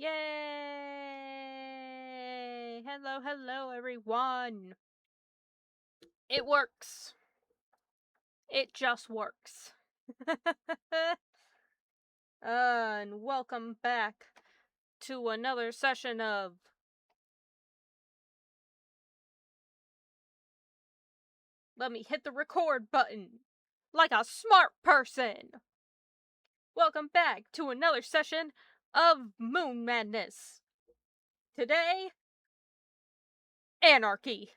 Yay! Hello, hello, everyone. It works. It just works. And welcome back to another session of... Let me hit the record button like a smart person. Welcome back to another session of Moon Madness. Today, Anarchy.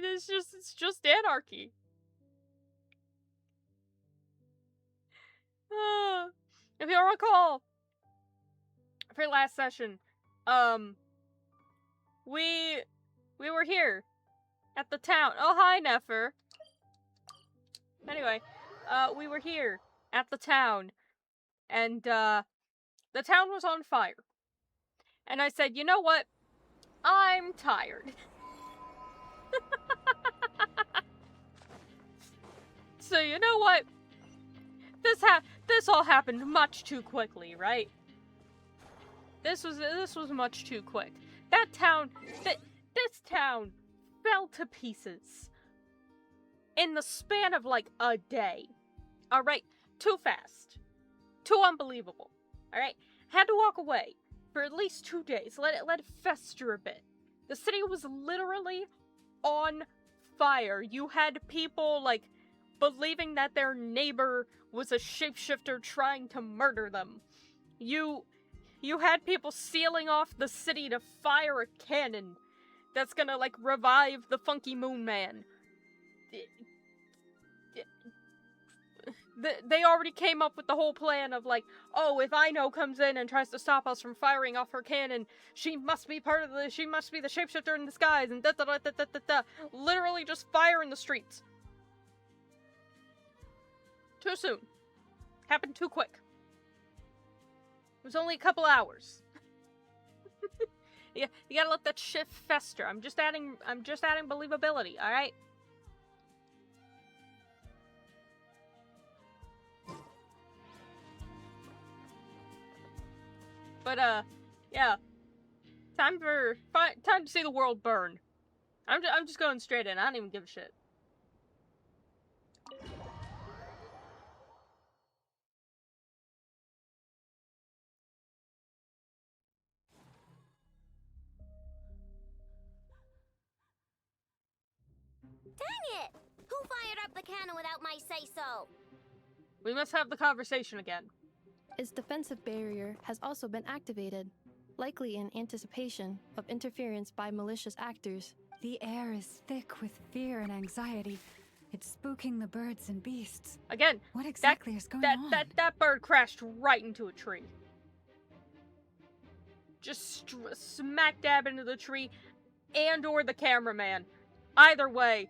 It's just Anarchy. If you'll recall, for last session, we were here at the town. Oh, hi, Nefer. Anyway, we were here at the town, and the town was on fire. And I said, you know what? I'm tired. So you know what? This all happened much too quickly, right? This was much too quick. That town, this town fell to pieces in the span of like a day. Alright, too fast. Too unbelievable. Alright, had to walk away for at least 2 days. Let it fester a bit. The city was literally on fire. You had people like believing that their neighbor was a shapeshifter trying to murder them. You had people sealing off the city to fire a cannon that's gonna, like, revive the Funky Moon Man. They already came up with the whole plan of, like, oh, if Ino comes in and tries to stop us from firing off her cannon, she must be she must be the shapeshifter in disguise, and da-da-da-da-da-da-da. Literally just fire in the streets. Too soon. Happened too quick. It was only a couple hours. You gotta let that shit fester. I'm just adding believability, alright? But, yeah. Time to see the world burn. I'm just going straight in. I don't even give a shit. Dang it! Who fired up the cannon without my say-so? We must have the conversation again. Its defensive barrier has also been activated, likely in anticipation of interference by malicious actors. The air is thick with fear and anxiety. It's spooking the birds and beasts. Again, what exactly is going on? That bird crashed right into a tree. Just smack dab into the tree, and or the cameraman. Either way.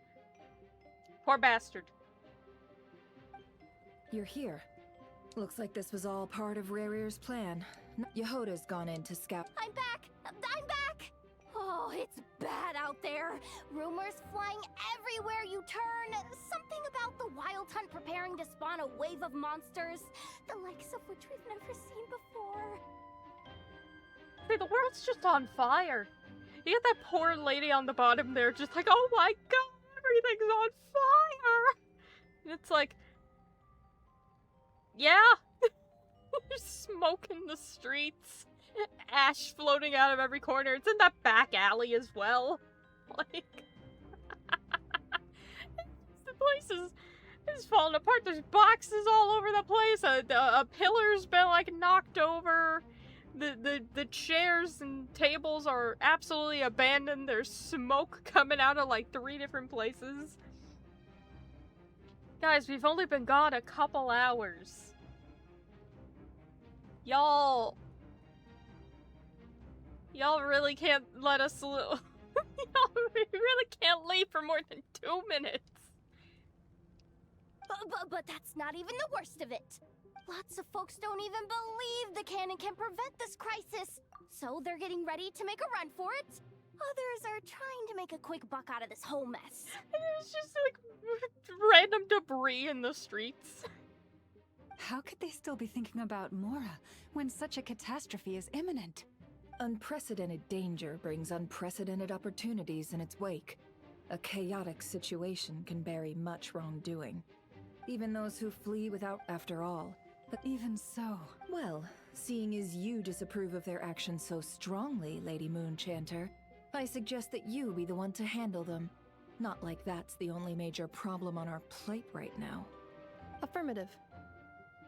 Poor bastard. You're here. Looks like this was all part of Rarir's plan. Yehoda's gone in to scout. I'm back! I'm back! Oh, it's bad out there. Rumors flying everywhere you turn. Something about the Wild Hunt preparing to spawn a wave of monsters, the likes of which we've never seen before. See, the world's just on fire. You get that poor lady on the bottom there just like, oh my god, everything's on fire! And it's like, yeah. There's smoke in the streets. Ash floating out of every corner. It's in that back alley as well. Like, the place is falling apart. There's boxes all over the place. A pillar's been, like, knocked over. The chairs and tables are absolutely abandoned. There's smoke coming out of, like, 3 different places. Guys, we've only been gone a couple hours. Y'all really can't let us Y'all really can't leave for more than 2 minutes. But that's not even the worst of it. Lots of folks don't even believe the cannon can prevent this crisis. So they're getting ready to make a run for it. Others are trying to make a quick buck out of this whole mess. There's just like random debris in the streets. How could they still be thinking about Mora when such a catastrophe is imminent? Unprecedented danger brings unprecedented opportunities in its wake. A chaotic situation can bury much wrongdoing. Even those who flee without, after all. But even so, Well, seeing as you disapprove of their actions so strongly, Lady Moonchanter, I suggest that you be the one to handle them. Not like that's the only major problem on our plate right now. Affirmative.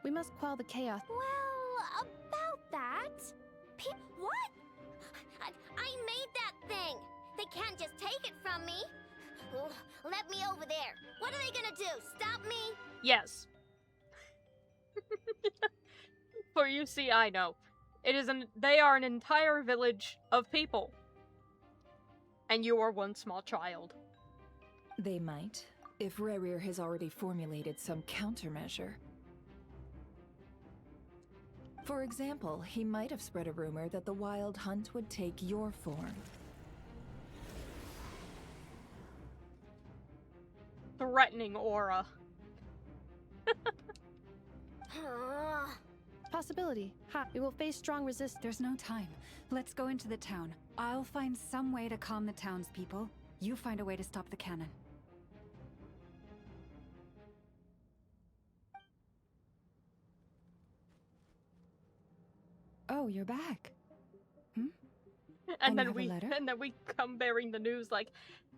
We must quell the chaos. Well, about that... What? I made that thing! They can't just take it from me! Let me over there! What are they gonna do? Stop me? Yes. For you see, I know. They are an entire village of people. And you are one small child. They might, if Rerir has already formulated some countermeasure. For example, he might have spread a rumor that the Wild Hunt would take your form. Threatening aura. Possibility. Ha, we will face strong resistance. there's no time. Let's go into the town. I'll find some way to calm the townspeople. You find a way to stop the cannon. Oh, you're back. And And you then have a we letter? we come bearing the news like,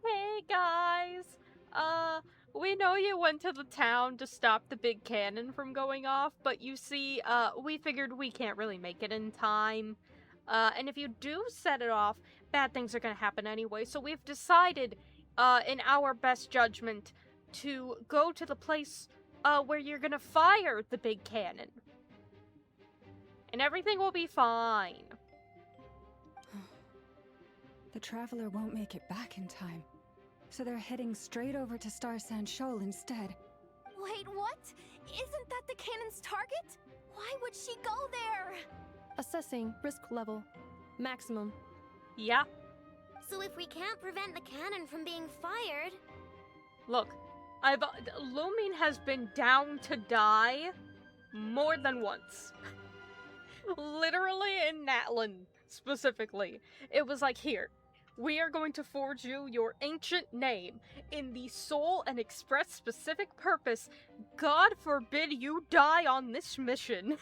"Hey guys, we know you went to the town to stop the big cannon from going off, but you see, we figured we can't really make it in time. And if you do set it off, bad things are gonna happen anyway, so we've decided, in our best judgment, to go to the place, where you're gonna fire the big cannon. And everything will be fine." The Traveler won't make it back in time. So they're heading straight over to Star Sand Shoal instead. Wait, what? Isn't that the cannon's target? Why would she go there? Assessing risk level. Maximum. Yeah. So if we can't prevent the cannon from being fired... Look, Lumine has been down to die more than once. Literally in Natlan, specifically. It was like, here, we are going to forge you your ancient name in the sole and express specific purpose. God forbid you die on this mission.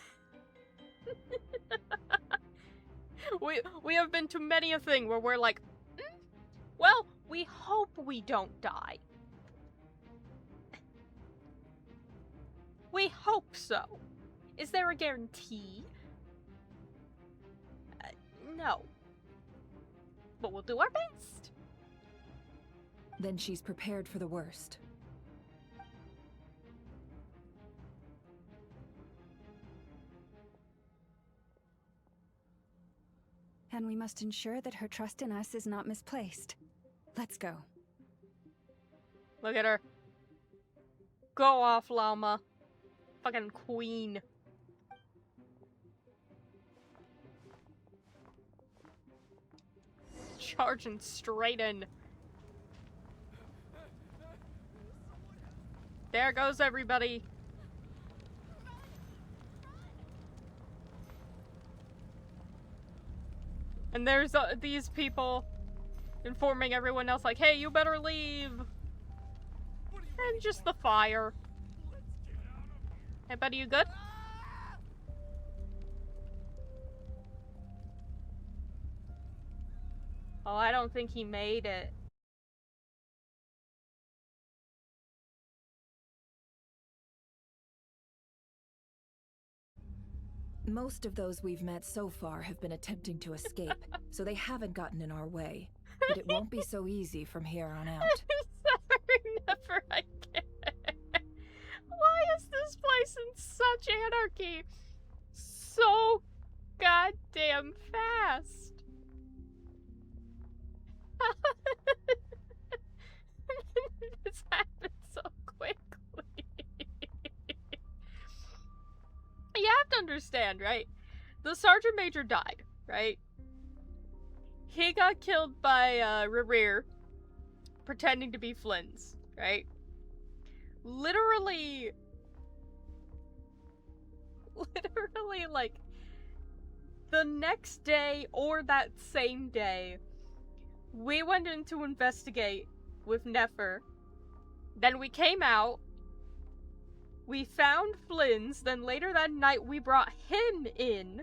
We have been to many a thing where we're like, well, we hope we don't die. We hope so. Is there a guarantee? No. But we'll do our best. Then she's prepared for the worst. And we must ensure that her trust in us is not misplaced. Let's go. Look at her. Go off, llama. Fucking queen. Charging straight in. There goes everybody. And there's these people informing everyone else like, hey, you better leave. And just the fire. Hey, buddy, you good? Oh, I don't think he made it. Most of those we've met so far have been attempting to escape, so they haven't gotten in our way. But it won't be so easy from here on out. Sorry, never again. Why is this place in such anarchy so goddamn fast? This happened so quickly. You have to understand, right? The Sergeant Major died, right? he got killed by Rerir pretending to be Flynn's, right? Literally, like, the next day or that same day, we went in to investigate with Nefer. Then we came out, we found Flynn's, then later that night we brought him in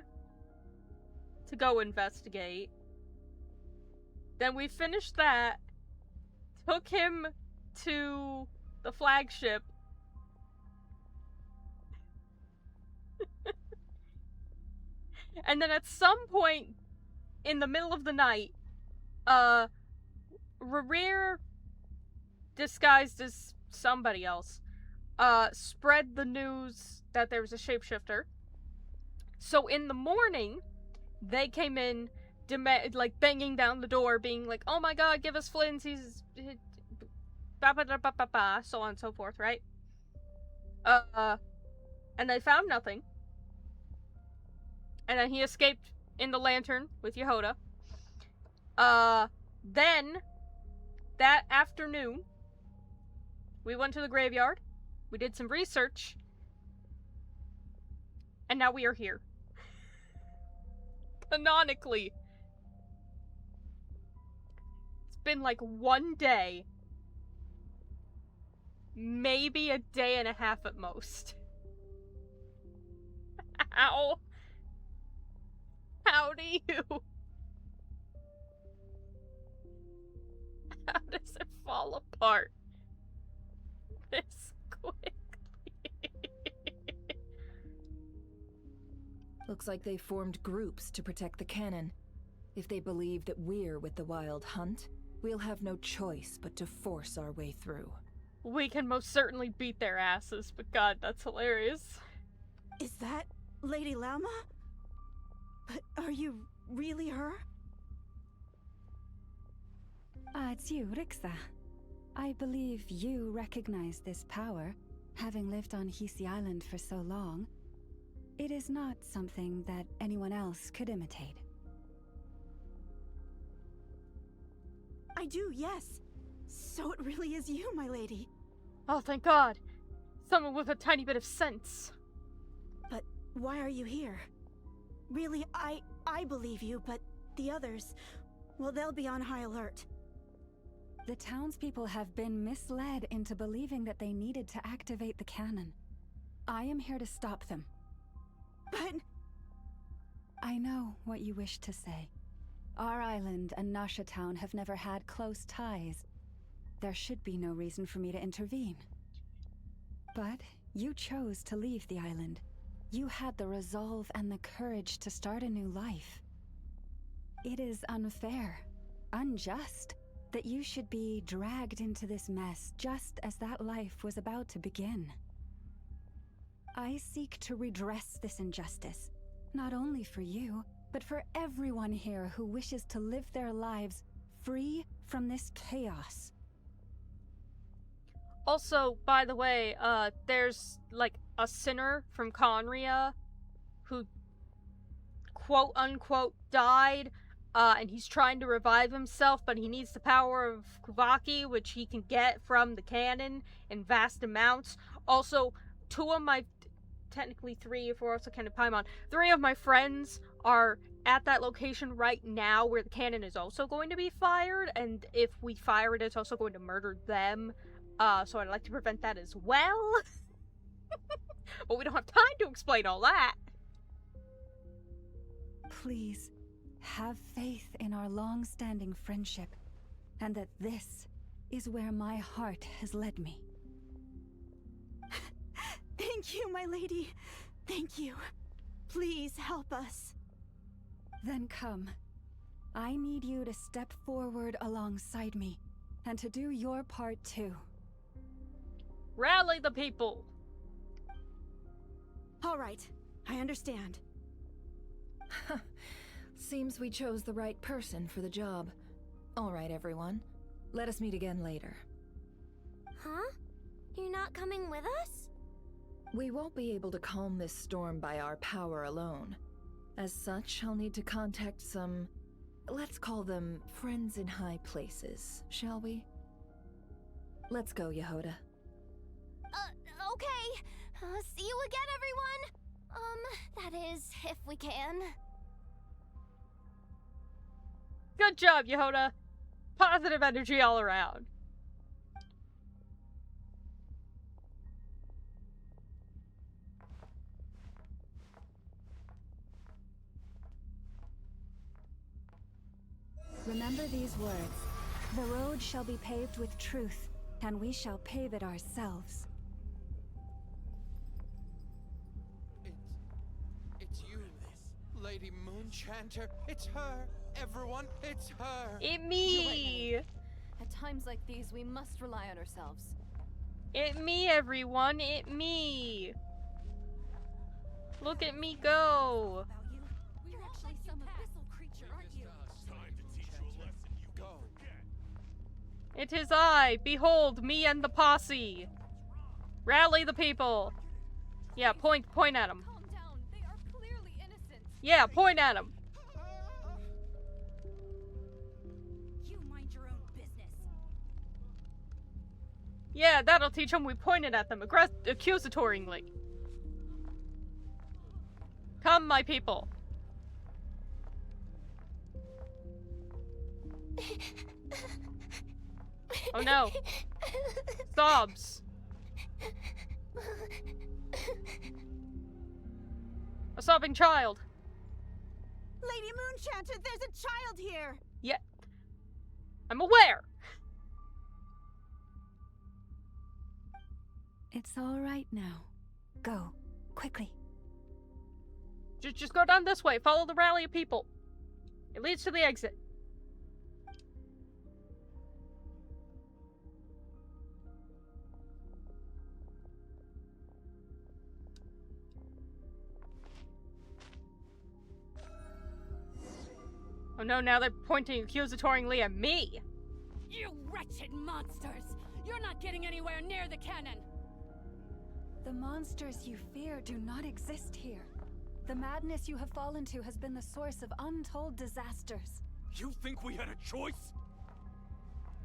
to go investigate. Then we finished that, took him to the flagship. And then at some point in the middle of the night, Rerir, disguised as somebody else, spread the news that there was a shapeshifter. So in the morning, they came in, like, banging down the door, being like, oh my god, give us Flynn's, he's ba-ba-da-ba-ba-ba, so on and so forth, right? And they found nothing. And then he escaped in the lantern with Yehoda. Then, that afternoon, we went to the graveyard, we did some research, and now we are here. Canonically. It's been like one day. Maybe a day and a half at most. How? How do you? How does it fall apart this quickly? Looks like they formed groups to protect the cannon. If they believe that we're with the Wild Hunt, we'll have no choice but to force our way through. We can most certainly beat their asses, but god, that's hilarious. Is that Lady Lama? But are you really her? It's you, Rixa. I believe you recognize this power, having lived on Hisi Island for so long. It is not something that anyone else could imitate. I do, yes. So it really is you, my lady. Oh, thank god. Someone with a tiny bit of sense. But why are you here? Really, I believe you, but the others, well, they'll be on high alert. The townspeople have been misled into believing that they needed to activate the cannon. I am here to stop them. But... I know what you wish to say. Our island and Nasha Town have never had close ties. There should be no reason for me to intervene. But you chose to leave the island. You had the resolve and the courage to start a new life. It is unfair, unjust, that you should be dragged into this mess just as that life was about to begin. I seek to redress this injustice, not only for you, but for everyone here who wishes to live their lives free from this chaos. Also, by the way, there's, like, a sinner from Conria who, quote-unquote, died, and he's trying to revive himself, but he needs the power of Kuvaki, which he can get from the cannon in vast amounts. Also, technically 3 if we're also counting Paimon, 3 of my friends are at that location right now where the cannon is also going to be fired, and if we fire it, it's also going to murder them. So I'd like to prevent that as well. But we don't have time to explain all that. Please, have faith in our long-standing friendship, and that this is where my heart has led me. Thank you, my lady. Thank you. Please help us. Then come. I need you to step forward alongside me, and to do your part too. Rally the people! All right, I understand. Seems we chose the right person for the job. All right, everyone. Let us meet again later. Huh? You're not coming with us? We won't be able to calm this storm by our power alone. As such, I'll need to contact some let's call them friends in high places, shall we? Let's go, Yehoda. Okay. See you again, everyone. That is, if we can. Good job, Yehoda. Positive energy all around. Remember these words. The road shall be paved with truth, and we shall pave it ourselves. It's you, Lady Moonchanter. It's her. Everyone, it's her. It me. At times like these, we must rely on ourselves. It me, everyone. It me. Look at me go. You're actually some abyssal creature, aren't you? Time to teach you a lesson. You go. It is I. Behold, me and the posse. Rally the people. Yeah, point at them. Calm down. They are clearly innocent. Yeah, point at them. You mind your own business. Yeah, that'll teach them we pointed at them accusatorily. Come, my people. Oh no. Sobs. A sobbing child. Lady Moonchanter, there's a child here! Yeah. I'm aware. It's all right now. Go, quickly. Just go down this way. Follow the rally of people. It leads to the exit. Oh no, now they're pointing accusatorily at me. You wretched monsters! You're not getting anywhere near the cannon! The monsters you fear do not exist here. The madness you have fallen to has been the source of untold disasters. You think we had a choice?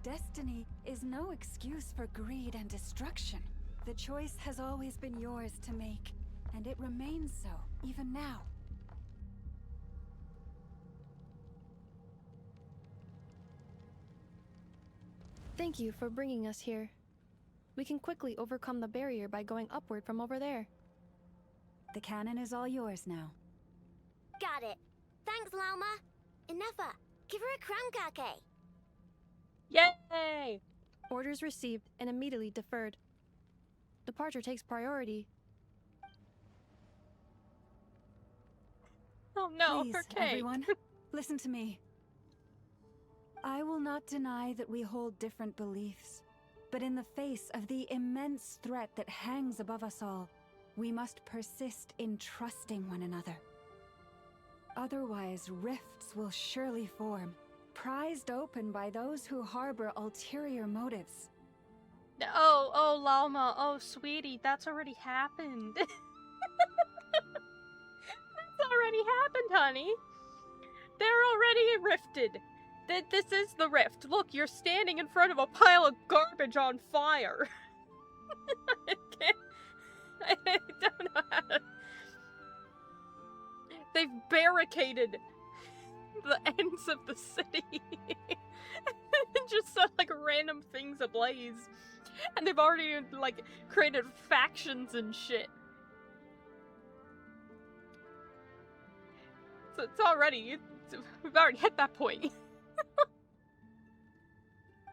Destiny is no excuse for greed and destruction. The choice has always been yours to make, and it remains so, even now. Thank you for bringing us here. We can quickly overcome the barrier by going upward from over there. The cannon is all yours now. Got it. Thanks, Lauma. Inefa, give her a crown kake. Yay! Orders received and immediately deferred. Departure takes priority. Oh no, Please, her cake. everyone, listen to me. I will not deny that we hold different beliefs, but in the face of the immense threat that hangs above us all, we must persist in trusting one another. Otherwise, rifts will surely form, prized open by those who harbor ulterior motives. Oh, Lalma. Oh, sweetie, that's already happened. That's already happened, honey. They're already rifted. This is the rift. Look, you're standing in front of a pile of garbage on fire. I don't know how to... They've barricaded the ends of the city. Just set, like, random things ablaze. And they've already, like, created factions and shit. So it's already... we've already hit that point.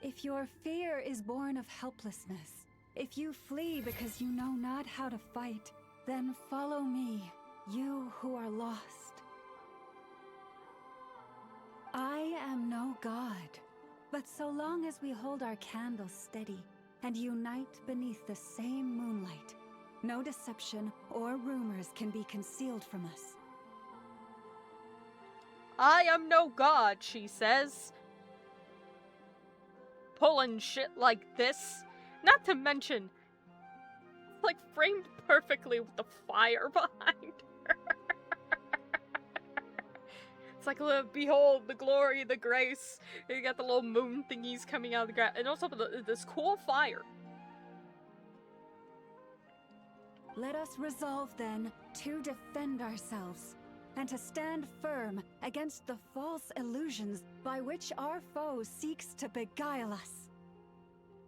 If your fear is born of helplessness, if you flee because you know not how to fight, then follow me, you who are lost. I am no god, but so long as we hold our candles steady and unite beneath the same moonlight, no deception or rumors can be concealed from us. I am no god, she says. Pulling shit like this. Not to mention, it's like framed perfectly with the fire behind her. It's like, look, behold, the glory, the grace. You got the little moon thingies coming out of the ground. And also this cool fire. Let us resolve then to defend ourselves, and to stand firm against the false illusions by which our foe seeks to beguile us.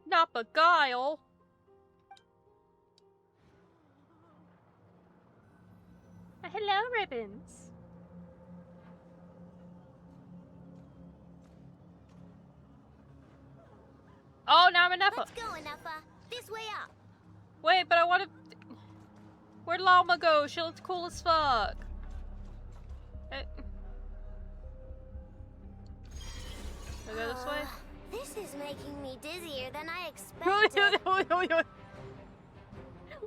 Not beguile. Hello, Ribbons. Oh, now I'm Enougha. Let's go, Enougha. This way up. Wait, but I want to... Where'd Llama go? She looks cool as fuck. Should I go this way? This is making me dizzier than I expected.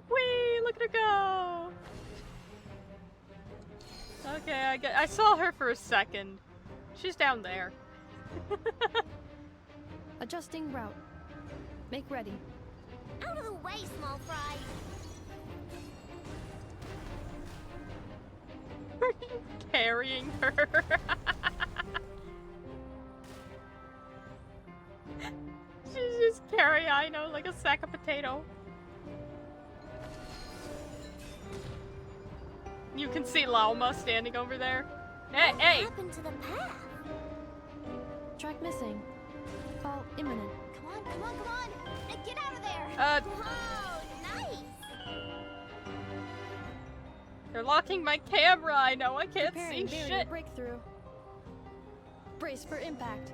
Whee! Look at her go! Okay, I saw her for a second. She's down there. Adjusting route. Make ready. Out of the way, small fry. Are you carrying her? She's just carrying Aino like a sack of potato. You can see Lauma standing over there. Hey, What hey! happened to the path? Track missing. Fall imminent. Come on, come on, come on! Get out of there! Whoa, nice! They're locking my camera, I know, I can't Preparing see barrier shit. breakthrough. Brace for impact.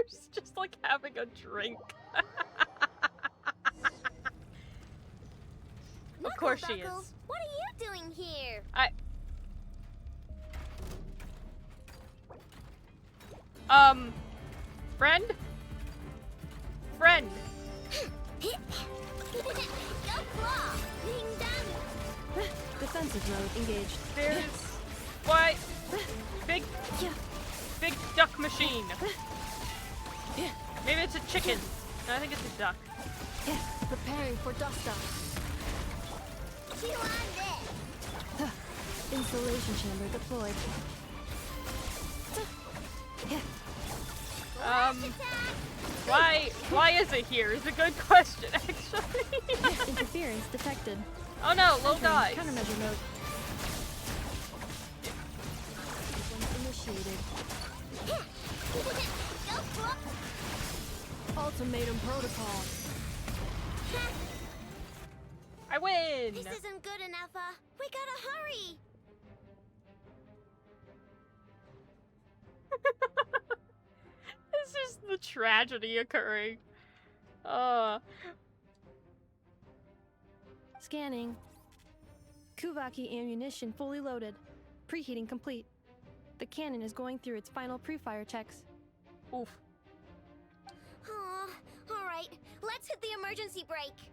She's just like having a drink. Of course she Knucklebuckle, is. what are you doing here? Friend? Friend. Go claw! Ding dong! Defensive mode engaged. There's... What? Big duck machine. Maybe it's a chicken. No, I think it's a duck. Preparing for dust up. Chew on this! Insulation chamber deployed. Why is it here? Is a good question, actually. Interference detected. Oh no, low dies. Countermeasure mode. Initiated. Go claw! Ultimatum protocol. I win. This isn't good, Enougha. We gotta hurry! It's just the tragedy occurring. Scanning. Kuvaki ammunition fully loaded. Preheating complete. The cannon is going through its final pre-fire checks. Oof. Aw, alright. Let's hit the emergency brake.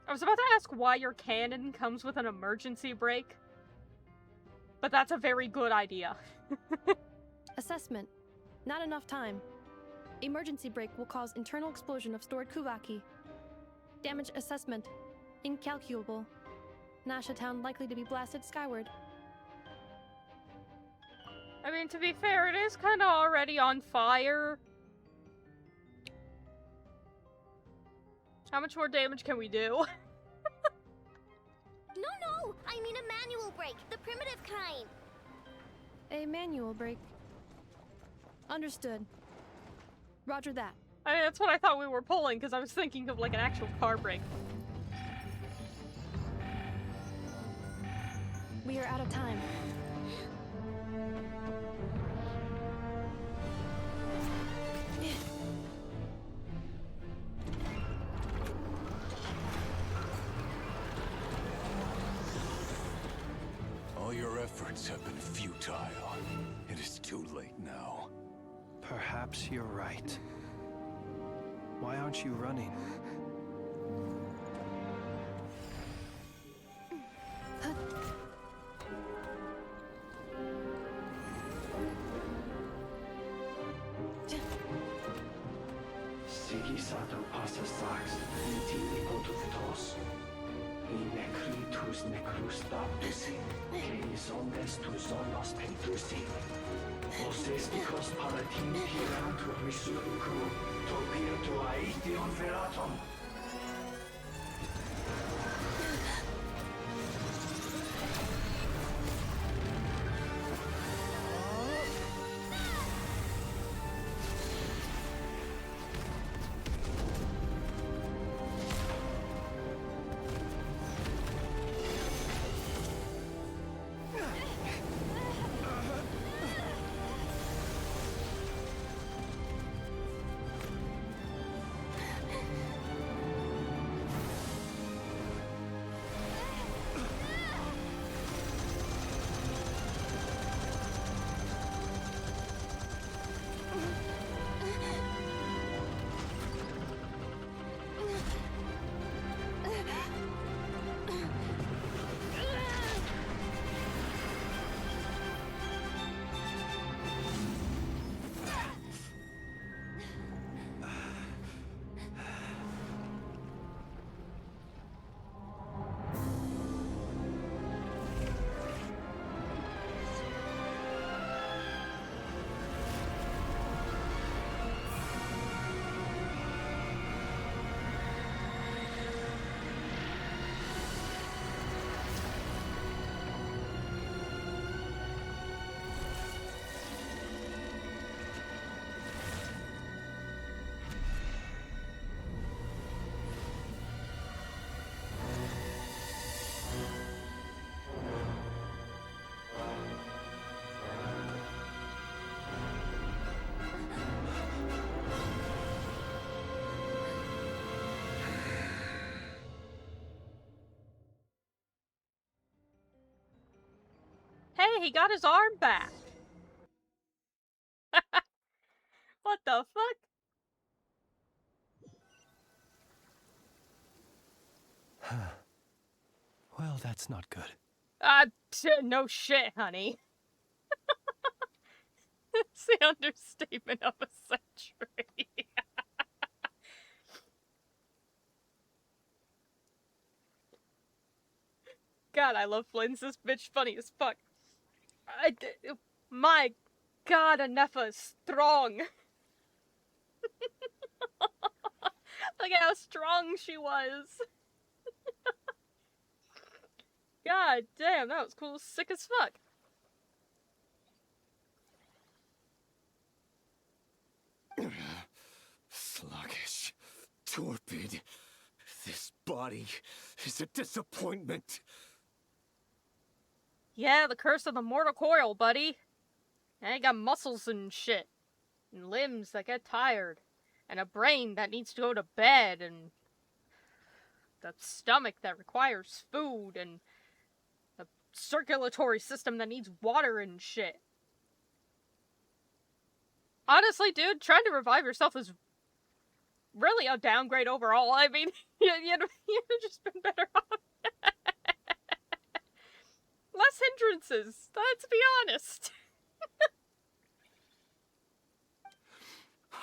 I was about to ask why your cannon comes with an emergency brake, but that's a very good idea. Assessment. Not enough time. Emergency brake will cause internal explosion of stored Kuvaki. Damage assessment. Incalculable. Nasha Town likely to be blasted skyward. I mean, to be fair, it is kind of already on fire. How much more damage can we do? No, I mean a manual brake, the primitive kind. A manual brake. Understood. Roger that. I mean, that's what I thought we were pulling, because I was thinking of like an actual car brake. We are out of time. All your efforts efforts have been futile. It is too late now. Perhaps you're right. Why aren't you running? Sigisato passa sax, intimi potutos. In necritus necrus baptisi, que ondes tu zonos pentusi. Osesticos palatin pirantur resurricu, topirtu aetion veratum. Hey, he got his arm back! What the fuck? Well, that's not good. No shit, honey. It's the understatement of a century. God, I love Flynn's. This bitch funny as fuck. My God, Anefa is strong. Look at how strong she was. God damn, that was cool. Sick as fuck. Sluggish. Torpid. This body is a disappointment. Yeah, the curse of the mortal coil, buddy. I got muscles and shit. And limbs that get tired. And a brain that needs to go to bed. And the stomach that requires food. And the circulatory system that needs water and shit. Honestly, dude, trying to revive yourself is really a downgrade overall. I mean, you'd just been better off. Less hindrances, let's be honest.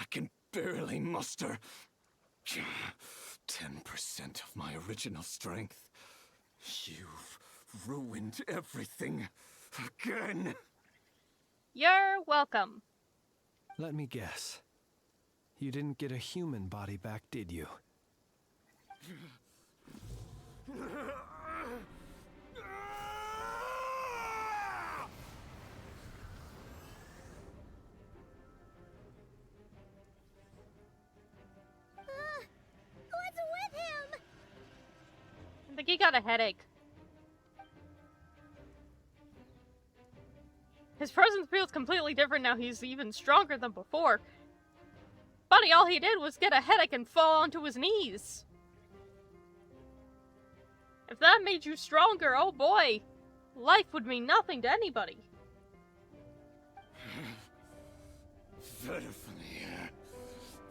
I can barely muster 10% of my original strength. You've ruined everything again. You're welcome. Let me guess. You didn't get a human body back, did you? What's with him? I think he got a headache. His presence feels completely different now. He's even stronger than before. Buddy, all he did was get a headache and fall onto his knees. If that made you stronger, oh boy. life would mean nothing to anybody. Verfnir,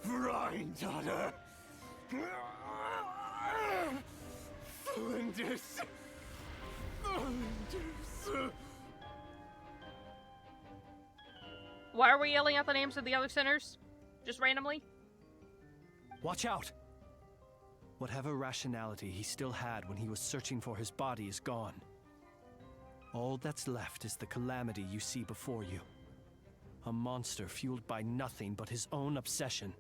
Rheindaughter, Flinders, Why are we yelling out the names of the other sinners? Just randomly? Watch out! Whatever rationality he still had when he was searching for his body is gone. All that's left is the calamity you see before you. A monster fueled by nothing but his own obsession.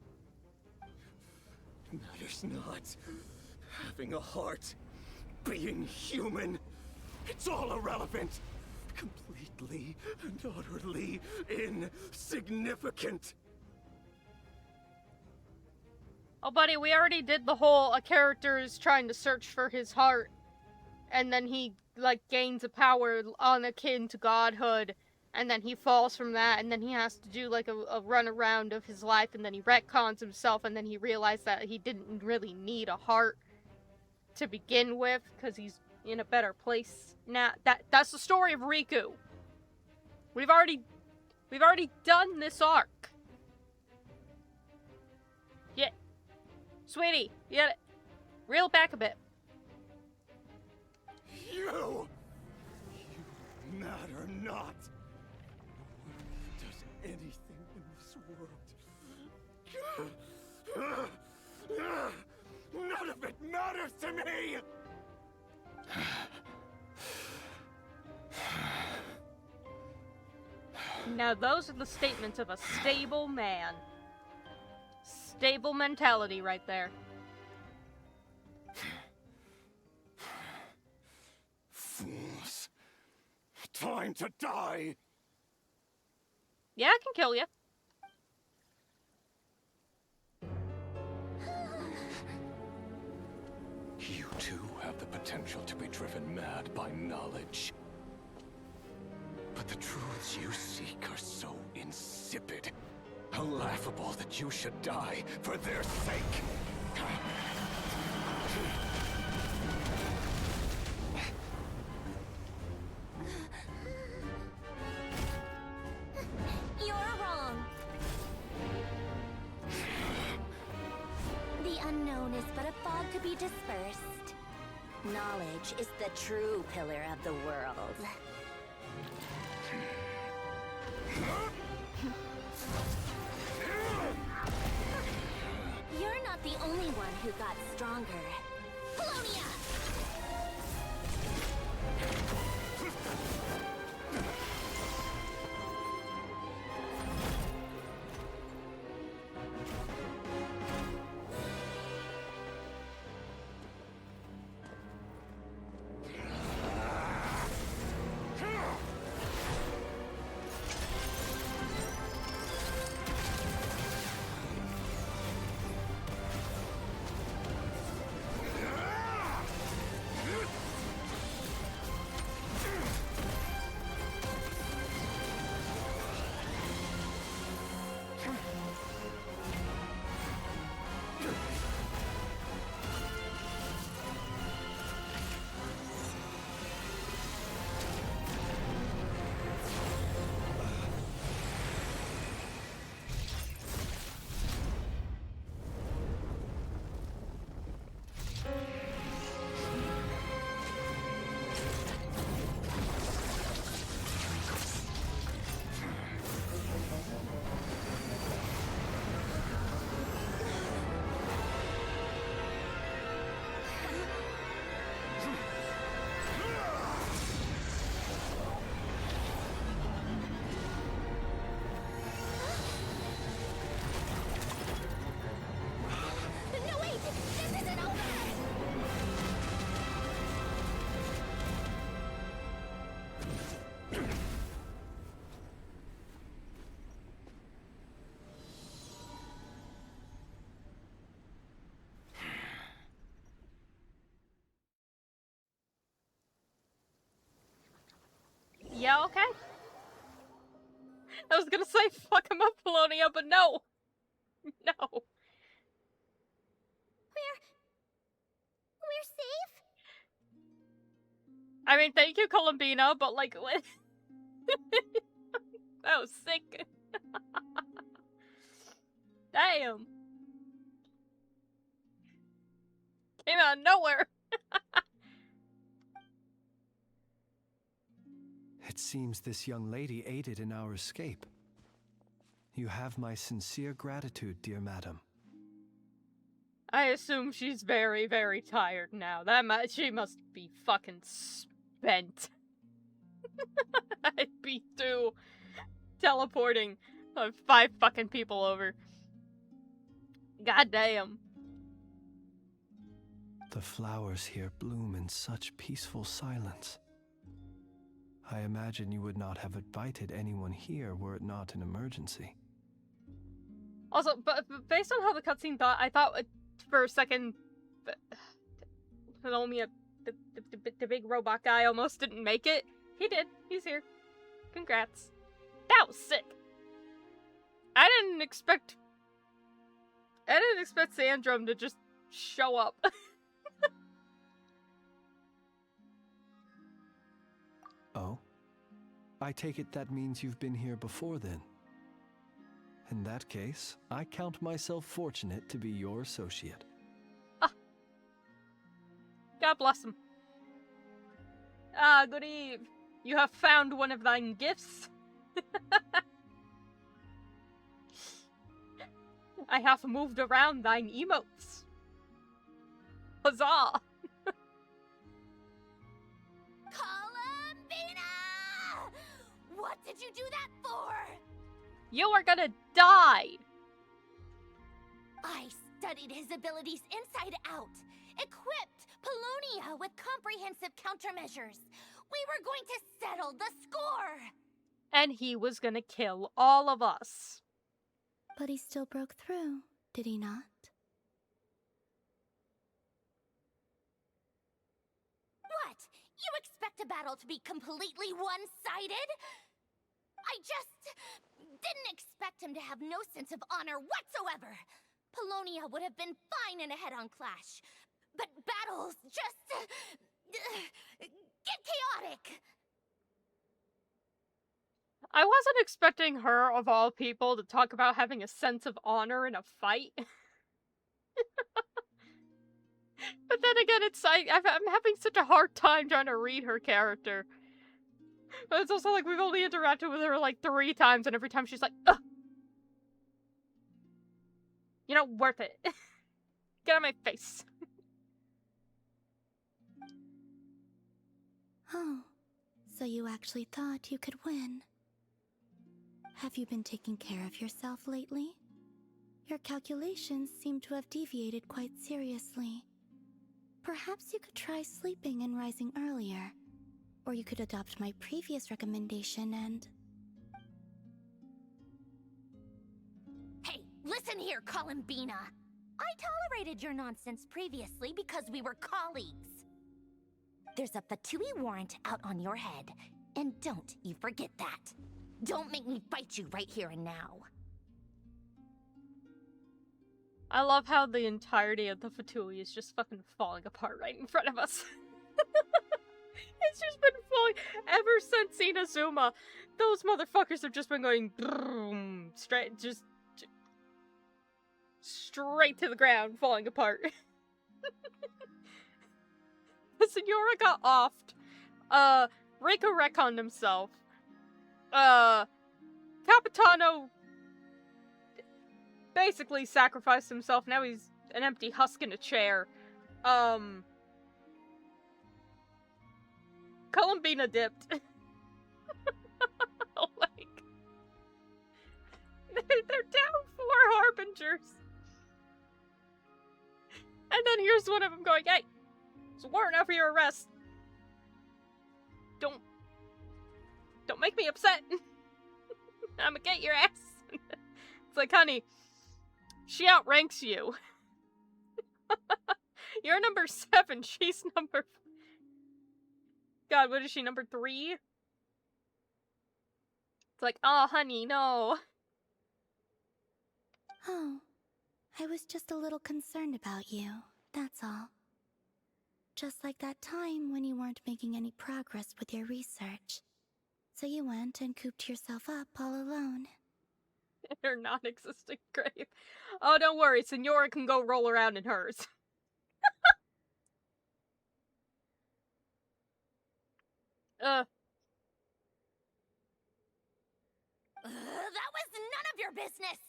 Matters not. Having a heart, being human, it's all irrelevant. Completely and utterly insignificant. Oh, buddy, we already did the whole a character is trying to search for his heart, and then he, like, gains a power akin to godhood, and then he falls from that, and then he has to do, like, a run around of his life, and then he retcons himself, and then he realized that he didn't really need a heart to begin with, because he's in a better place now. That's the story of Riku. We've already done this arc. Yeah. Sweetie, you gotta reel back a bit. You matter not. No one does anything in this world. None of it matters to me! Now those are the statements of a stable man. Stable mentality right there. Fools. Time to die! Yeah, I can kill you. You too have the potential to be driven mad by knowledge. But the truths you seek are so insipid, laughable that you should die for their sake. You're wrong. The unknown is but a fog to be dispersed. Knowledge is the true pillar of the world. You're not the only one who got stronger. Polonia! Yeah, okay. I was gonna say fuck him up, Polonia, but no. No. We're safe? I mean, thank you, Columbina, but like, what? That was sick. Damn. Came out of nowhere. It seems this young lady aided in our escape. You have my sincere gratitude, dear madam. I assume she's very, very tired now. She must be fucking spent. I'd be too. Teleporting 5 fucking people over. God damn. The flowers here bloom in such peaceful silence. I imagine you would not have invited anyone here were it not an emergency. Also, but based on how the cutscene thought, I thought for a second that the big robot guy almost didn't make it. He did. He's here. Congrats. That was sick. I didn't expect Sandrum to just show up. Oh? I take it that means you've been here before then. In that case, I count myself fortunate to be your associate. Ah. God bless him. Good eve. You have found one of thine gifts. I have moved around thine emotes. Huzzah! Columbina! What did you do that for? You are gonna die! I studied his abilities inside out, equipped Paulownia with comprehensive countermeasures. We were going to settle the score! And he was gonna kill all of us. But he still broke through, did he not? What? You expect a battle to be completely one-sided? I just didn't expect him to have no sense of honor whatsoever. Paulownia would have been fine in a head-on clash. But battles just get chaotic. I wasn't expecting her, of all people, to talk about having a sense of honor in a fight. But then again, I'm having such a hard time trying to read her character. But it's also like we've only interacted with her like 3 times, and every time she's like, ugh! You know, worth it. Get out of my face. Oh, so you actually thought you could win. Have you been taking care of yourself lately? Your calculations seem to have deviated quite seriously. Perhaps you could try sleeping and rising earlier. Or you could adopt my previous recommendation and... Hey, listen here, Columbina! I tolerated your nonsense previously because we were colleagues. There's a Fatui warrant out on your head, and don't you forget that. Don't make me fight you right here and now. I love how the entirety of the Fatui is just fucking falling apart right in front of us. It's just been falling ever since Inazuma. Those motherfuckers have just been going boom, straight to the ground, falling apart. The Senora got offed. Reiko retconned himself. Capitano basically sacrificed himself. Now he's an empty husk in a chair. Columbina dipped. Like, they're down 4 harbingers. And then here's one of them going, hey, it's a warrant out for your arrest. Don't make me upset. I'ma get your ass. It's like, honey, she outranks you. You're number 7, she's number... God, what is she, number 3? It's like, oh, honey, no. Oh, I was just a little concerned about you, that's all. Just like that time when you weren't making any progress with your research. So you went and cooped yourself up all alone. In her non-existent grave. Oh, don't worry, Senora can go roll around in hers. That was none of your business!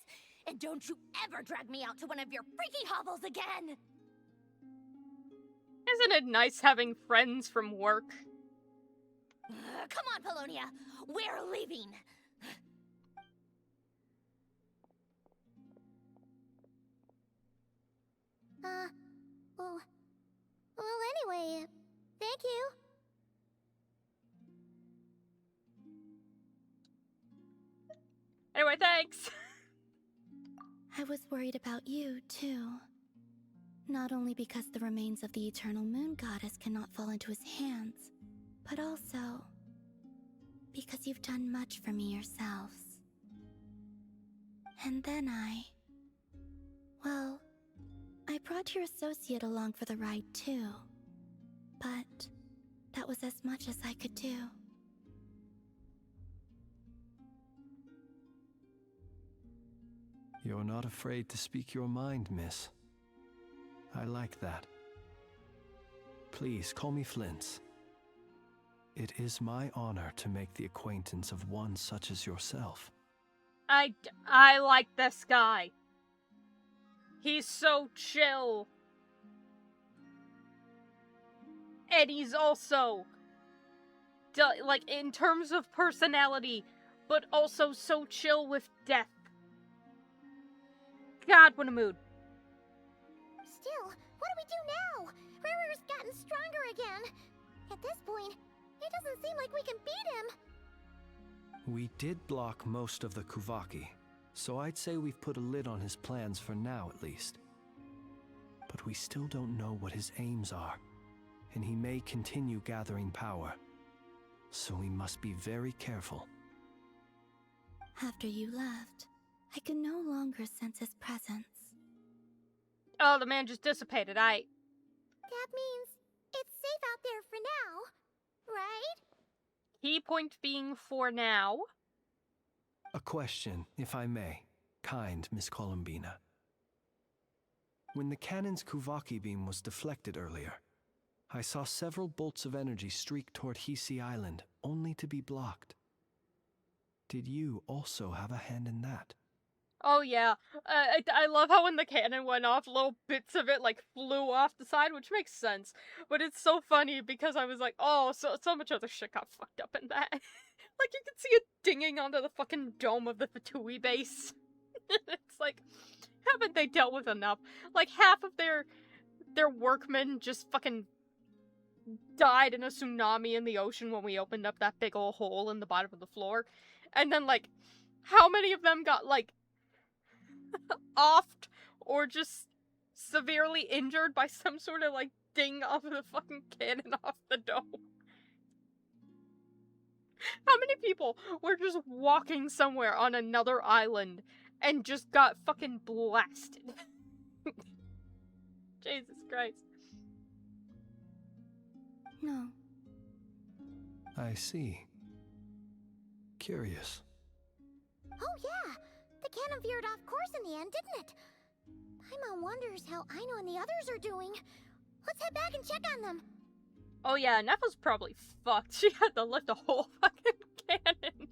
And don't you ever drag me out to one of your freaky hovels again! Isn't it nice having friends from work? Come on, Polonia! We're leaving! Well, anyway, thank you. Anyway, thanks! I was worried about you, too. Not only because the remains of the Eternal Moon Goddess cannot fall into his hands, but also because you've done much for me yourselves. And then well, I brought your associate along for the ride, too. But that was as much as I could do. You're not afraid to speak your mind, miss. I like that. Please, call me Flint's. It is my honor to make the acquaintance of one such as yourself. I like this guy. He's so chill. And he's also, like, in terms of personality, but also so chill with death. God, what a mood. Still, what do we do now? Rurer's gotten stronger again. At this point, it doesn't seem like we can beat him. We did block most of the Kuvaki, so I'd say we've put a lid on his plans for now at least. But we still don't know what his aims are, and he may continue gathering power. So we must be very careful. After you left, I could no longer sense his presence. Oh, the man just dissipated. That means it's safe out there for now, right? Key point being for now. A question, if I may, kind Miss Columbina. When the cannon's Kuvaki beam was deflected earlier, I saw several bolts of energy streak toward Hisi Island, only to be blocked. Did you also have a hand in that? Oh yeah, I love how when the cannon went off, little bits of it like flew off the side, which makes sense. But it's so funny because I was like, oh, so much other shit got fucked up in that. Like you can see it dinging onto the fucking dome of the Fatui base. It's like, haven't they dealt with enough? Like half of their workmen just fucking died in a tsunami in the ocean when we opened up that big ol' hole in the bottom of the floor. And then like, how many of them got like offed or just severely injured by some sort of like ding off of the fucking cannon off the dome? How many people were just walking somewhere on another island and just got fucking blasted? Jesus Christ. No. I see. Curious. Oh yeah! The cannon veered off course in the end, didn't it? Paimon wonders how Aino and the others are doing. Let's head back and check on them. Oh yeah, Nefa's probably fucked. She had to lift a whole fucking cannon.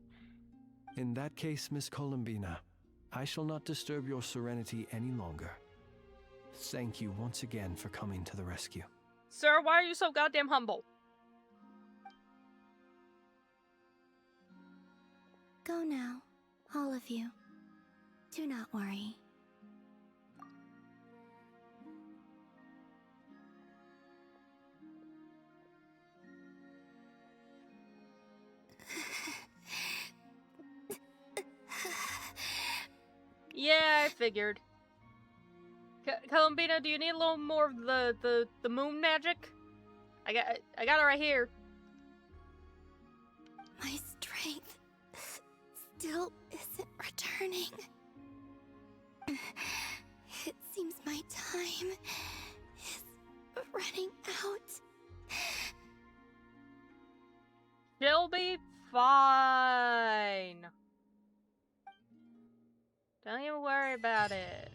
In that case, Miss Columbina, I shall not disturb your serenity any longer. Thank you once again for coming to the rescue. Sir, why are you so goddamn humble? Go now, all of you. Do not worry. Yeah, I figured. Columbina, do you need a little more of the moon magic? I got it right here. My strength still isn't returning. It seems my time is running out. She'll be fine. Don't even worry about it.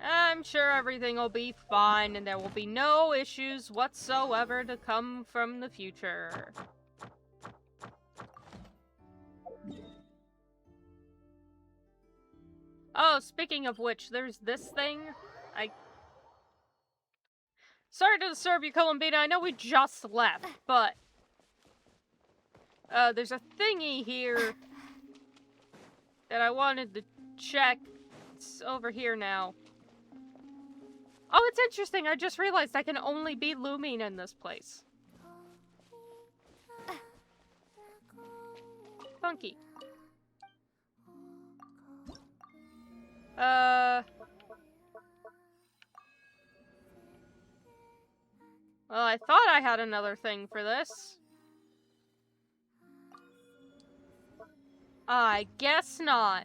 I'm sure everything will be fine and there will be no issues whatsoever to come from the future. Oh, speaking of which, there's this thing. Sorry to disturb you, Columbina. I know we just left, but there's a thingy here that I wanted to check. It's over here now. Oh, it's interesting. I just realized I can only be Lumine in this place. Funky. Well, I thought I had another thing for this. I guess not.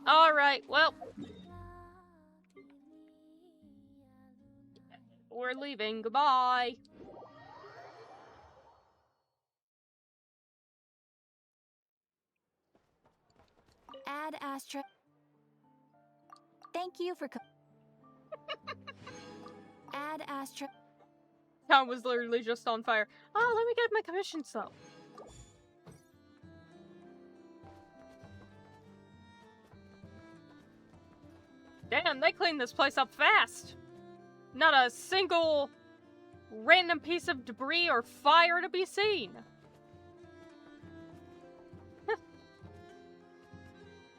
Alright, well. We're leaving. Goodbye. Ad Astra. Thank you for Ad Astra. Town was literally just on fire. Oh, let me get my commission stuff. Damn, they cleaned this place up fast. Not a single random piece of debris or fire to be seen.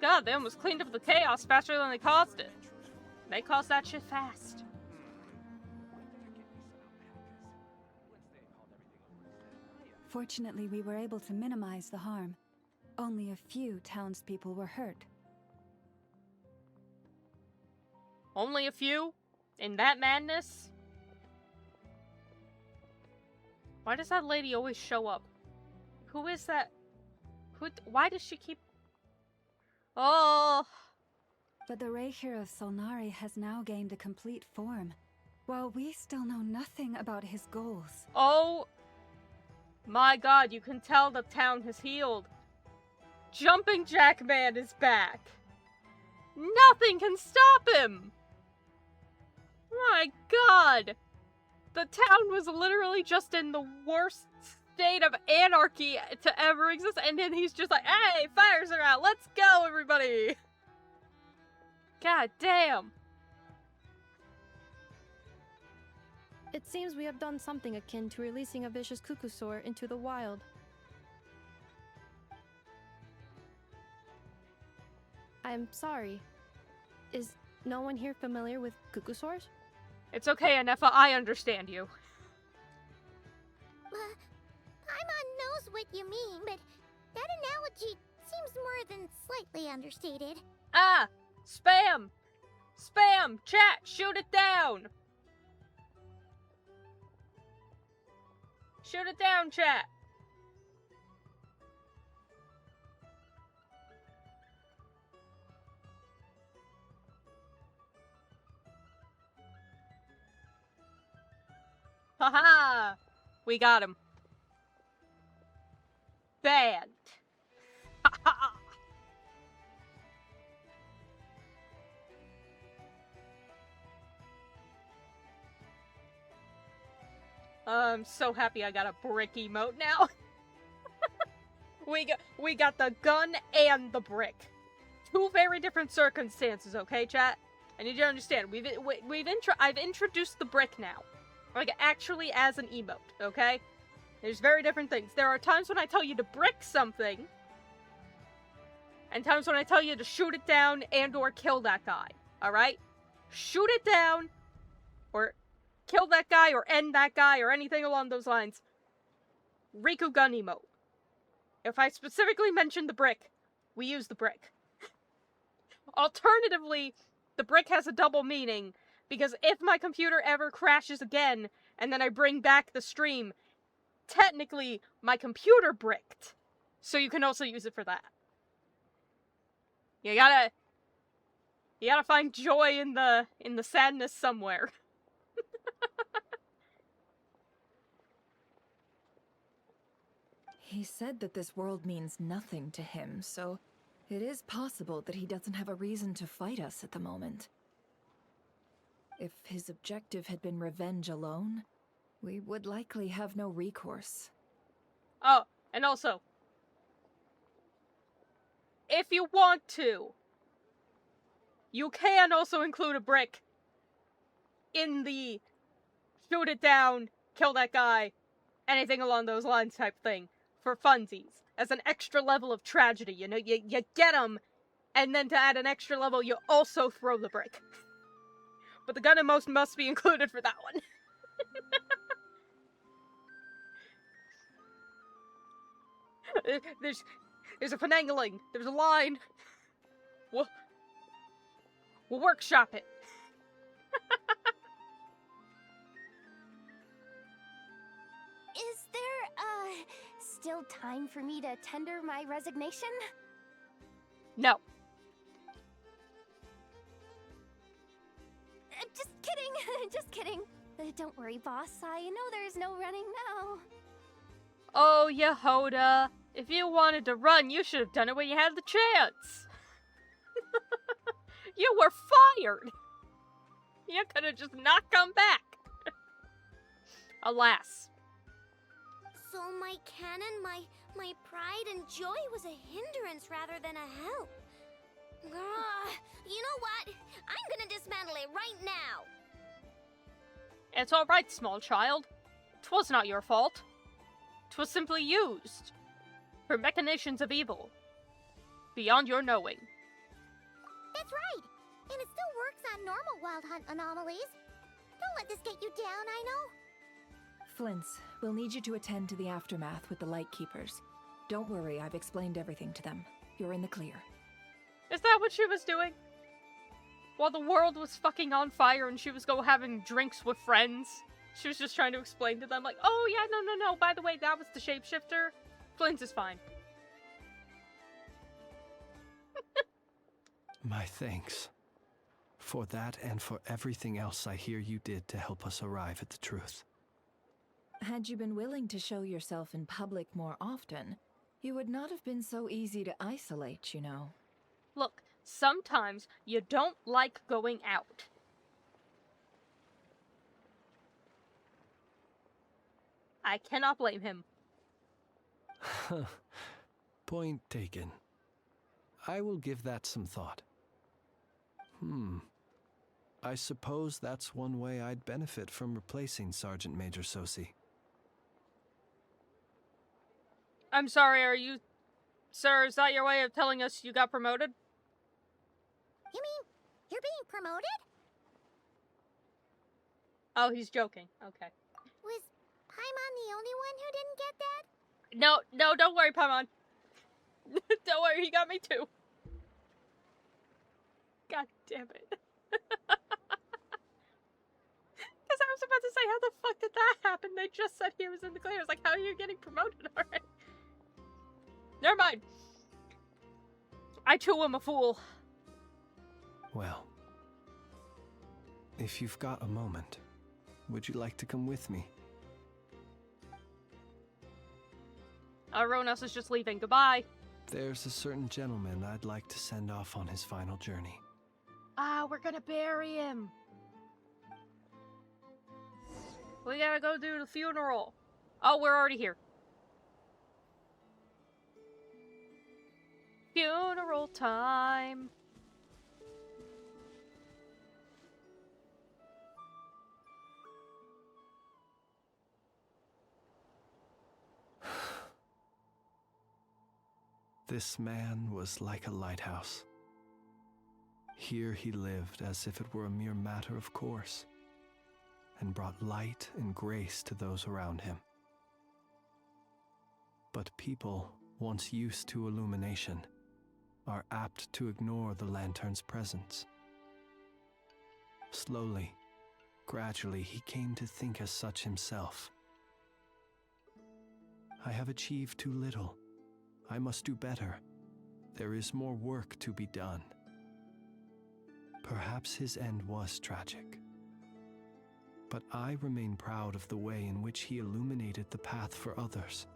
God, they almost cleaned up the chaos faster than they caused it. They caused that shit fast. Fortunately, we were able to minimize the harm. Only a few townspeople were hurt. Only a few? In that madness? Why does that lady always show up? Who is that? Why does she keep... Oh! But the Reikir of Solnari has now gained a complete form, while we still know nothing about his goals. Oh! My god, you can tell the town has healed. Jumping Jack Man is back. Nothing can stop him! My god! The town was literally just in the worst state of anarchy to ever exist, and then he's just like, hey, fires are out, let's go, everybody! God damn. It seems we have done something akin to releasing a vicious Kukusaur into the wild. I'm sorry. Is no one here familiar with Kukusaurs? It's okay, Anefa, I understand you. Paimon knows what you mean, but that analogy seems more than slightly understated. Ah! Spam! Spam! Chat! Shoot it down! Shoot it down, chat! Haha! We got him. Banned. Haha! I'm so happy I got a brick emote now. we got the gun and the brick. Two very different circumstances, okay, chat? I need you to understand. I've introduced the brick now. Like, actually as an emote, okay? There's very different things. There are times when I tell you to brick something, and times when I tell you to shoot it down and or kill that guy, alright? Shoot it down, or kill that guy, or end that guy, or anything along those lines. Riku gun emote. If I specifically mention the brick, we use the brick. Alternatively, the brick has a double meaning, because if my computer ever crashes again, and then I bring back the stream, technically, my computer bricked. So you can also use it for that. You gotta find joy in the sadness somewhere. He said that this world means nothing to him, so it is possible that he doesn't have a reason to fight us at the moment. If his objective had been revenge alone, we would likely have no recourse. Oh, and also, if you want to, you can also include a brick in the shoot it down, kill that guy, anything along those lines type thing, for funsies, as an extra level of tragedy. You know, you get them, and then to add an extra level, you also throw the brick. But the gun and most must be included for that one. There's a finagling. There's a line. We'll workshop it. Is there, still time for me to tender my resignation? No. Just kidding. Just kidding. Don't worry, boss. I know there's no running now. Oh, Yehoda. If you wanted to run, you should have done it when you had the chance. You were fired. You could have just not come back. Alas. So my canon, my pride and joy was a hindrance rather than a help. You know what? I'm gonna dismantle it right now. It's alright, small child. 'Twas not your fault. 'Twas simply used for machinations of evil, beyond your knowing. That's right. And it still works on normal wild hunt anomalies. Don't let this get you down, I know. Flints, we'll need you to attend to the aftermath with the Lightkeepers. Don't worry, I've explained everything to them. You're in the clear. Is that what she was doing? While the world was fucking on fire and she was having drinks with friends, she was just trying to explain to them, like, oh yeah, no, by the way, that was the shapeshifter. Flint is fine. My thanks. For that and for everything else I hear you did to help us arrive at the truth. Had you been willing to show yourself in public more often, you would not have been so easy to isolate, you know. Look, sometimes you don't like going out. I cannot blame him. Point taken. I will give that some thought. I suppose that's one way I'd benefit from replacing Sergeant Major Sosi. I'm sorry, are you... Sir, is that your way of telling us you got promoted? You mean, you're being promoted? Oh, he's joking. Okay. Was Paimon the only one who didn't get that? No, don't worry, Paimon. Don't worry, he got me too. God damn it. Because I was about to say, how the fuck did that happen? They just said he was in the clear. I was like, how are you getting promoted already? Never mind. I too am a fool. Well, if you've got a moment, would you like to come with me? Everyone else is just leaving. Goodbye. There's a certain gentleman I'd like to send off on his final journey. Ah, we're gonna bury him. We gotta go do the funeral. Oh, we're already here. Funeral time. This man was like a lighthouse. Here he lived as if it were a mere matter of course, and brought light and grace to those around him. But people, once used to illumination, are apt to ignore the lantern's presence. Slowly, gradually, he came to think as such himself. I have achieved too little. I must do better. There is more work to be done. Perhaps his end was tragic. But I remain proud of the way in which he illuminated the path for others.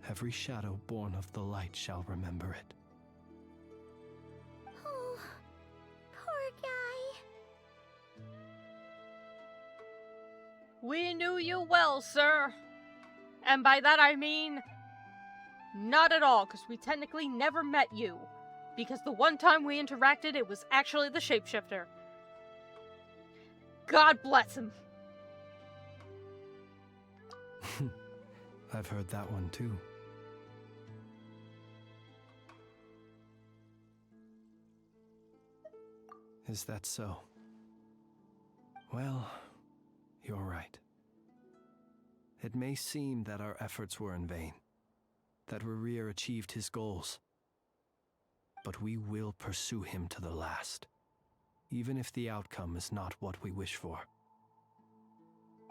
Every shadow born of the light shall remember it. Oh, poor guy. We knew you well, sir. And by that I mean, not at all, because we technically never met you. Because the one time we interacted, it was actually the shapeshifter. God bless him. I've heard that one too. Is that so? Well, you're right. It may seem that our efforts were in vain, that Rerir achieved his goals. But we will pursue him to the last, even if the outcome is not what we wish for.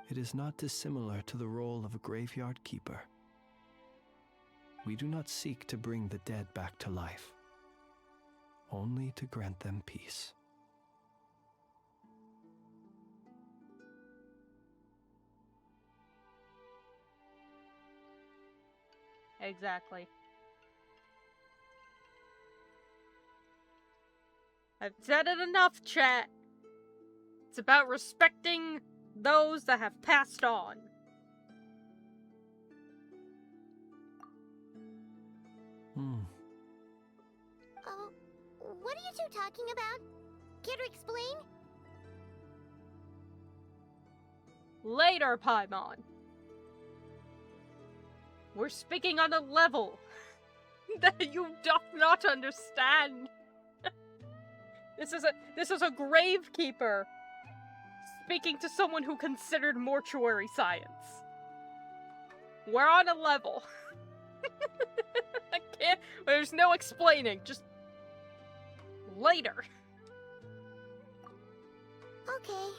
It is not dissimilar to the role of a graveyard keeper. We do not seek to bring the dead back to life, only to grant them peace. Exactly. I've said it enough, chat. It's about respecting those that have passed on. What are you two talking about? Care to explain? Later, Paimon. We're speaking on a level that you doth not understand. This is a gravekeeper speaking to someone who considered mortuary science. We're on a level. I can't. There's no explaining. Just later. Okay.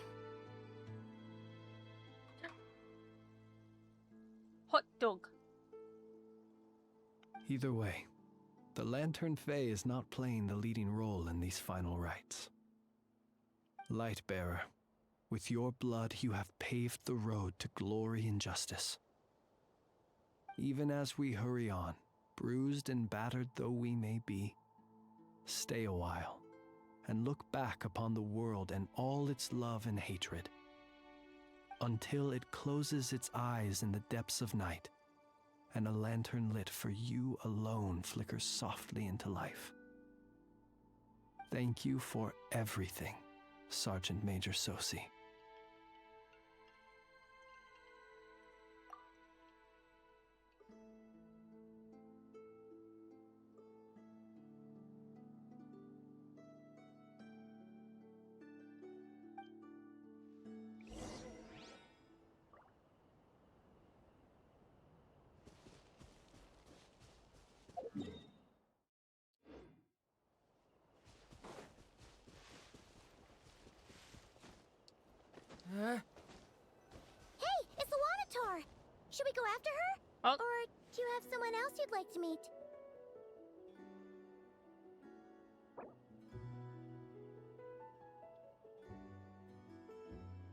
Hot dog. Either way, the Lantern Fae is not playing the leading role in these final rites. Lightbearer, with your blood you have paved the road to glory and justice. Even as we hurry on, bruised and battered though we may be, stay a while and look back upon the world and all its love and hatred, until it closes its eyes in the depths of night and a lantern lit for you alone flickers softly into life. Thank you for everything, Sergeant Major Sosi. Hey, it's the Wanatar! Should we go after her? Oh. Or do you have someone else you'd like to meet?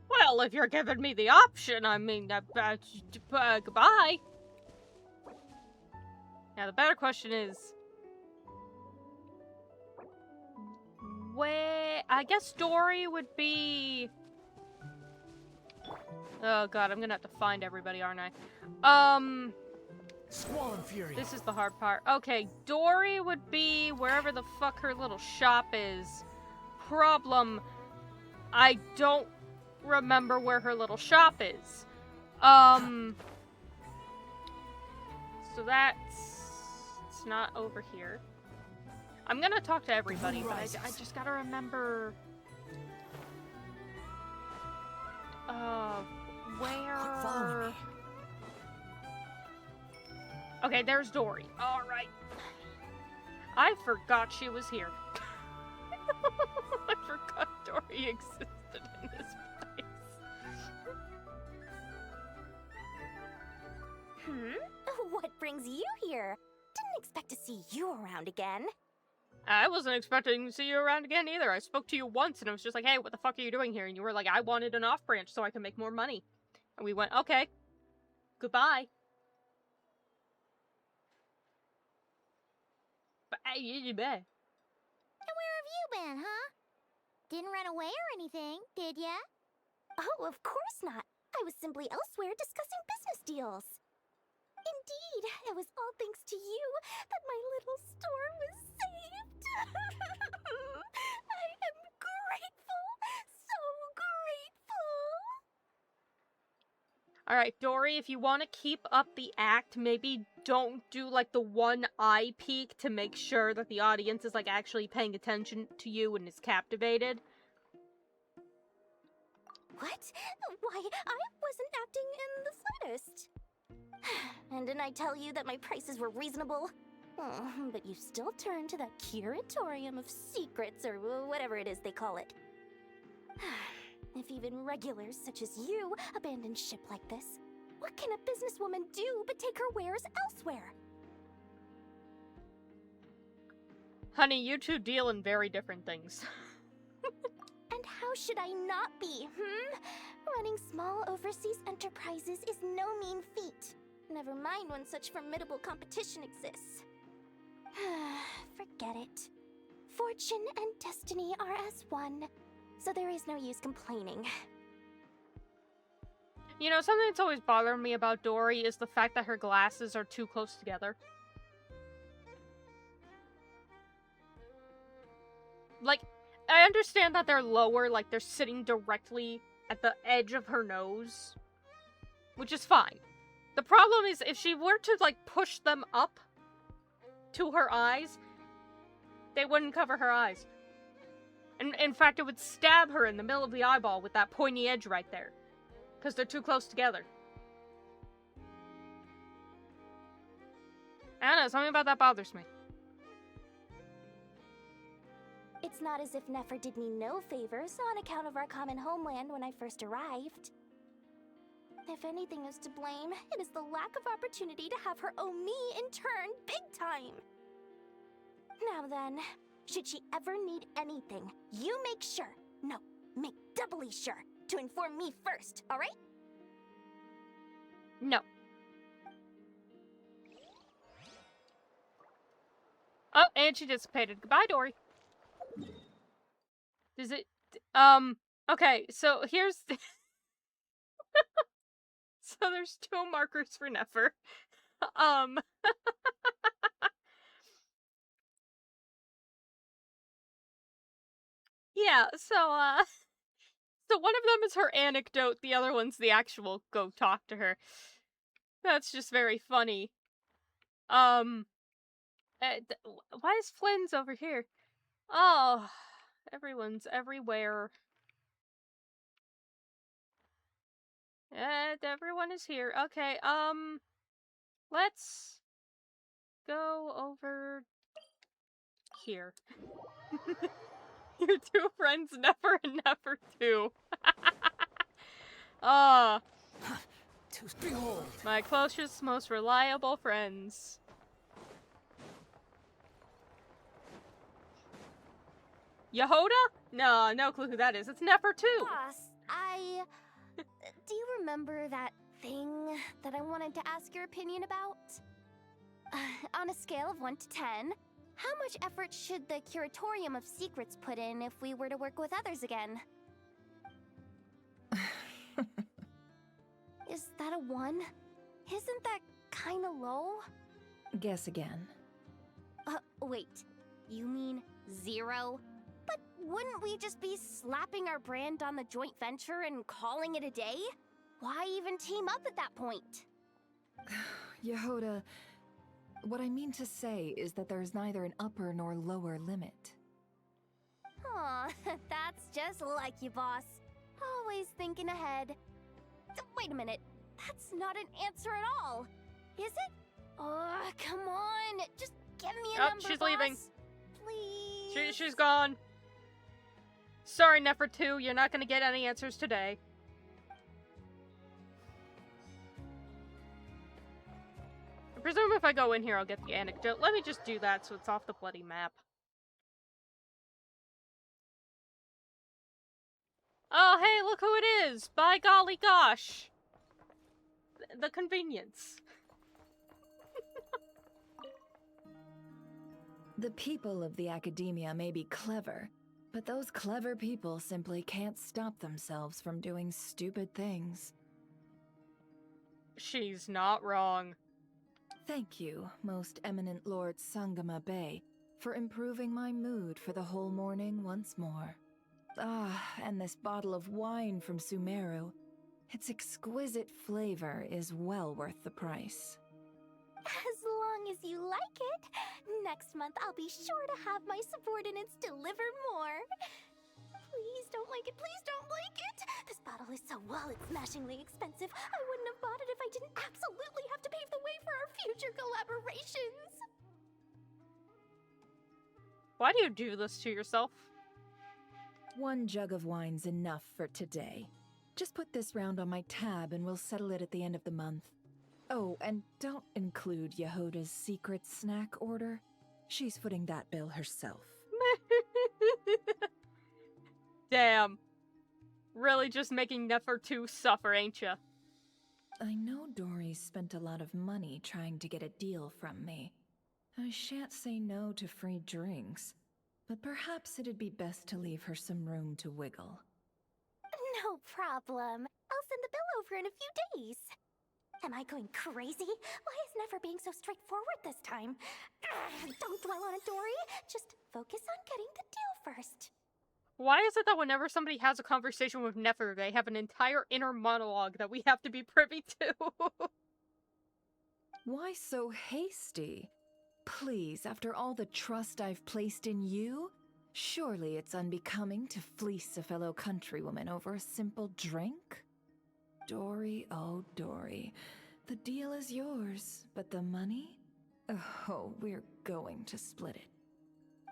Well, if you're giving me the option, I mean, goodbye. Now, the better question is, where? I guess Dory would be. Oh god, I'm gonna have to find everybody, aren't I? Squall Fury. This is the hard part. Okay, Dory would be wherever the fuck her little shop is. Problem, I don't remember where her little shop is. So it's not over here. I'm gonna talk to everybody, but I just gotta remember. Where? Okay, there's Dory. All right. I forgot she was here. I forgot Dory existed in this place. What brings you here? Didn't expect to see you around again. I wasn't expecting to see you around again either. I spoke to you once and I was just like, hey, what the fuck are you doing here? And you were like, I wanted an off-branch so I can make more money. And we went, okay. Goodbye. And where have you been, huh? Didn't run away or anything, did ya? Oh, of course not. I was simply elsewhere discussing business deals. Indeed, it was all thanks to you that my little store was saved. I am grateful, so grateful. Alright, Dory, if you want to keep up the act, maybe don't do, like, the one eye peek to make sure that the audience is, like, actually paying attention to you and is captivated. What? Why, I wasn't acting in the slightest. And didn't I tell you that my prices were reasonable? Oh, but you still turn to that curatorium of secrets, or whatever it is they call it. If even regulars such as you abandon ship like this, what can a businesswoman do but take her wares elsewhere? Honey, you two deal in very different things. And how should I not be, Running small overseas enterprises is no mean feat. Never mind when such formidable competition exists. Forget it. Fortune and destiny are as one, so there is no use complaining. You know, something that's always bothered me about Dory is the fact that her glasses are too close together. Like, I understand that they're lower, like they're sitting directly at the edge of her nose, which is fine. The problem is if she were to, like, push them up to her eyes, they wouldn't cover her eyes. And in fact, it would stab her in the middle of the eyeball with that pointy edge right there. Because they're too close together. I don't know, something about that bothers me. It's not as if Nefer did me no favors on account of our common homeland when I first arrived. If anything is to blame, it is the lack of opportunity to have her owe me in turn big time. Now then, should she ever need anything, you make sure, no, make doubly sure, to inform me first, alright? No. Oh, and she dissipated. Goodbye, Dory. Does it... Okay, so here's... So there's 2 markers for Nefer. Yeah, so one of them is her anecdote, the other one's the actual go talk to her. That's just very funny. Why is Flynn's over here? Oh, everyone's everywhere. Everyone is here. Okay, let's go over here. Your 2 friends, Nefer and Nefer 2. Behold, my closest, most reliable friends. Yehoda? No, no clue who that is. It's Nefer 2. Boss, do you remember that thing that I wanted to ask your opinion about? On a scale of 1 to 10, how much effort should the Curatorium of Secrets put in if we were to work with others again? Is that a 1? Isn't that kinda low? guess again. Wait. You mean 0? But wouldn't we just be slapping our brand on the joint venture and calling it a day? Why even team up at that point? Yehoda, what I mean to say is that there's neither an upper nor lower limit. Aw, that's just like you, boss. Always thinking ahead. Wait a minute. That's not an answer at all. Is it? Oh, come on. Just give me a number, she's boss. leaving. Please. She's gone. Sorry, Nefer 2, you're not gonna get any answers today. I presume if I go in here, I'll get the anecdote. Let me just do that so it's off the bloody map. Oh, hey, look who it is! By golly gosh! The convenience. The people of the academia may be clever, but those clever people simply can't stop themselves from doing stupid things. She's not wrong. Thank you, most eminent Lord Sangama Bey, for improving my mood for the whole morning once more. Ah, and this bottle of wine from Sumeru. Its exquisite flavor is well worth the price. As long as you like it. Next month, I'll be sure to have my subordinates deliver more. Please don't like it, please don't like it! This bottle is so wallet-smashingly expensive, I wouldn't have bought it if I didn't absolutely have to pave the way for our future collaborations! Why do you do this to yourself? One jug of wine's enough for today. Just put this round on my tab and we'll settle it at the end of the month. Oh, and don't include Yehoda's secret snack order. She's footing that bill herself. Damn. Really just making Nefertu suffer, ain't ya? I know Dory spent a lot of money trying to get a deal from me. I shan't say no to free drinks, but perhaps it'd be best to leave her some room to wiggle. No problem. I'll send the bill over in a few days. Am I going crazy? Why is Nefer being so straightforward this time? Don't dwell on it, Dory. Just focus on getting the deal first. Why is it that whenever somebody has a conversation with Nefer, they have an entire inner monologue that we have to be privy to? Why so hasty? Please, after all the trust I've placed in you, surely it's unbecoming to fleece a fellow countrywoman over a simple drink? Dory, oh Dory, the deal is yours, but the money? Oh, we're going to split it.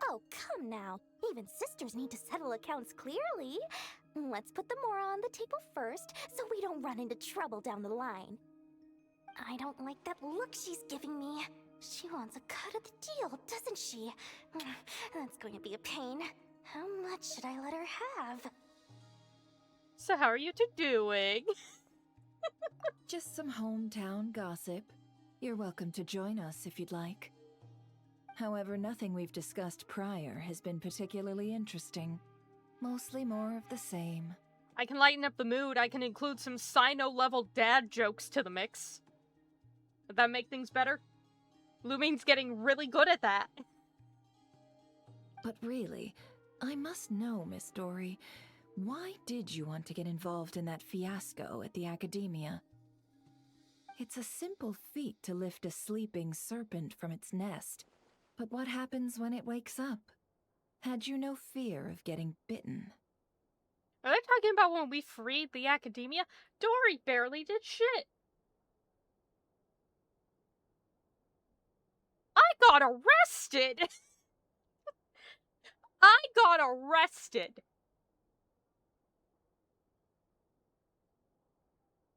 Oh, come now. Even sisters need to settle accounts clearly. Let's put the mora on the table first, so we don't run into trouble down the line. I don't like that look she's giving me. She wants a cut of the deal, doesn't she? That's going to be a pain. How much should I let her have? So how are you two doing? Just some hometown gossip. You're welcome to join us if you'd like. However, nothing we've discussed prior has been particularly interesting. Mostly more of the same. I can lighten up the mood. I can include some Sino-level dad jokes to the mix. Would that make things better? Lumine's getting really good at that. But really, I must know, Miss Dory, why did you want to get involved in that fiasco at the Academia? It's a simple feat to lift a sleeping serpent from its nest. But what happens when it wakes up? Had you no fear of getting bitten? Are they talking about when we freed the Academia? Dory barely did shit. I got arrested! I got arrested!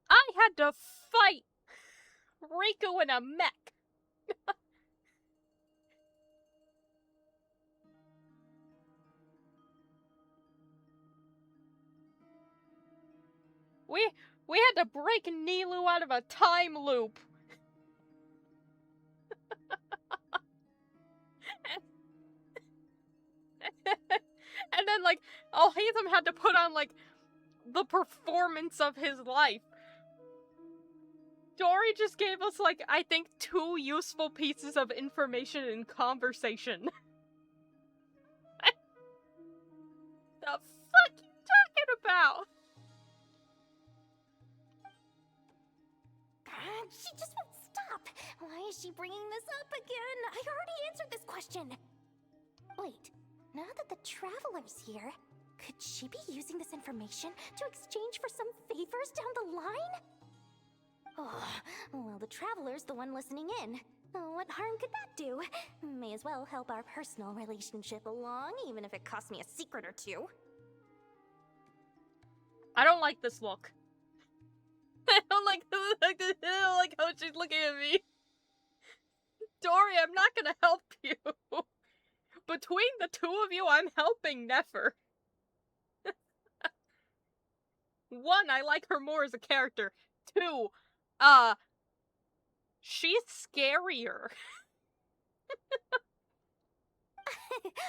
I had to fight Riku in a mech! We had to break Nilu out of a time loop. And then, like, Alhaitham had to put on, like, the performance of his life. Dory just gave us, like, I think 2 useful pieces of information in conversation. The fuck you talking about? She just won't stop. Why is she bringing this up again? I already answered this question. Wait, now that the Traveler's here, could she be using this information to exchange for some favors down the line? Oh, well, the Traveler's the one listening in. What harm could that do? May as well help our personal relationship along, even if it costs me a secret or two. I don't like this look. I don't like how she's looking at me. Dory, I'm not gonna help you. Between the two of you, I'm helping Nefer. One, I like her more as a character. Two, she's scarier.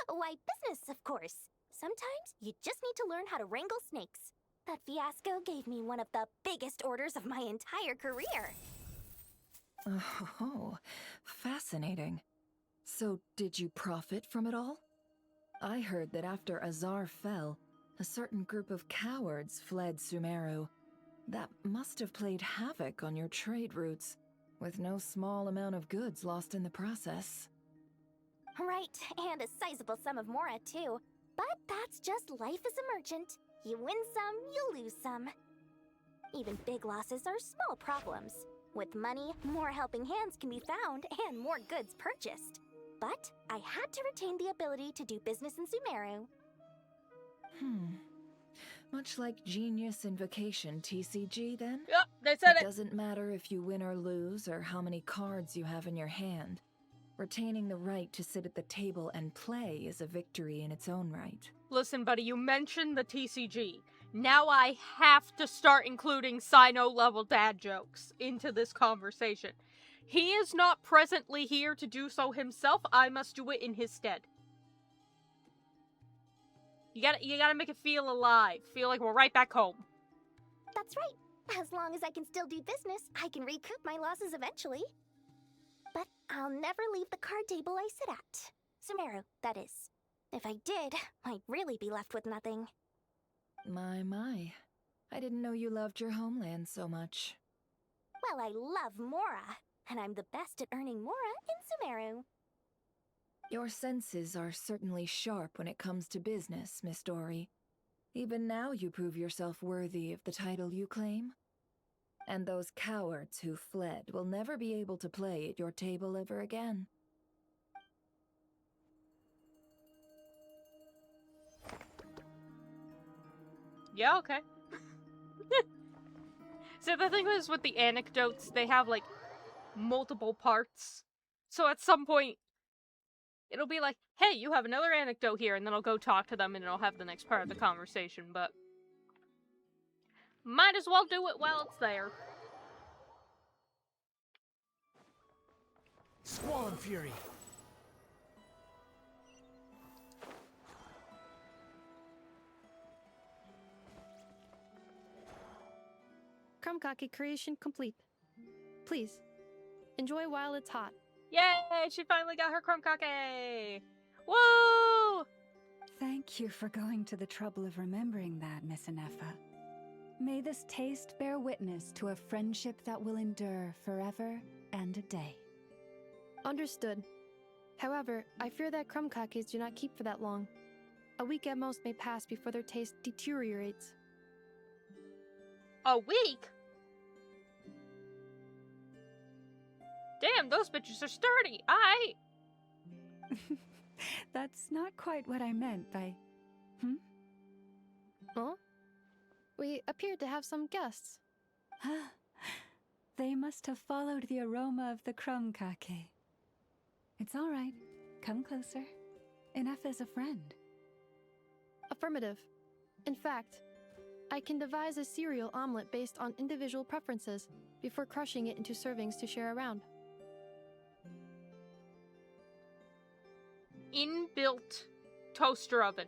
Why, business, of course. Sometimes you just need to learn how to wrangle snakes. That fiasco gave me one of the biggest orders of my entire career. Oh, fascinating. So, did you profit from it all? I heard that after Azar fell, a certain group of cowards fled Sumeru. That must have played havoc on your trade routes, with no small amount of goods lost in the process. Right, and a sizable sum of mora, too. But that's just life as a merchant. You win some, you lose some. Even big losses are small problems. With money, more helping hands can be found and more goods purchased. But I had to retain the ability to do business in Sumeru. Much like Genius Invocation TCG, then? Yep, they said It doesn't matter if you win or lose, or how many cards you have in your hand. Retaining the right to sit at the table and play is a victory in its own right. Listen, buddy, you mentioned the TCG. Now I have to start including Sino-level dad jokes into this conversation. He is not presently here to do so himself. I must do it in his stead. You gotta make it feel alive. Feel like we're right back home. That's right. As long as I can still do business, I can recoup my losses eventually. But I'll never leave the card table I sit at. Sumeru, that is. If I did, I'd really be left with nothing. My. I didn't know you loved your homeland so much. Well, I love mora, and I'm the best at earning mora in Sumeru. Your senses are certainly sharp when it comes to business, Miss Dory. Even now you prove yourself worthy of the title you claim. And those cowards who fled will never be able to play at your table ever again. Yeah, okay. So the thing is with the anecdotes, they have, like, multiple parts. So at some point, it'll be like, hey, you have another anecdote here, and then I'll go talk to them and it'll have the next part of the conversation, but might as well do it while it's there. Squall and Fury. Krumkake creation complete. Please, enjoy while it's hot. Yay! She finally got her krumkake! Woo! Thank you for going to the trouble of remembering that, Miss Anefa. May this taste bear witness to a friendship that will endure forever and a day. Understood. However, I fear that krumkakes do not keep for that long. A week at most may pass before their taste deteriorates. A week? Damn, those bitches are sturdy. That's not quite what I meant by... Huh? We appeared to have some guests. They must have followed the aroma of the krumkake. It's all right. Come closer. Enough as a friend. Affirmative. In fact, I can devise a cereal omelet based on individual preferences before crushing it into servings to share around. Inbuilt toaster oven.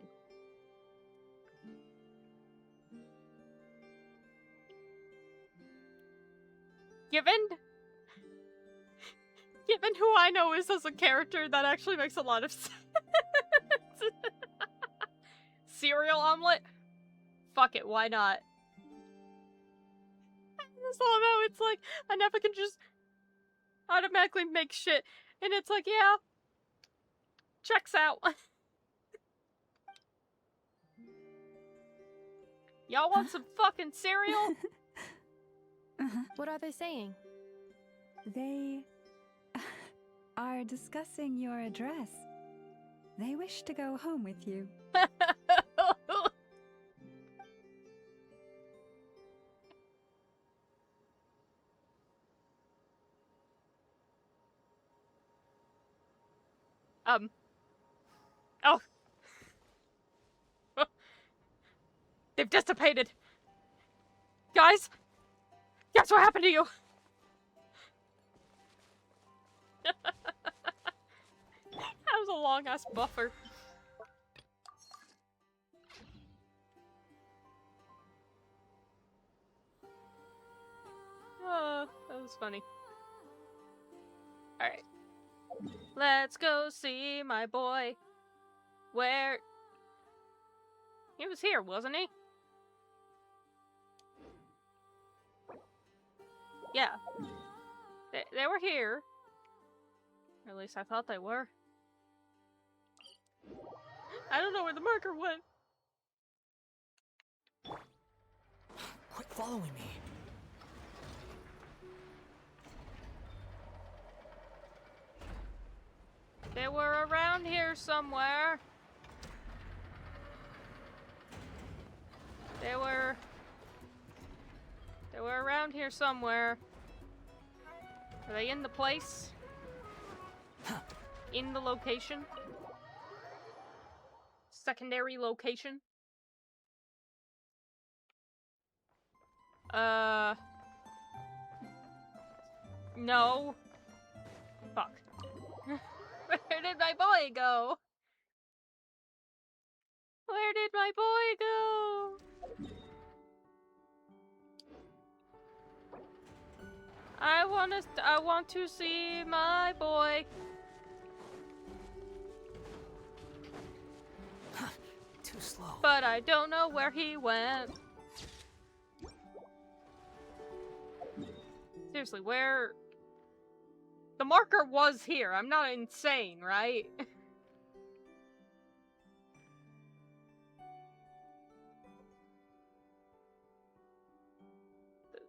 Given who I know is as a character, that actually makes a lot of sense. Cereal omelet? Fuck it, why not? I just love how it's like, Anefa can just automatically make shit, and it's like, yeah, checks out. Y'all want some fucking cereal? What are they saying? They are discussing your address. They wish to go home with you. Oh. They've dissipated. Guys? Guess what happened to you? That was a long-ass buffer. That was funny. Alright. Let's go see my boy. Where? He was here, wasn't he? Yeah. They were here. Or at least I thought they were. I don't know where the marker went. Quit following me. They were around here somewhere. They were around here somewhere. Are they in the place? In the location? Secondary location? No. Fuck. Where did my boy go? Where did my boy go? I want to see my boy. Too slow. But I don't know where he went. Seriously, where? The marker was here. I'm not insane, right?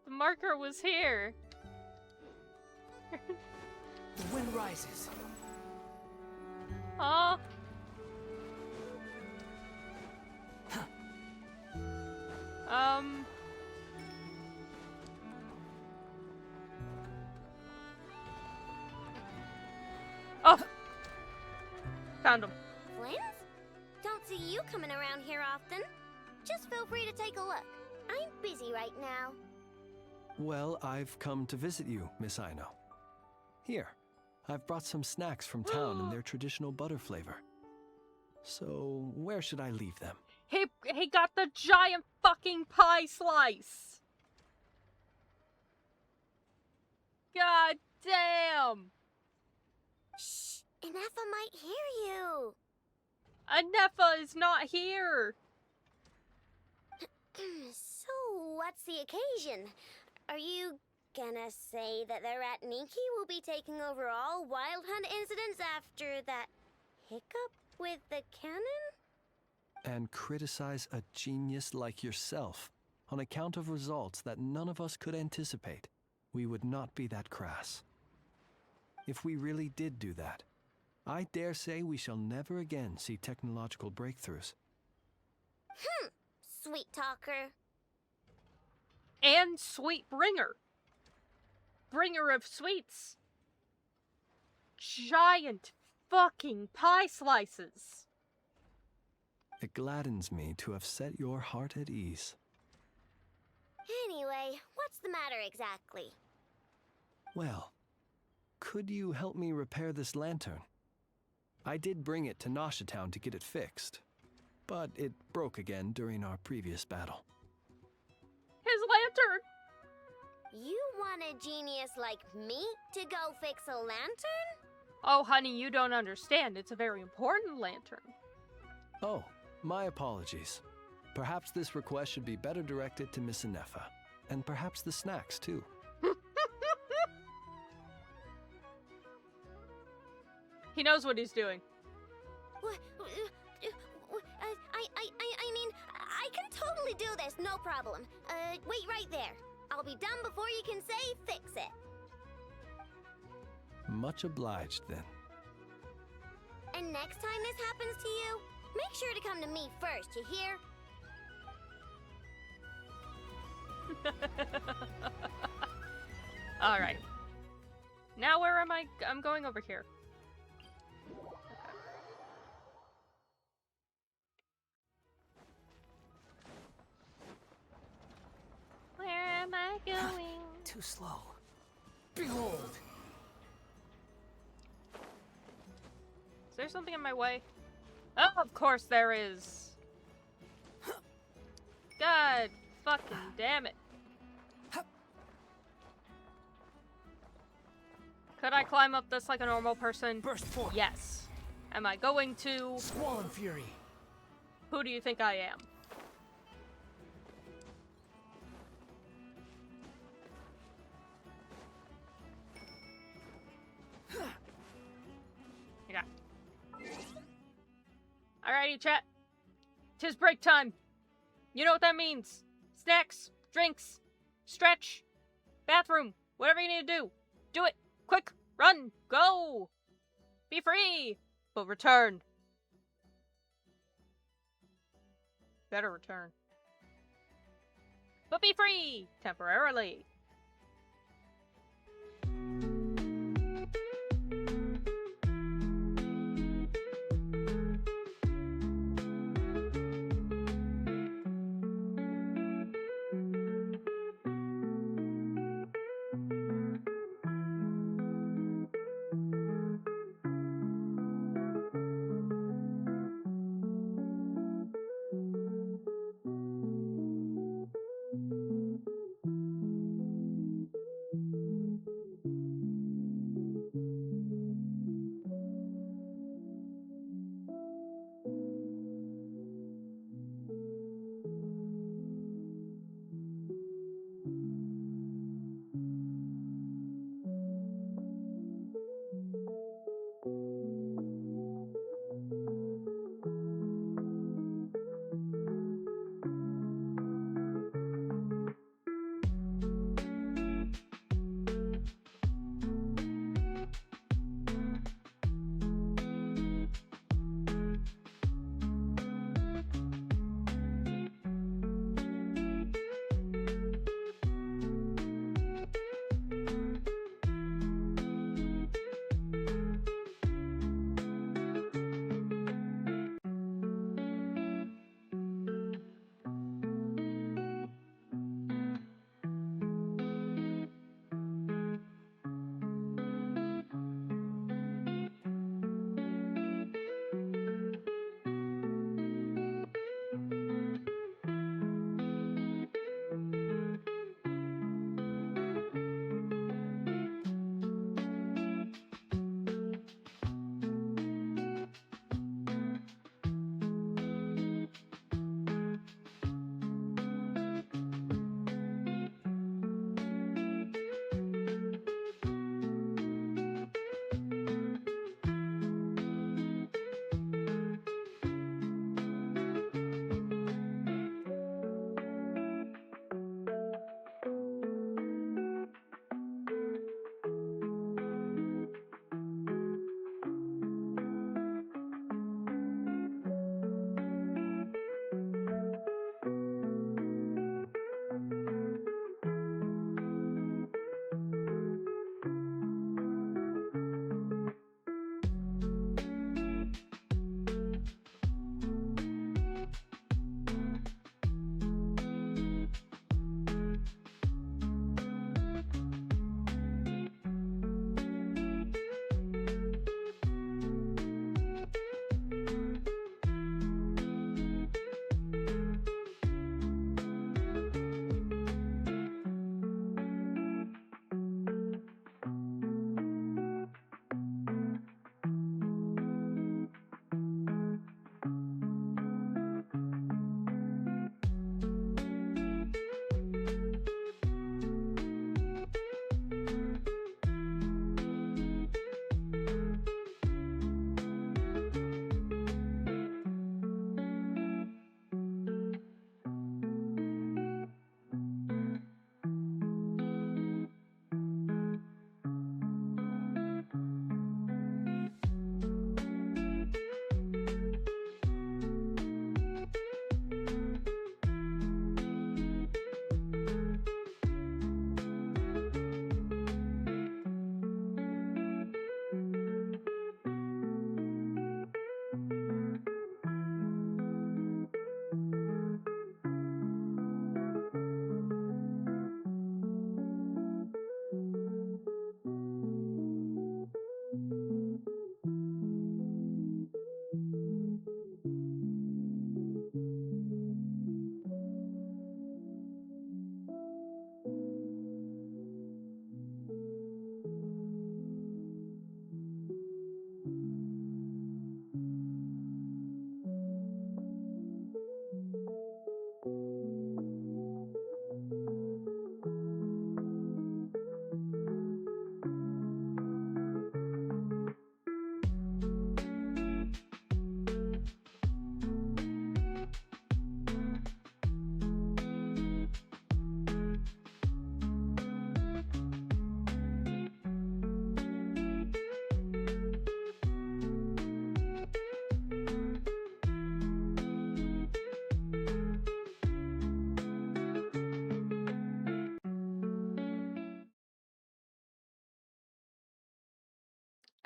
The marker was here. The wind rises. Huh? Oh! Found him. Twins? Don't see you coming around here often. Just feel free to take a look. I'm busy right now. Well, I've come to visit you, Miss Aino. Here, I've brought some snacks from town in their traditional butter flavor. So, where should I leave them? He got the giant fucking pie slice! God damn! Shh! Inefa might hear you! Inefa is not here! So, what's the occasion? Are you gonna say that the Rat Niki will be taking over all Wild Hunt incidents after that hiccup with the cannon? And criticize a genius like yourself on account of results that none of us could anticipate. We would not be that crass. If we really did do that, I dare say we shall never again see technological breakthroughs. Sweet talker. And sweet bringer. Bringer of sweets. Giant fucking pie slices. It gladdens me to have set your heart at ease. Anyway, what's the matter exactly? Well, could you help me repair this lantern? I did bring it to Noshatown to get it fixed, but it broke again during our previous battle. His lantern! You want a genius like me to go fix a lantern? Oh, honey, you don't understand. It's a very important lantern. Oh, my apologies. Perhaps this request should be better directed to Miss Inefa, and perhaps the snacks, too. He knows what he's doing. I mean, I can totally do this, no problem. Wait right there. I'll be done before you can say fix it. Much obliged, then. And next time this happens to you, make sure to come to me first, you hear? Alright. Now where am I? I'm going over here. Okay. going. Too slow. Behold! Is there something in my way? Oh, of course there is. God fucking damn it. Could I climb up this like a normal person? Burst forth. Yes. Am I going to? Squall and fury. Who do you think I am? Yeah. Alrighty, chat. 'Tis break time. You know what that means. Snacks, drinks, stretch, bathroom, whatever you need to do. Do it. Quick, run, go. Be free, but return. Better return. But be free, temporarily.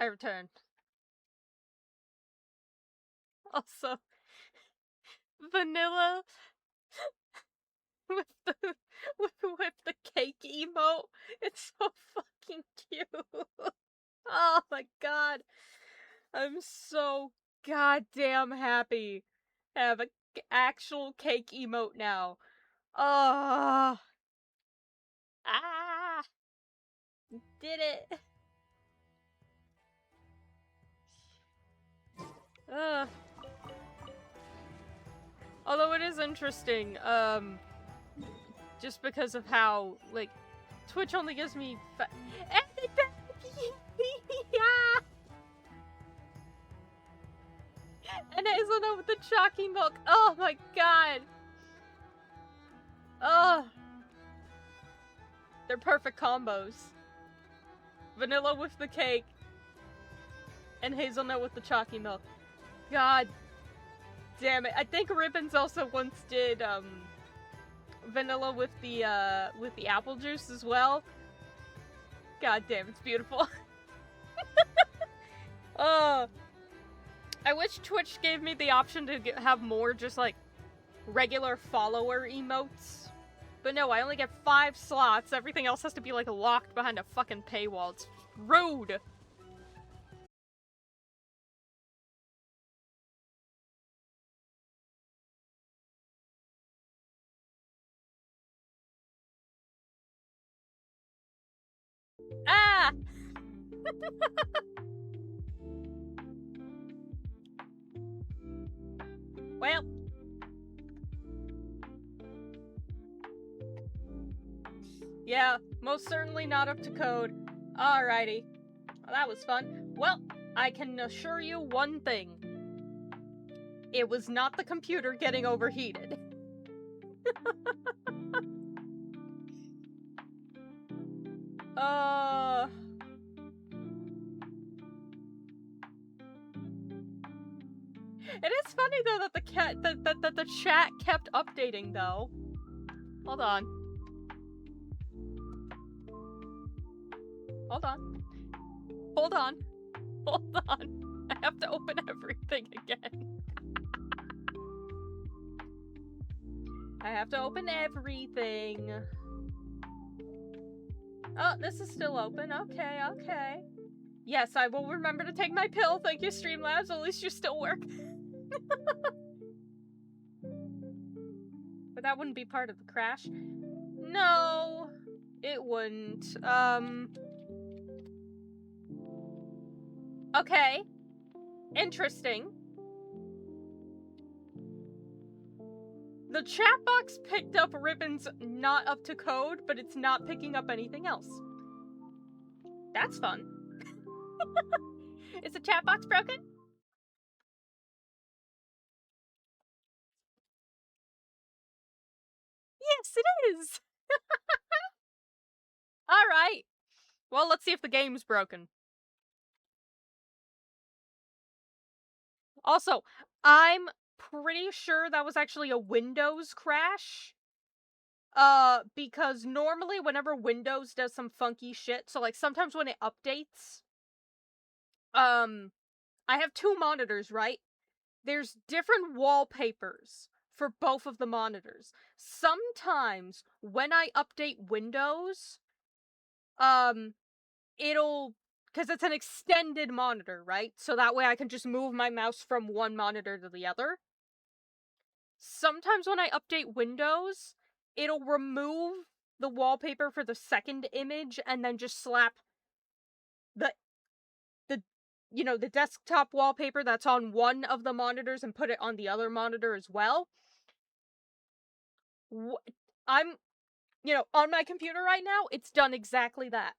I returned. Also, Vanilla with the cake emote. It's so fucking cute. Oh my god. I'm so goddamn happy to have an actual cake emote now. Oh. Ah. Did it. Although it is interesting, just because of how, like, Twitch only gives me yeah. And hazelnut with the chalky milk. Oh my god. Oh. They're perfect combos. Vanilla with the cake. And hazelnut with the chalky milk. God damn it. I think Ribbons also once did, vanilla with the apple juice as well. God damn, it's beautiful. I wish Twitch gave me the option to have more just, like, regular follower emotes. But no, I only get 5 slots. Everything else has to be, like, locked behind a fucking paywall. It's rude! Ah! Well. Yeah, most certainly not up to code. Alrighty. Well, that was fun. Well, I can assure you one thing. It was not the computer getting overheated. It is funny though that the chat kept updating though. Hold on. Hold on. Hold on. Hold on. I have to open everything again. I have to open everything. Oh, this is still open. Okay, okay. Yes, I will remember to take my pill. Thank you, Streamlabs. At least you still work. But that wouldn't be part of the crash. No, it wouldn't. Okay. Interesting. The chat box picked up Ribbon's not up to code, but it's not picking up anything else. That's fun. Is the chat box broken? Yes, it is! Alright. Well, let's see if the game's broken. Also, I'm pretty sure that was actually a Windows crash. Because normally whenever Windows does some funky shit, so like sometimes when it updates, I have 2 monitors, right? There's different wallpapers for both of the monitors. Sometimes when I update Windows, it'll, because it's an extended monitor, right? So that way I can just move my mouse from one monitor to the other. Sometimes when I update Windows, it'll remove the wallpaper for the second image and then just slap the you know, the desktop wallpaper that's on one of the monitors and put it on the other monitor as well. I'm, you know, on my computer right now, it's done exactly that.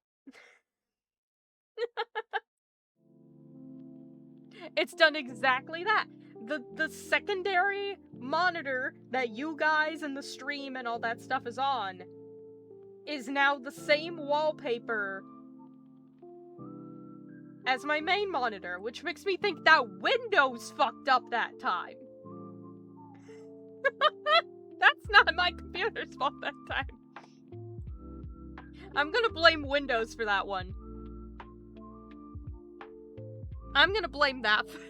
It's done exactly that. The secondary monitor that you guys and the stream and all that stuff is on is now the same wallpaper as my main monitor, which makes me think that Windows fucked up that time. That's not my computer's fault that time. I'm gonna blame Windows for that one. I'm gonna blame that for that.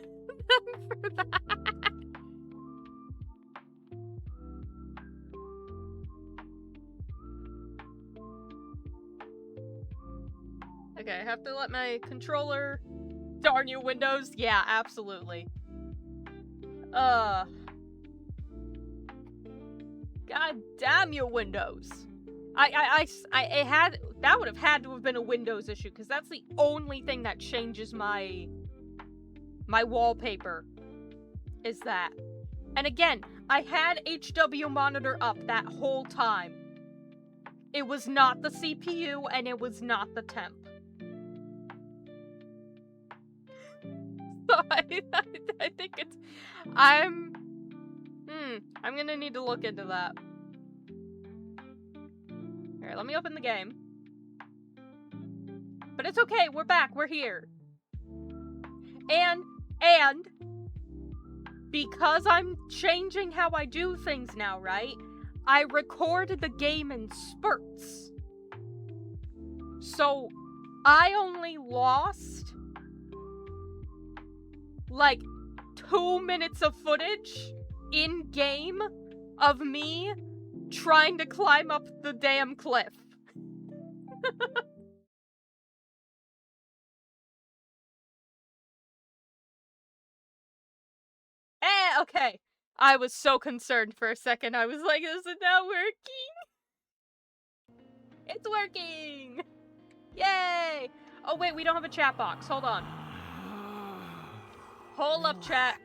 Okay, I have to let my controller... Darn you, Windows. Yeah, absolutely. God damn you, Windows. It had... That would have had to have been a Windows issue, because that's the only thing that changes my wallpaper. Is that. And again, I had HW monitor up that whole time. It was not the CPU, and it was not the temp. So I think it's... I'm gonna need to look into that. Alright, let me open the game. But it's okay, we're back, we're here. And because I'm changing how I do things now, right? I recorded the game in spurts. So, I only lost like 2 minutes of footage in-game of me trying to climb up the damn cliff. Okay. I was so concerned for a second. I was like, is it not working? It's working! Yay! Oh wait, we don't have a chat box. Hold on. Hold up, chat.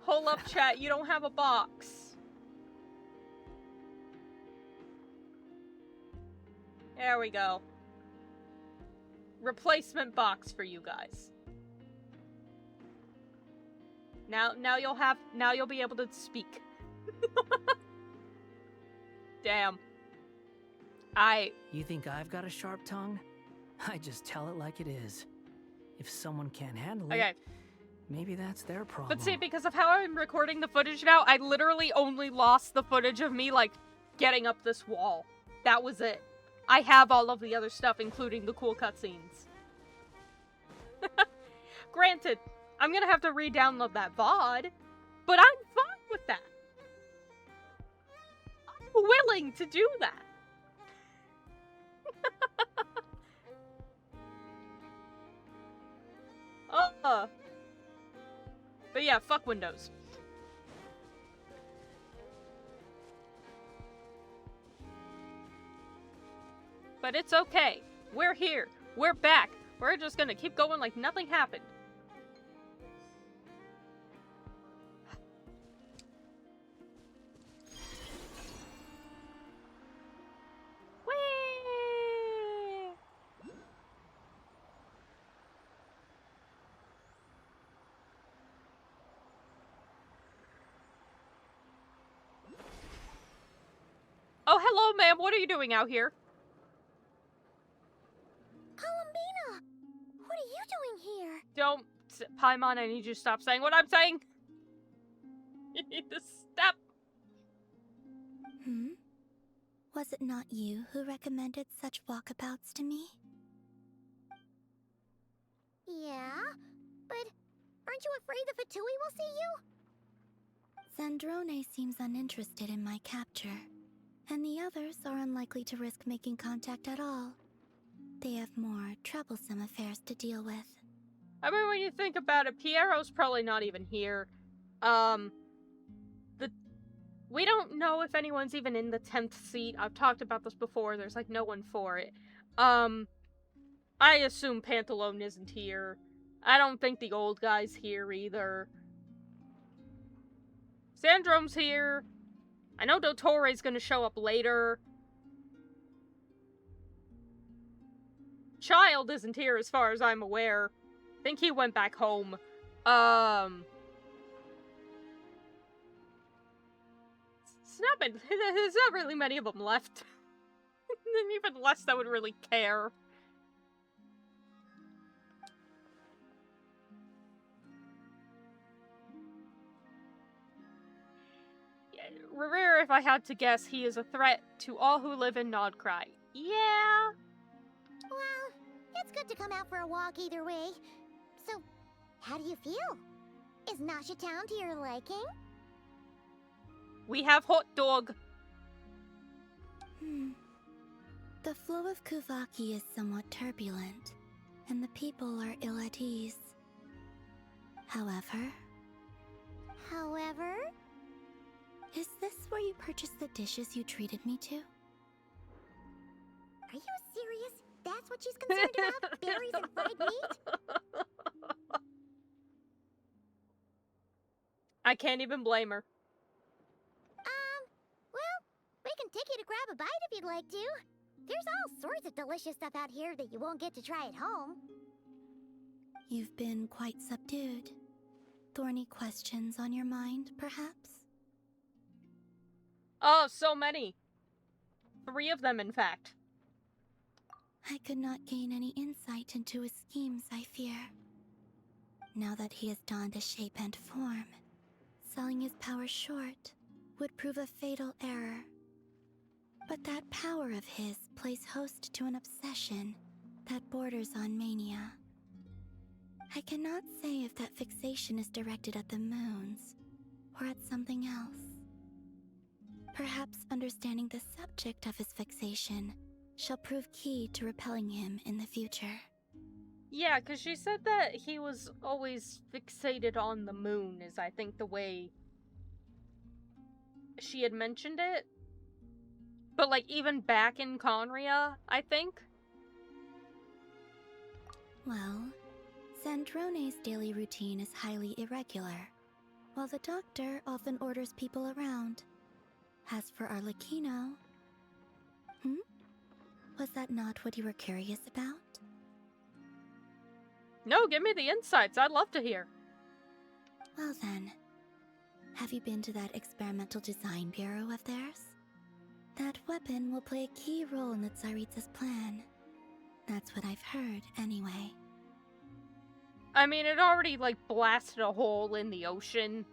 Hold up, chat. You don't have a box. There we go. Replacement box for you guys. Now you'll be able to speak. Damn. You think I've got a sharp tongue? I just tell it like it is. If someone can't handle it, maybe that's their problem. But see, because of how I'm recording the footage now, I literally only lost the footage of me, like, getting up this wall. That was it. I have all of the other stuff, including the cool cutscenes. Granted, I'm gonna have to re-download that VOD, but I'm fine with that. I'm willing to do that. But yeah, fuck Windows. But it's okay. We're here. We're back. We're just gonna keep going like nothing happened. Oh, hello, ma'am. What are you doing out here? Columbina! What are you doing here? Don't... Paimon, I need you to stop saying what I'm saying. You need to stop. Was it not you who recommended such walkabouts to me? Yeah, but aren't you afraid the Fatui will see you? Zandrone seems uninterested in my capture, and the others are unlikely to risk making contact at all. They have more troublesome affairs to deal with. I mean, when you think about it, Piero's probably not even here. We don't know if anyone's even in the 10th seat. I've talked about this before. There's, like, no one for it. I assume Pantalone isn't here. I don't think the old guy's here, either. Sandrome's here. I know Dottore gonna show up later. Child isn't here as far as I'm aware. I think he went back home. There's not really many of them left. And even less that would really care. Rivera, if I had to guess, he is a threat to all who live in Nod-Krai. Yeah. Well, it's good to come out for a walk either way. So, how do you feel? Is Nasha Town to your liking? We have hot dog. The flow of Kuvaki is somewhat turbulent, and the people are ill at ease. However? Is this where you purchased the dishes you treated me to? Are you serious? That's what she's concerned about? Berries and fried meat? I can't even blame her. Well, we can take you to grab a bite if you'd like to. There's all sorts of delicious stuff out here that you won't get to try at home. You've been quite subdued. Thorny questions on your mind, perhaps? Oh, so many. 3 of them, in fact. I could not gain any insight into his schemes, I fear. Now that he has donned a shape and form, selling his power short would prove a fatal error. But that power of his plays host to an obsession that borders on mania. I cannot say if that fixation is directed at the moons or at something else. Perhaps understanding the subject of his fixation shall prove key to repelling him in the future. Yeah, because she said that he was always fixated on the moon, is I think the way she had mentioned it. But, like, even back in Conria, I think. Well, Sandrone's daily routine is highly irregular, while the doctor often orders people around. As for Arlecchino... Was that not what you were curious about? No, give me the insights. I'd love to hear. Well then, have you been to that experimental design bureau of theirs? That weapon will play a key role in the Tsaritsa's plan. That's what I've heard, anyway. I mean, it already, like, blasted a hole in the ocean.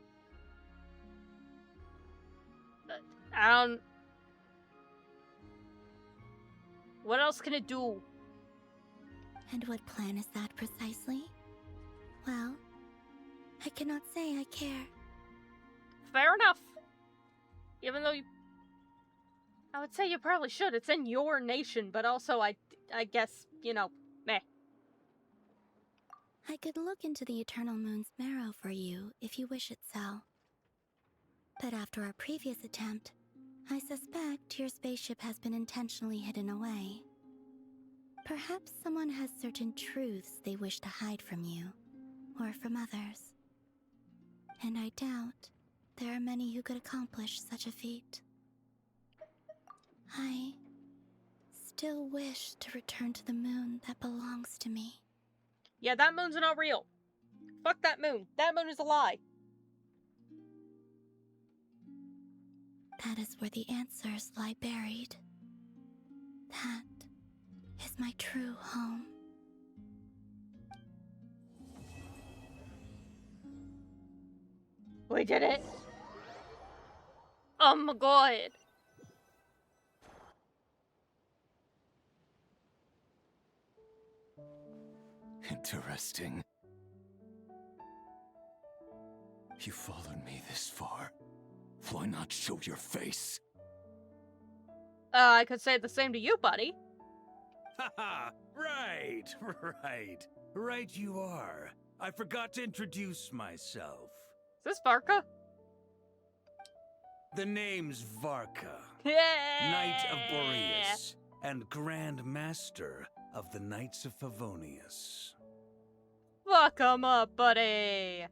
I don't... What else can it do? And what plan is that precisely? Well, I cannot say I care. Fair enough. Even though you... I would say you probably should. It's in your nation, but also I guess, you know, meh. I could look into the Eternal Moon's marrow for you if you wish it so. But after our previous attempt, I suspect your spaceship has been intentionally hidden away. Perhaps someone has certain truths they wish to hide from you, or from others. And I doubt there are many who could accomplish such a feat. I still wish to return to the moon that belongs to me. Yeah, that moon's not real. Fuck that moon. That moon is a lie. That is where the answers lie buried. That is my true home. We did it. Oh my god. Interesting. You followed me this far. Why not show your face? I could say the same to you, buddy. Haha, right you are. I forgot to introduce myself. Is this Varka? The name's Varka. Yeah. Knight of Boreas, and Grand Master of the Knights of Favonius. Fuck 'em up, buddy.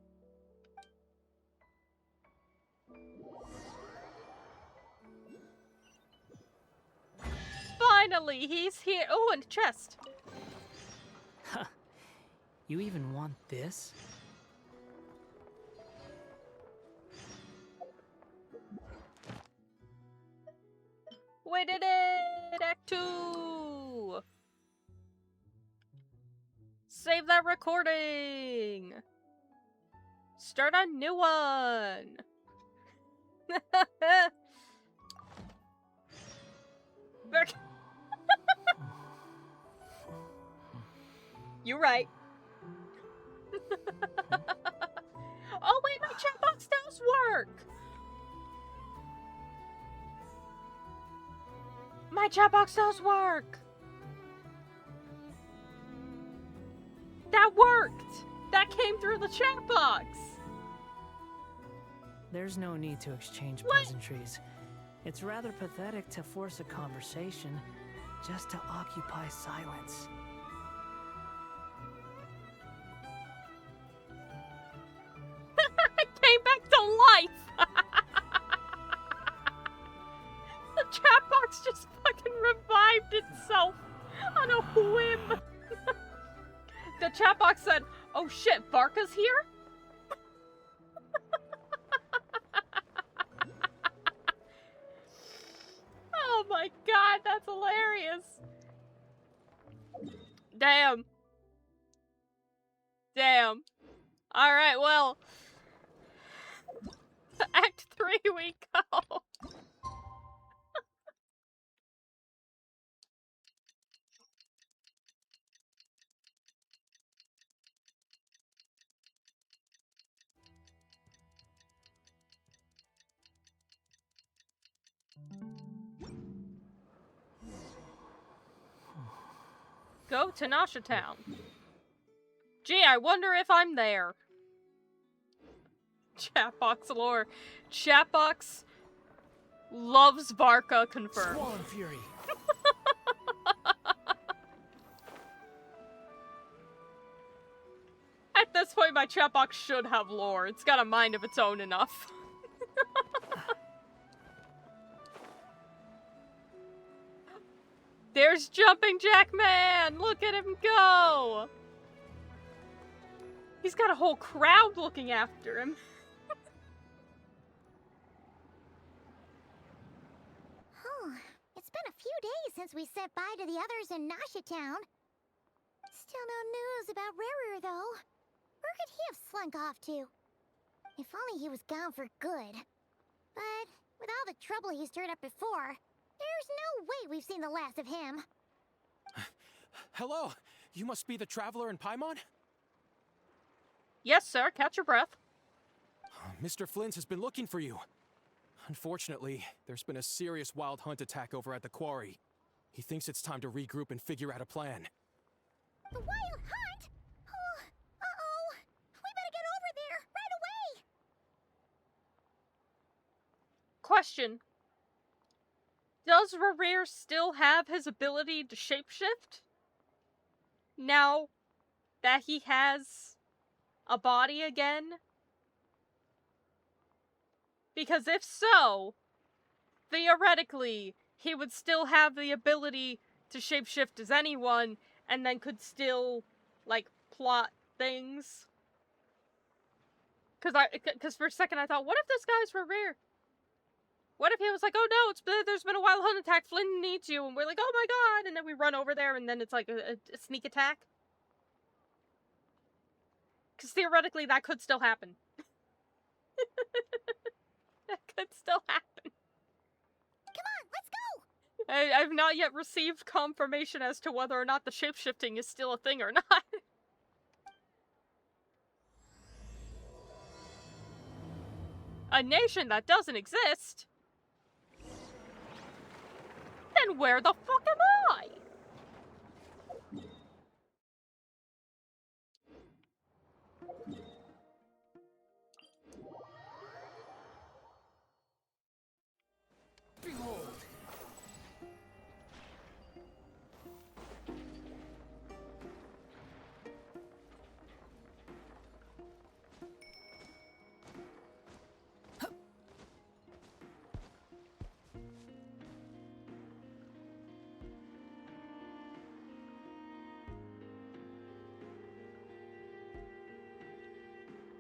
Finally, he's here. Oh, and chest. Huh. You even want this? We did it! Act 2! Save that recording! Start a new one! You're right. Oh wait, my chat box does work! My chat box does work! That worked! That came through the chat box! There's no need to exchange pleasantries. It's rather pathetic to force a conversation just to occupy silence. It came back to life! The chat box just fucking revived itself on a whim! The chat box said, "Oh shit, Barca's here?" Oh my god, that's hilarious. Damn. Damn. Alright, well. Act 3 we go. Go to Nasha Town. Gee, I wonder if I'm there. Chatbox lore. Chatbox loves Barca confirmed. Swan Fury. At this point, my chatbox should have lore. It's got a mind of its own enough. There's Jumping Jack Man! Look at him go! He's got a whole crowd looking after him. It's been a few days since we said bye to the others in Nasha Town. Still no news about Rarer, though. Where could he have slunk off to? If only he was gone for good. But with all the trouble he stirred up before, there's no way we've seen the last of him. Hello! You must be the traveler in Paimon? Yes, sir. Catch your breath. Mr. Flint has been looking for you. Unfortunately, there's been a serious wild hunt attack over at the quarry. He thinks it's time to regroup and figure out a plan. The wild hunt? Oh, uh-oh. We better get over there, right away! Question. Does Rarir still have his ability to shapeshift? Now that he has a body again? Because if so, theoretically, he would still have the ability to shapeshift as anyone, and then could still, like, plot things. Because for a second I thought, what if this guy's Rarir? What if he was like, oh no, there's been a wild hunt attack, Flynn needs you, and we're like, oh my god, and then we run over there, and then it's like a sneak attack? Because theoretically, that could still happen. That could still happen. Come on, let's go! I've not yet received confirmation as to whether or not the shapeshifting is still a thing or not. A nation that doesn't exist? Then where the fuck am I? Behold.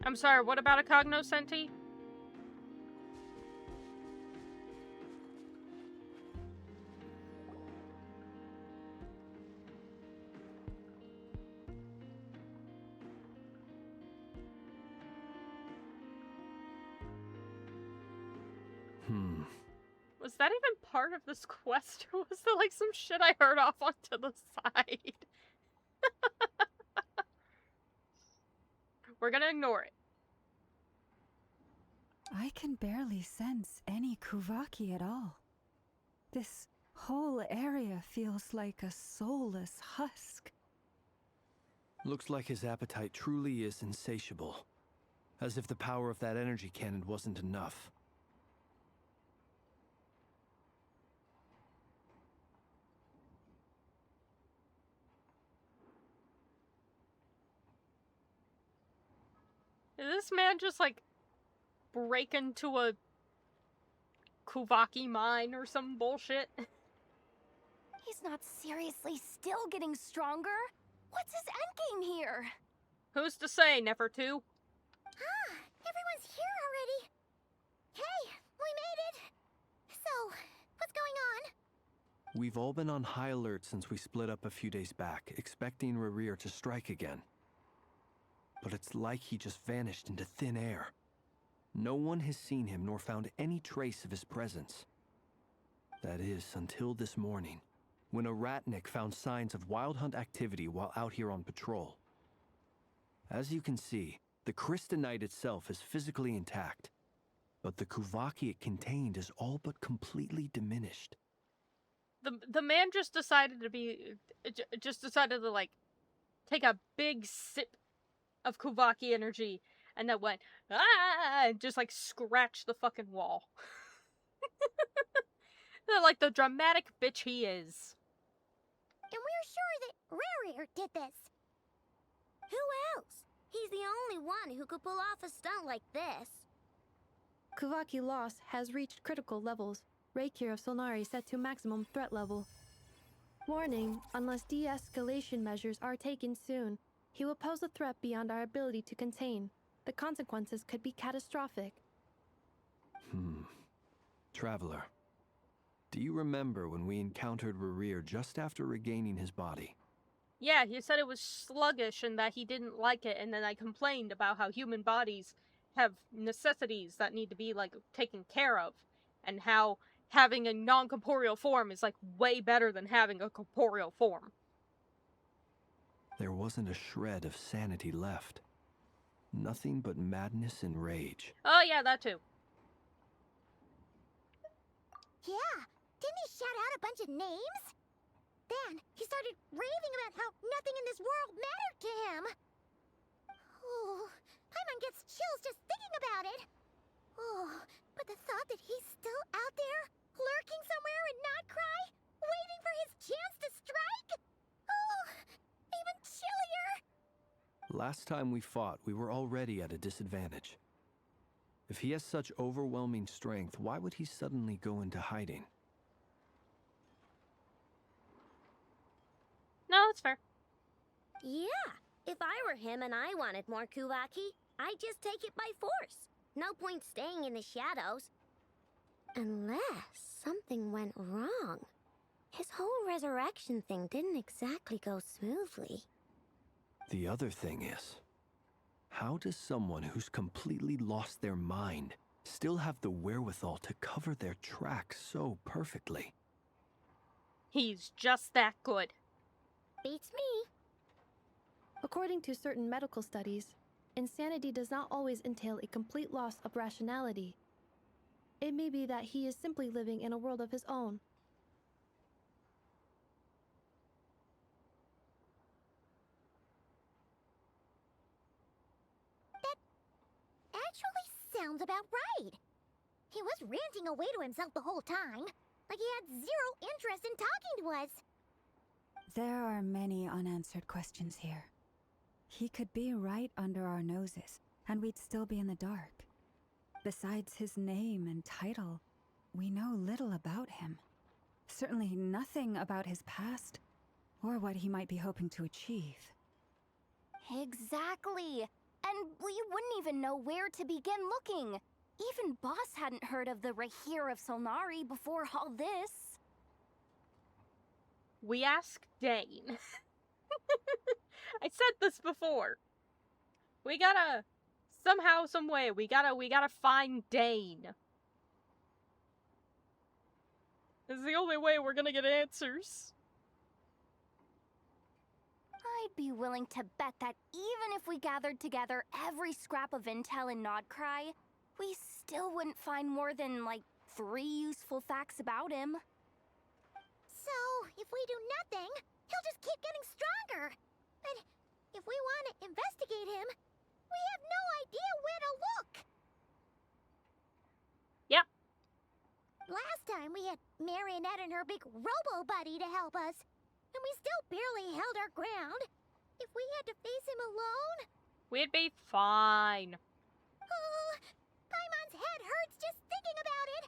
I'm sorry, what about a cognoscenti? Was that even part of this quest, or was there like some shit I heard off onto the side? We're gonna ignore it. I can barely sense any Kuvaki at all. This whole area feels like a soulless husk. Looks like his appetite truly is insatiable. As if the power of that energy cannon wasn't enough. Did this man just, like, break into a Kuvaki mine or some bullshit? He's not seriously still getting stronger. What's his endgame here? Who's to say, Nefertu? Ah, everyone's here already. Hey, we made it. So, what's going on? We've all been on high alert since we split up a few days back, expecting Rerir to strike again. But it's like he just vanished into thin air. No one has seen him nor found any trace of his presence. That is, until this morning, when a ratnik found signs of wild hunt activity while out here on patrol. As you can see, the Crystonite itself is physically intact, but the Kuvaki it contained is all but completely diminished. The man just decided to like take a big sip of Kuvaki energy and then went and just like scratched the fucking wall. Like the dramatic bitch he is. And we're sure that Rerir did this. Who else? He's the only one who could pull off a stunt like this. Kuvaki loss has reached critical levels. Reikir of Solnari set to maximum threat level. Warning, unless de-escalation measures are taken soon, he will pose a threat beyond our ability to contain. The consequences could be catastrophic. Traveler, do you remember when we encountered Rerir just after regaining his body? Yeah, he said it was sluggish and that he didn't like it, and then I complained about how human bodies have necessities that need to be, like, taken care of, and how having a non-corporeal form is, like, way better than having a corporeal form. There wasn't a shred of sanity left. Nothing but madness and rage. Oh yeah, that too. Yeah, didn't he shout out a bunch of names? Then he started raving about how nothing in this world mattered to him. Oh, Paimon gets chills just thinking about it. Oh, but the thought that he's still out there, lurking somewhere in Nod-Krai, waiting for his chance to strike? Oh, even chillier. Last time we fought, we were already at a disadvantage. If he has such overwhelming strength, why would he suddenly go into hiding? No, that's fair. Yeah, if I were him and I wanted more Kuvaki, I'd just take it by force. No point staying in the shadows. Unless something went wrong. His whole resurrection thing didn't exactly go smoothly. The other thing is, how does someone who's completely lost their mind still have the wherewithal to cover their tracks so perfectly? He's just that good. Beats me. According to certain medical studies, insanity does not always entail a complete loss of rationality. It may be that he is simply living in a world of his own. That actually sounds about right. He was ranting away to himself the whole time, like he had zero interest in talking to us. There are many unanswered questions here. He could be right under our noses, and we'd still be in the dark. Besides his name and title, we know little about him. Certainly nothing about his past, or what he might be hoping to achieve. Exactly. And we wouldn't even know where to begin looking. Even Boss hadn't heard of the Reikir of Solnari before all this. We ask Dane. I said this before. We gotta, somehow, some way, we gotta find Dane. This is the only way we're gonna get answers. I'd be willing to bet that even if we gathered together every scrap of intel in Nod-Krai, we still wouldn't find more than, like, 3 useful facts about him. So, if we do nothing, he'll just keep getting stronger. And if we want to investigate him, we have no idea where to look. Yep. Last time we had Marionette and her big robo-buddy to help us, and we still barely held our ground. If we had to face him alone... We'd be fine. Oh, Paimon's head hurts just thinking about it.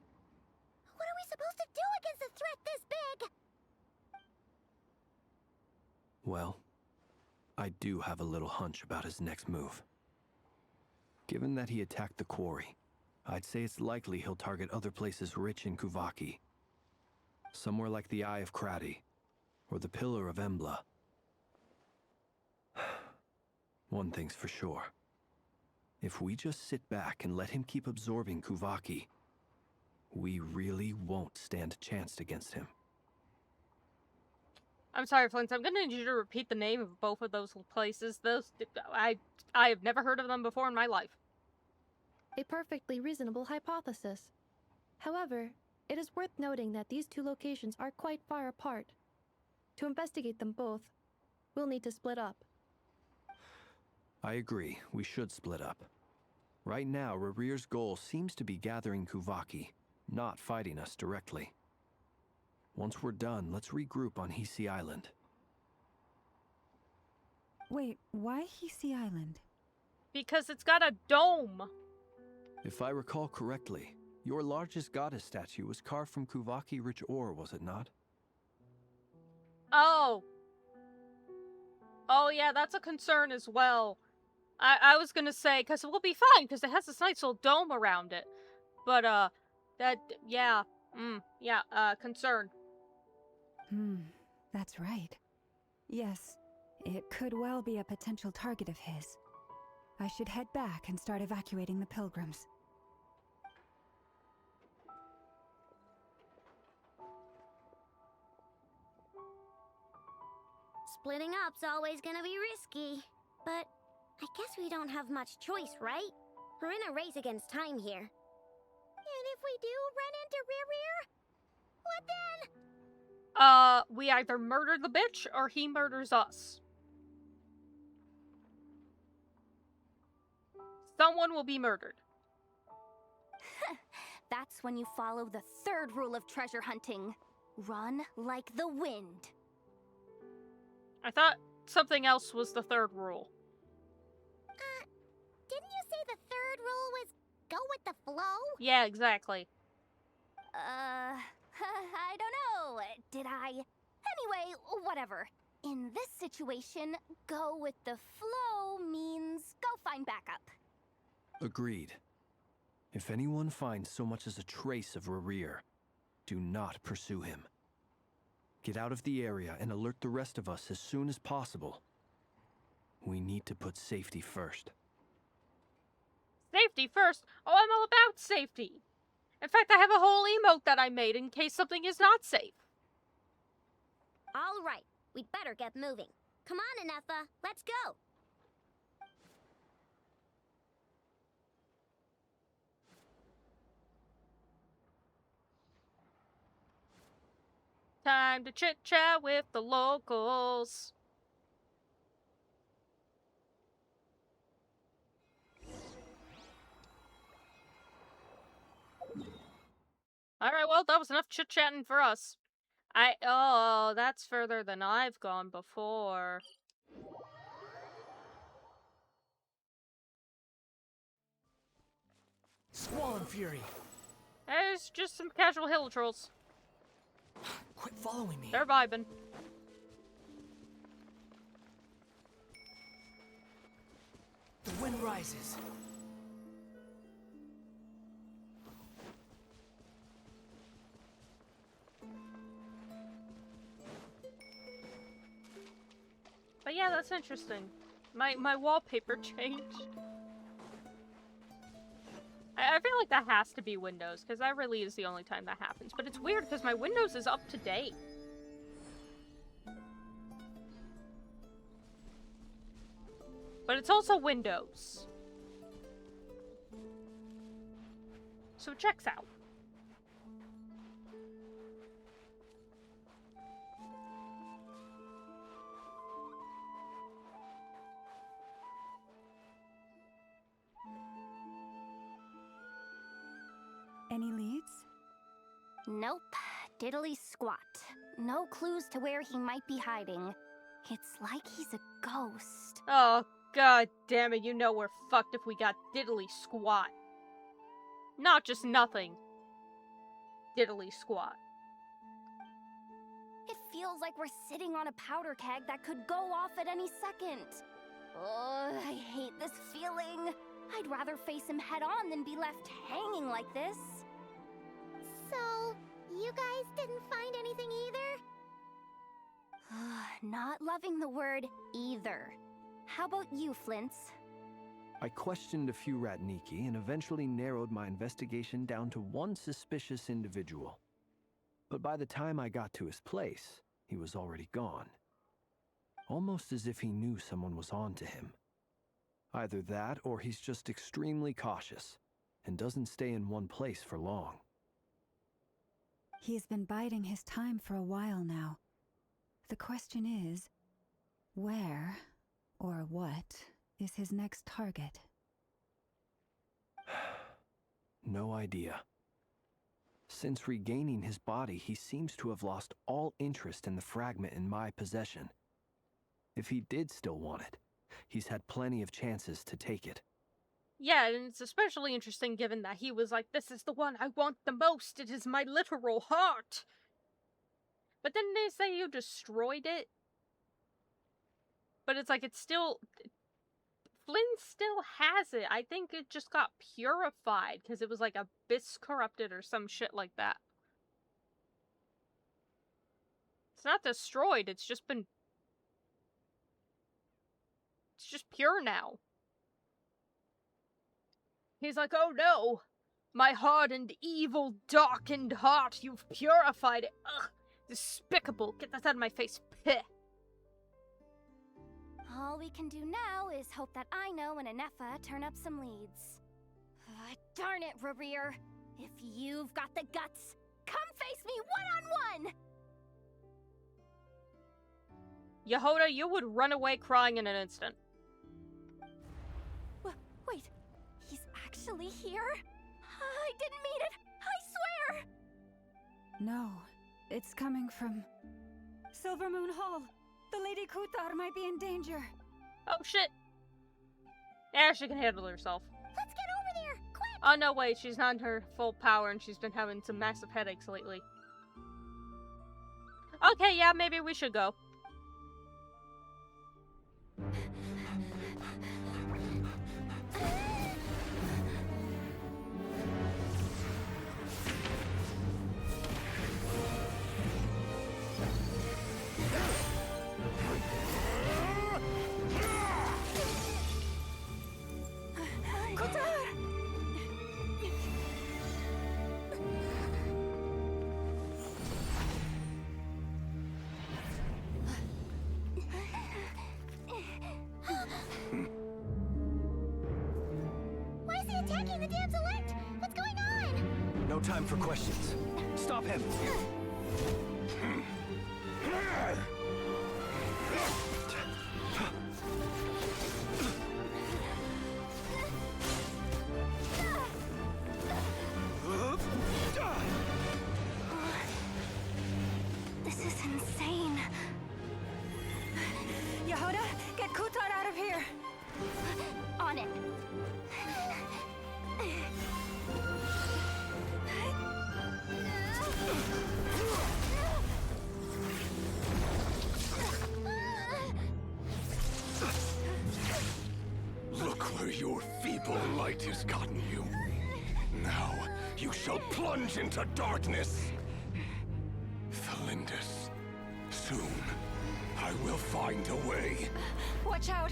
What are we supposed to do against a threat this big? Well, I do have a little hunch about his next move. Given that he attacked the quarry, I'd say it's likely he'll target other places rich in Kuvaki. Somewhere like the Eye of Krati, or the Pillar of Embla. One thing's for sure. If we just sit back and let him keep absorbing Kuvaki, we really won't stand a chance against him. I'm sorry, Flint. I'm gonna need you to repeat the name of both of those places. I have never heard of them before in my life. A perfectly reasonable hypothesis. However, it is worth noting that these 2 locations are quite far apart. To investigate them both, we'll need to split up. I agree, we should split up. Right now, Rarir's goal seems to be gathering Kuvaki, not fighting us directly. Once we're done, let's regroup on Hisi Island. Wait, why Hisi Island? Because it's got a dome! If I recall correctly, your largest goddess statue was carved from Kuvaki-rich ore, was it not? Oh! Oh yeah, that's a concern as well. I was gonna say, because we'll be fine, because it has this nice little dome around it. But, concern. That's right. Yes, it could well be a potential target of his. I should head back and start evacuating the pilgrims. Splitting up's always gonna be risky, but I guess we don't have much choice, right? We're in a race against time here. And if we do run into Rear, what then? We either murder the bitch or he murders us. Someone will be murdered. That's when you follow the 3rd rule of treasure hunting. Run like the wind. I thought something else was the 3rd rule. Didn't you say the 3rd rule was go with the flow? Yeah, exactly. I don't know. Did I? Anyway, whatever. In this situation, go with the flow means go find backup. Agreed. If anyone finds so much as a trace of Rarir, do not pursue him. Get out of the area and alert the rest of us as soon as possible. We need to put safety first. Safety first? Oh, I'm all about safety. In fact, I have a whole emote that I made in case something is not safe. All right, we'd better get moving. Come on, Anetha, let's go. Time to chit-chat with the locals. Alright, well, that was enough chit-chatting for us. Oh, that's further than I've gone before. Squall and Fury. It's just some casual hill trolls. Quit following me. They're vibing. The wind rises. But yeah, that's interesting. My wallpaper changed. I feel like that has to be Windows, because that really is the only time that happens. But it's weird, because my Windows is up to date. But it's also windows. So it checks out. Any leads? Nope. Diddly squat. No clues to where he might be hiding. It's like he's a ghost. Oh, god damn it, you know we're fucked if we got diddly squat. Not just nothing. Diddly squat. It feels like we're sitting on a powder keg that could go off at any second. Oh, I hate this feeling. I'd rather face him head on than be left hanging like this. So, you guys didn't find anything either? Not loving the word either. How about you, Flint's? I questioned a few Ratniki and eventually narrowed my investigation down to one suspicious individual. But by the time I got to his place, he was already gone. Almost as if he knew someone was on to him. Either that, or he's just extremely cautious and doesn't stay in one place for long. He's been biding his time for a while now. The question is, where or what is his next target? No idea. Since regaining his body, he seems to have lost all interest in the fragment in my possession. If he did still want it, he's had plenty of chances to take it. Yeah, and it's especially interesting given that he was like, this is the one I want the most, it is my literal heart. But then they say you destroyed it. But it's like, it's still... Flynn still has it. I think it just got purified, because it was like abyss corrupted or some shit like that. It's not destroyed, it's just been... It's just pure now. He's like, oh no! My hardened, evil, darkened heart, you've purified it! Ugh! Despicable! Get that out of my face! Peh! All we can do now is hope that Aino and Anefa turn up some leads. Darn it, Rereer! If you've got the guts, come face me one-on-one! Yehoda, you would run away crying in an instant. Wait, he's actually here? I didn't mean it! I swear! No, it's coming from Silver Moon Hall. The Lady Kuthar might be in danger. Oh shit! Yeah, she can handle herself. Let's get over there, quick! Oh no, wait, she's not in her full power and she's been having some massive headaches lately. Okay, yeah, maybe we should go. Attacking the damsel elect! What's going on? No time for questions. Stop him! This is insane. Yehoda, get Kuthar out of here! On it. Look where your feeble light has gotten you. Now, you shall plunge into darkness. Thalindus, soon, I will find a way. Watch out!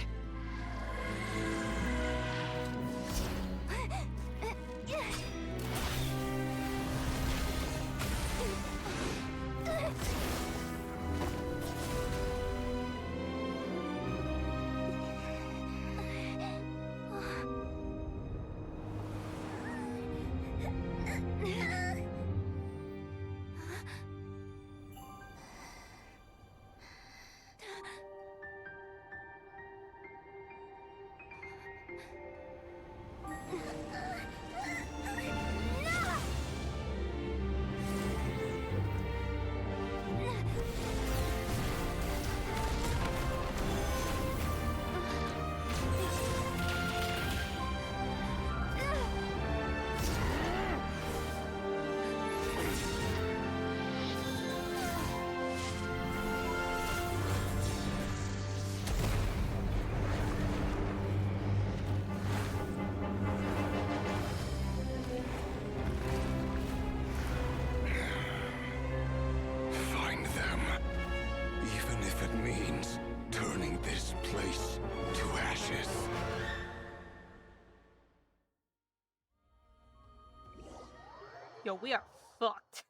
Yo, we are fucked.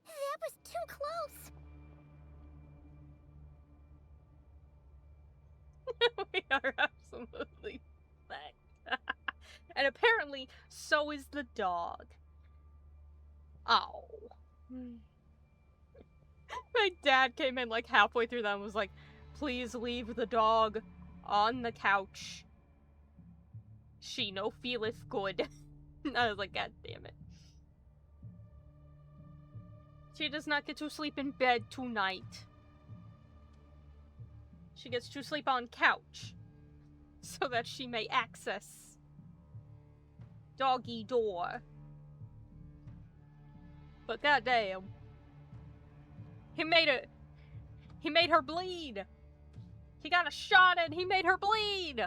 That was too close. We are absolutely fucked. And apparently, so is the dog. Oh. My dad came in like halfway through that and was like, please leave the dog on the couch. She no feeleth good. I was like, God damn it. She does not get to sleep in bed tonight. She gets to sleep on couch. So that she may access doggy door. But goddamn. He made her bleed. He got a shot and he made her bleed.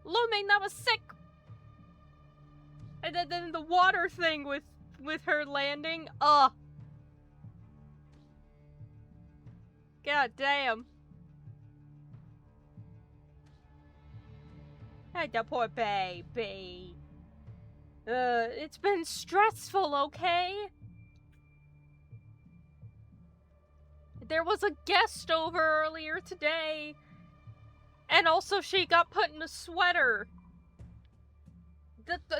Lumine, that was sick. And then the water thing with her landing. Ugh. God damn. Hey, that poor baby. It's been stressful, okay? There was a guest over earlier today. And also she got put in a sweater.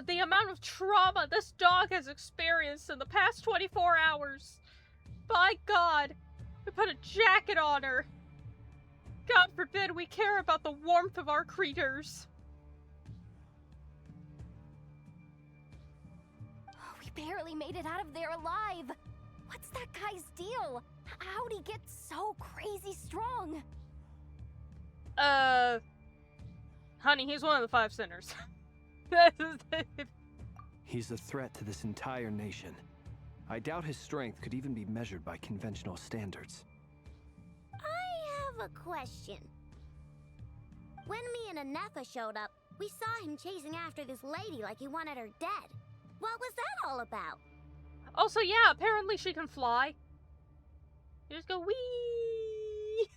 The amount of trauma this dog has experienced in the past 24 hours. By God. We put a jacket on her. God forbid we care about the warmth of our creatures. We barely made it out of there alive. What's that guy's deal? How'd he get so crazy strong? Honey, he's one of the 5 sinners. He's a threat to this entire nation. I doubt his strength could even be measured by conventional standards. I have a question. When me and Anefa showed up, we saw him chasing after this lady like he wanted her dead. What was that all about? Also, yeah, apparently she can fly. You just go wee.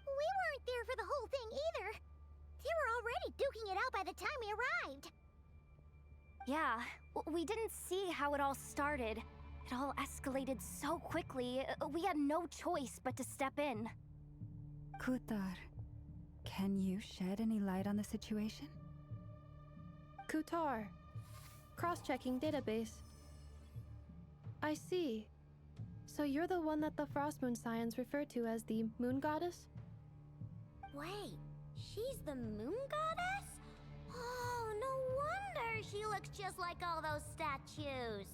We weren't there for the whole thing either. They were already duking it out by the time we arrived. Yeah, we didn't see how it all started. It all escalated so quickly, we had no choice but to step in. Kutar, can you shed any light on the situation? Kutar. Cross-checking database. I see. So you're the one that the Frost Moon Scions refer to as the Moon Goddess? Wait, she's the Moon Goddess? Oh, no wonder she looks just like all those statues.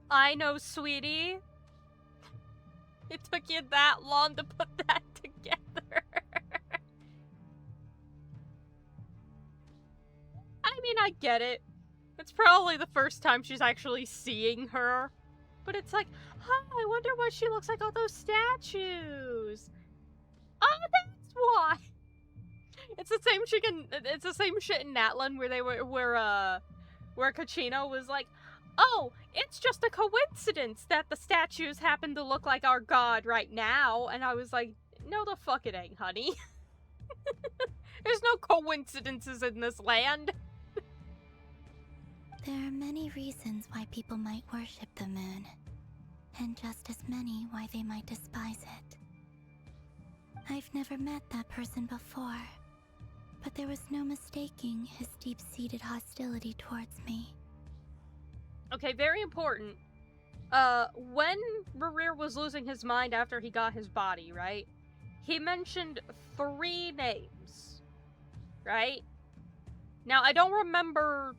I know, sweetie. It took you that long to put that together. I mean, I get it. It's probably the first time she's actually seeing her. But it's like, huh, I wonder why she looks like all those statues. Oh, that's why. It's the same it's the same shit in Natlan where Kachino was like, oh, it's just a coincidence that the statues happen to look like our god right now. And I was like, no the fuck it ain't, honey. There's no coincidences in this land. There are many reasons why people might worship the moon, and just as many why they might despise it. I've never met that person before, but there was no mistaking his deep-seated hostility towards me. Okay, very important. When Marir was losing his mind after he got his body, right? He mentioned 3 names, right? Now, I don't remember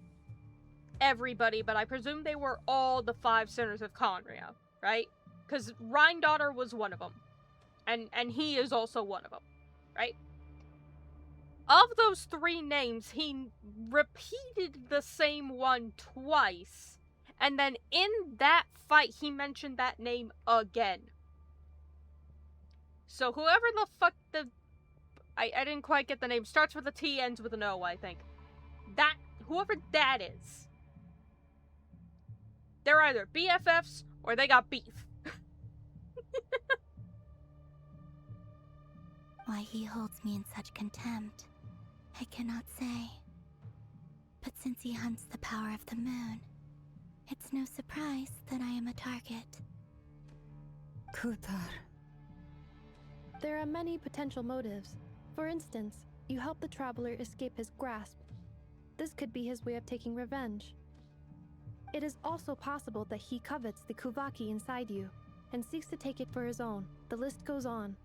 everybody, but I presume they were all the 5 sinners of Conria, right? Because Rhindaughter was one of them. And he is also one of them, right? Of those 3 names, he repeated the same one twice. And then in that fight, he mentioned that name again. So whoever the fuck I didn't quite get the name. Starts with a T, ends with an O, I think. Whoever that is. They're either BFFs or they got beef. Why he holds me in such contempt, I cannot say. But since he hunts the power of the moon, it's no surprise that I am a target. Kutar. There are many potential motives. For instance, you help the traveler escape his grasp. This could be his way of taking revenge. It is also possible that he covets the Kuvaki inside you and seeks to take it for his own. The list goes on.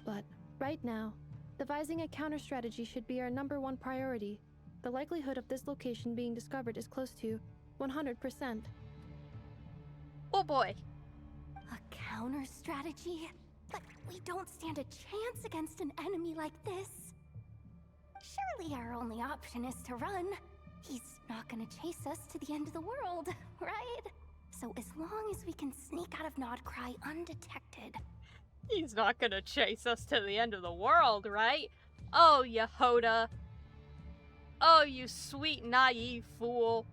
But right now, devising a counter-strategy should be our #1 priority. The likelihood of this location being discovered is close to 100%. Oh boy. A counter strategy? But we don't stand a chance against an enemy like this. Surely our only option is to run. He's not gonna chase us to the end of the world, right? So as long as we can sneak out of Nod-Krai undetected. He's not gonna chase us to the end of the world, right? Oh, Yehoda. Oh, you sweet, naive fool.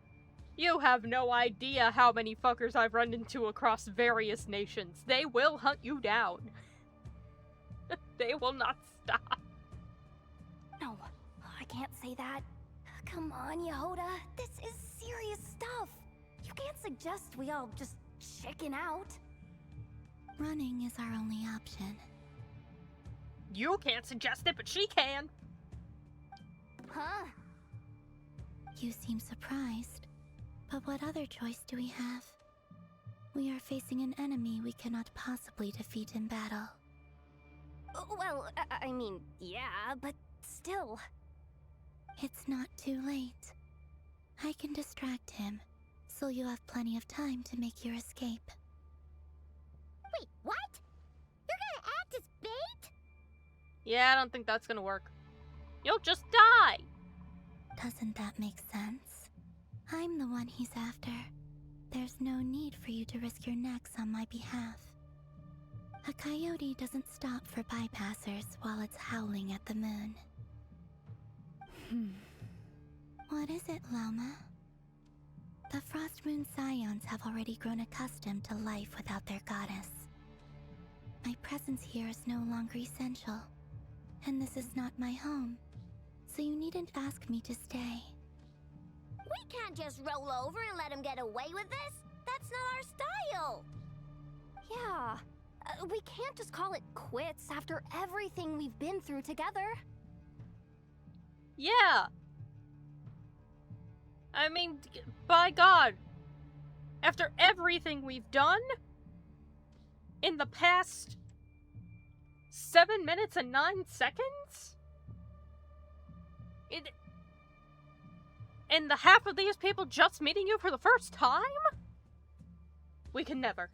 You have no idea how many fuckers I've run into across various nations. They will hunt you down. They will not stop. No, I can't say that. Come on, Yehoda. This is serious stuff. You can't suggest we all just chicken out. Running is our only option. You can't suggest it, but she can. Huh? You seem surprised. But what other choice do we have? We are facing an enemy we cannot possibly defeat in battle. Well, I mean, yeah, but still. It's not too late. I can distract him, so you have plenty of time to make your escape. Wait, what? You're gonna act as bait? Yeah, I don't think that's gonna work. You'll just die! Doesn't that make sense? I'm the one he's after. There's no need for you to risk your necks on my behalf. A coyote doesn't stop for bypassers while it's howling at the moon. What is it, Loma? The Frost Moon Scions have already grown accustomed to life without their goddess. My presence here is no longer essential, and this is not my home, so you needn't ask me to stay. We can't just roll over and let him get away with this. That's not our style. Yeah. We can't just call it quits after everything we've been through together. Yeah. I mean, by God. After everything we've done in the past 7 minutes and 9 seconds? And the half of these people just meeting you for the first time? We can never.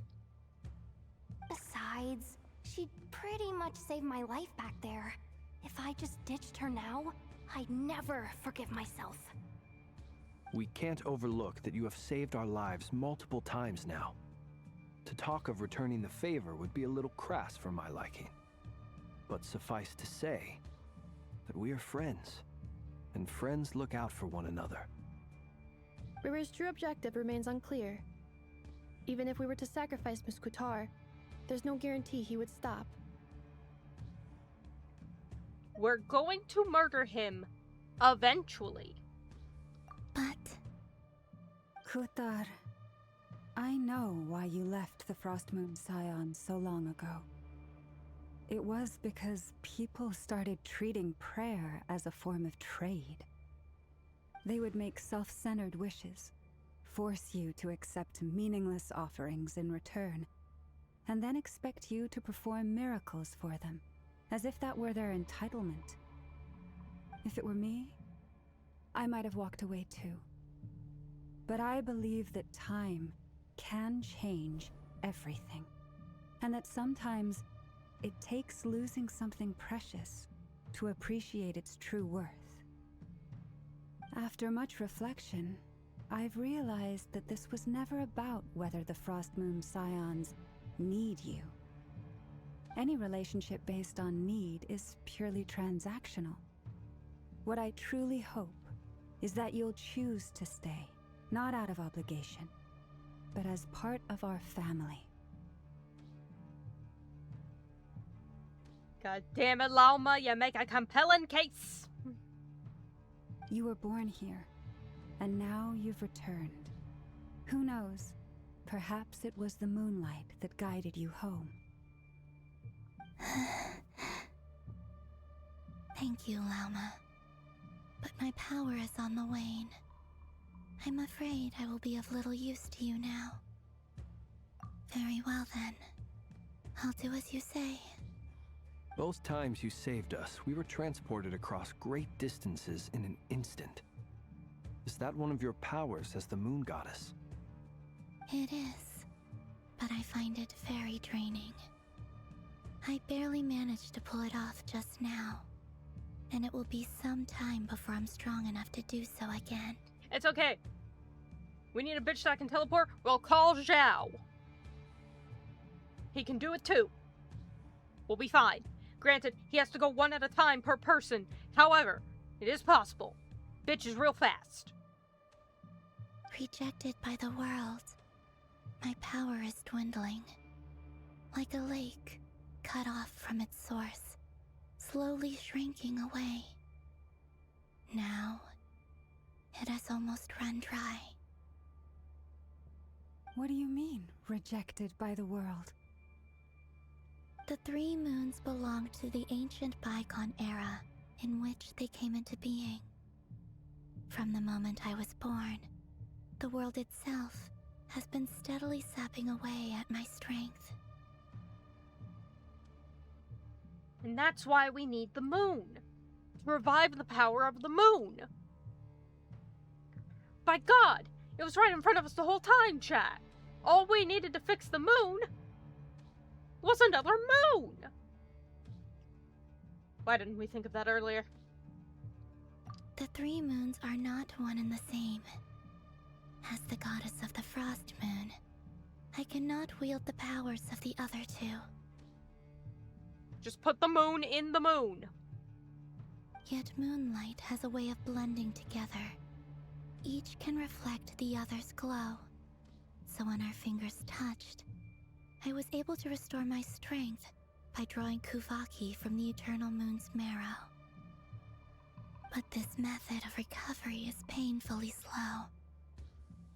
Besides, she'd pretty much saved my life back there. If I just ditched her now, I'd never forgive myself. We can't overlook that you have saved our lives multiple times now. To talk of returning the favor would be a little crass for my liking. But suffice to say that we are friends, and friends look out for one another. Rira's true objective remains unclear. Even if we were to sacrifice Miss Kutar, there's no guarantee he would stop. We're going to murder him eventually. But... Kutar, I know why you left the Frost Moon Scions so long ago. It was because people started treating prayer as a form of trade. They would make self-centered wishes, force you to accept meaningless offerings in return, and then expect you to perform miracles for them, as if that were their entitlement. If it were me, I might have walked away too. But I believe that time can change everything, and that sometimes it takes losing something precious to appreciate its true worth. After much reflection, I've realized that this was never about whether the Frost Moon Scions need you. Any relationship based on need is purely transactional. What I truly hope is that you'll choose to stay, not out of obligation, but as part of our family. God damn it, Lauma, you make a compelling case. You were born here, and now you've returned. Who knows? Perhaps it was the moonlight that guided you home. Thank you, Lauma. But my power is on the wane. I'm afraid I will be of little use to you now. Very well then. I'll do as you say. Both times you saved us, we were transported across great distances in an instant. Is that one of your powers as the moon goddess? It is, but I find it very draining. I barely managed to pull it off just now, and it will be some time before I'm strong enough to do so again. It's okay. We need a bitch that can teleport. We'll call Zhao. He can do it too. We'll be fine. Granted, he has to go one at a time per person. However, it is possible. Bitch is real fast. Rejected by the world, my power is dwindling. Like a lake, cut off from its source, slowly shrinking away. Now, it has almost run dry. What do you mean, rejected by the world? The 3 moons belonged to the ancient bygone era in which they came into being. From the moment I was born, the world itself has been steadily sapping away at my strength. And that's why we need the moon. To revive the power of the moon. By God, it was right in front of us the whole time, chat. All we needed to fix the moon was another moon. Why didn't we think of that earlier? The 3 moons are not one and the same. As the goddess of the frost moon, I cannot wield the powers of the other 2. Just put the moon in the moon. Yet moonlight has a way of blending together. Each can reflect the other's glow. So when our fingers touched, I was able to restore my strength by drawing Kuvaki from the eternal moon's marrow. But this method of recovery is painfully slow.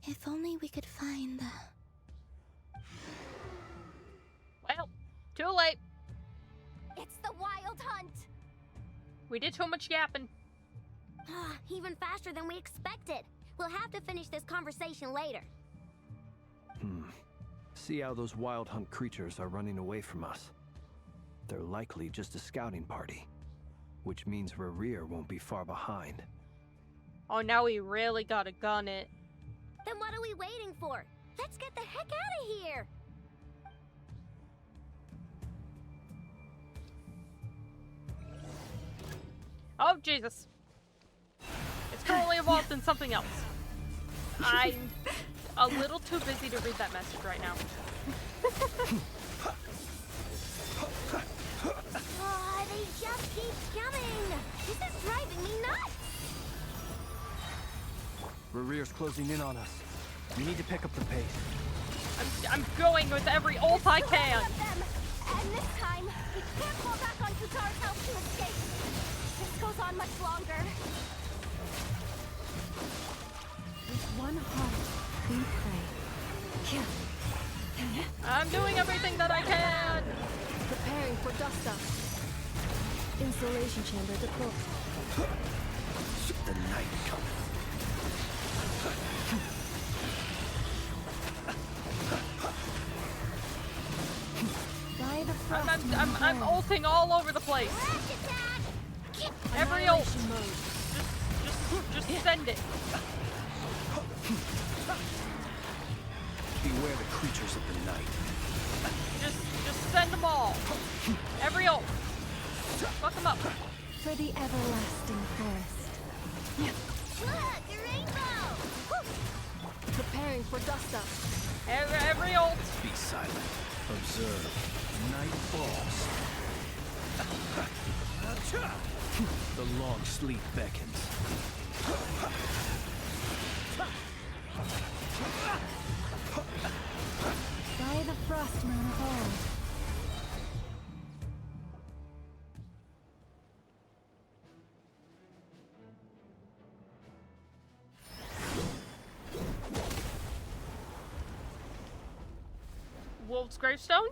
If only we could find the... Well, too late. It's the Wild Hunt! We did too much yapping. Even faster than we expected. We'll have to finish this conversation later. See how those Wild Hunt creatures are running away from us. They're likely just a scouting party, which means Rerir won't be far behind. Oh, now we really gotta gun it. Then what are we waiting for? Let's get the heck out of here! Oh, Jesus. It's currently evolved in something else. I'm a little too busy to read that message right now. Oh, they just keep coming! This is driving me nuts! Rerir's closing in on us. We need to pick up the pace. I'm going with every ult I can. And this time, we can't fall back on Kutar's house to escape. This goes on much longer. With one heart, we pray. I'm doing everything that I can. Preparing for dust up. Insulation chamber deployed. The night cometh. By the frost I'm ulting all over the place. Every ult. Just send it. Beware the creatures of the night. Just send them all. Every ult. Fuck them up. For the everlasting forest. Look, a rainbow! Preparing for dust up. Every ult. Be silent. Observe. Night falls. The long sleep beckons. By the frost moon of old. Wolf's gravestone?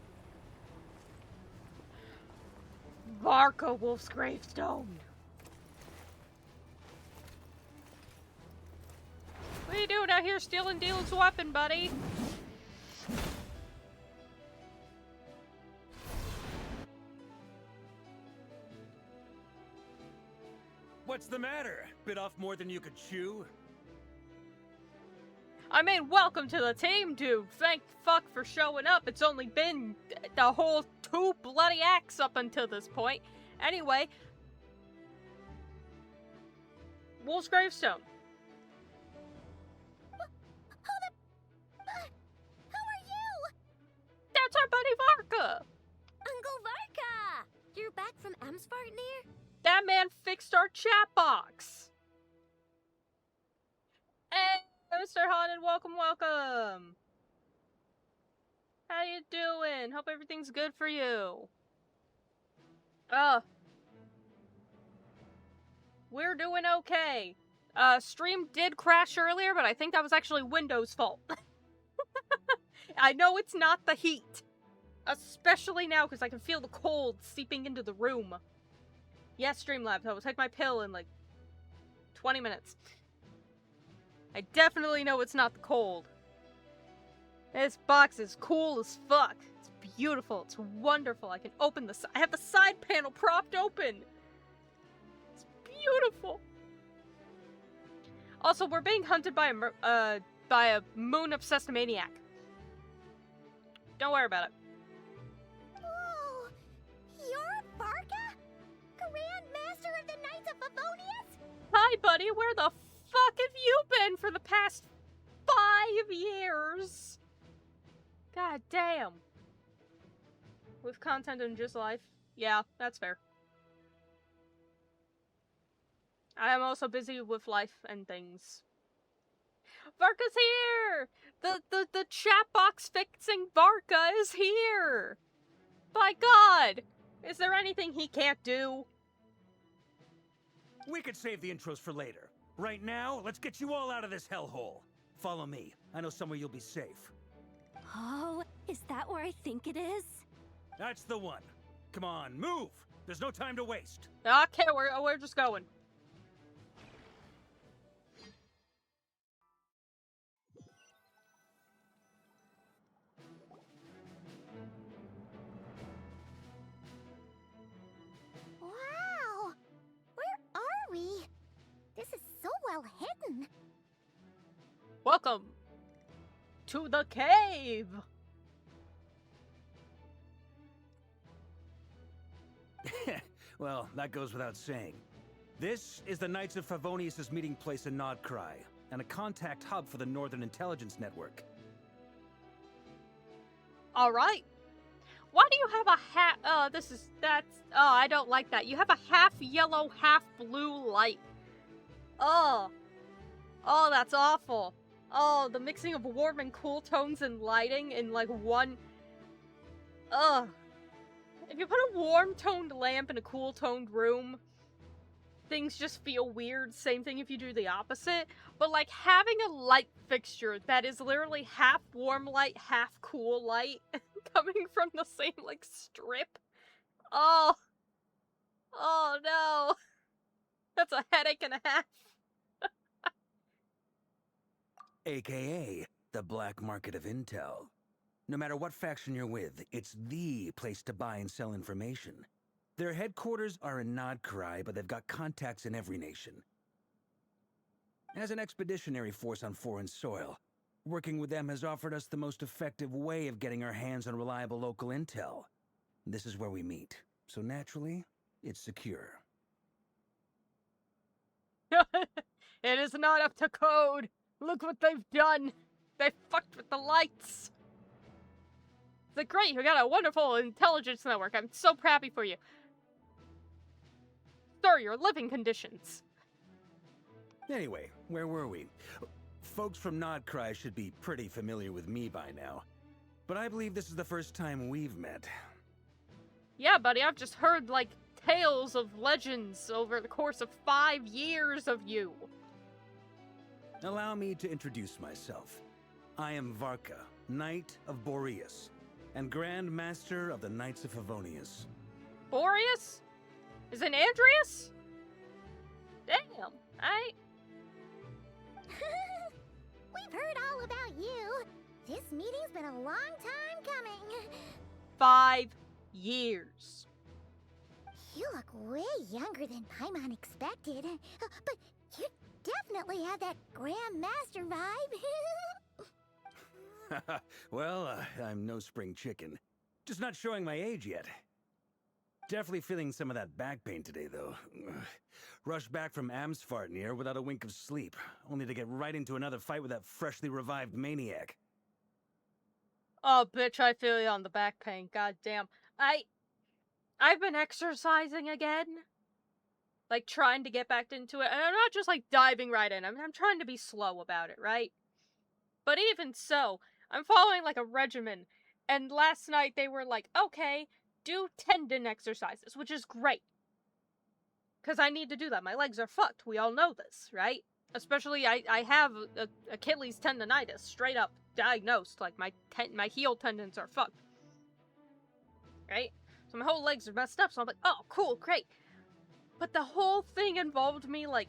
Varka Wolf's gravestone. What are you doing out here stealing Deal's weapon, buddy? What's the matter? Bit off more than you could chew? I mean, welcome to the team, dude. Thank fuck for showing up. It's only been the whole 2 bloody acts up until this point. Anyway. Wolf's gravestone. Hold up! Who are you? That's our buddy Varka! Uncle Varka! You're back from Amsvartnir? That man fixed our chat box! Hey, Mr. Haunted, welcome, welcome! How you doing? Hope everything's good for you. We're doing okay. Stream did crash earlier, but I think that was actually Windows' fault. I know it's not the heat. Especially now, because I can feel the cold seeping into the room. Yes, Streamlabs, I will take my pill in like 20 minutes. I definitely know it's not the cold. This box is cool as fuck. It's beautiful. It's wonderful. I can open the I have the side panel propped open. It's beautiful. Also, we're being hunted by a moon-obsessed maniac. Don't worry about it. Oh, you're Varka? Grand Master of the Knights of Favonius? Hi, buddy. Where the fuck have you been for the past 5 years? God damn. With content and just life. Yeah, that's fair. I am also busy with life and things. Varka's here! The chat box fixing Varka is here! By God! Is there anything he can't do? We could save the intros for later. Right now, let's get you all out of this hellhole. Follow me. I know somewhere you'll be safe. Oh, is that where I think it is? That's the one. Come on, move! There's no time to waste. Okay, we're just going. Wow! Where are we? This is so well hidden. Welcome to the cave. Well, that goes without saying. This is the Knights of Favonius' meeting place in Nod-Krai, and a contact hub for the Northern Intelligence Network. Alright. Why do you have a I don't like that. You have a half yellow, half blue light. Oh, that's awful. Oh, the mixing of warm and cool tones and lighting in like one. Ugh. If you put a warm-toned lamp in a cool-toned room, things just feel weird. Same thing if you do the opposite. But like having a light fixture that is literally half warm light, half cool light coming from the same like strip. Oh no. That's a headache and a half. AKA, the black market of intel. No matter what faction you're with, it's the place to buy and sell information. Their headquarters are in Nod-Krai, but they've got contacts in every nation. As an expeditionary force on foreign soil, working with them has offered us the most effective way of getting our hands on reliable local intel. This is where we meet, so naturally, it's secure. It is not up to code. Look what they've done. They fucked with the lights. It's like, great, you got a wonderful intelligence network. I'm so happy for you. Sir, your living conditions. Anyway, where were we? Folks from Nod-Krai should be pretty familiar with me by now. But I believe this is the first time we've met. Yeah, buddy, I've just heard, like, tales of legends over the course of 5 years of you. Allow me to introduce myself. I am Varka, Knight of Boreas. and Grand Master of the Knights of Favonius. Boreas? Is it Andreas? Damn, We've heard all about you. This meeting's been a long time coming. 5 years. You look way younger than Paimon expected. But you definitely have that Grand Master vibe. Well, I'm no spring chicken. Just not showing my age yet. Definitely feeling some of that back pain today, though. Rushed back from Amsfartnir without a wink of sleep, only to get right into another fight with that freshly revived maniac. Oh, bitch, I feel you on the back pain. God damn. I've been exercising again. Like, trying to get back into it. And I'm not just, like, diving right in. I'm trying to be slow about it, right? But even so, I'm following, like, a regimen. And last night they were like, okay, do tendon exercises, which is great. Because I need to do that. My legs are fucked. We all know this, right? Especially, I have Achilles tendonitis, straight up diagnosed. Like, my heel tendons are fucked. Right? So my whole legs are messed up, so I'm like, oh, cool, great. But the whole thing involved me, like,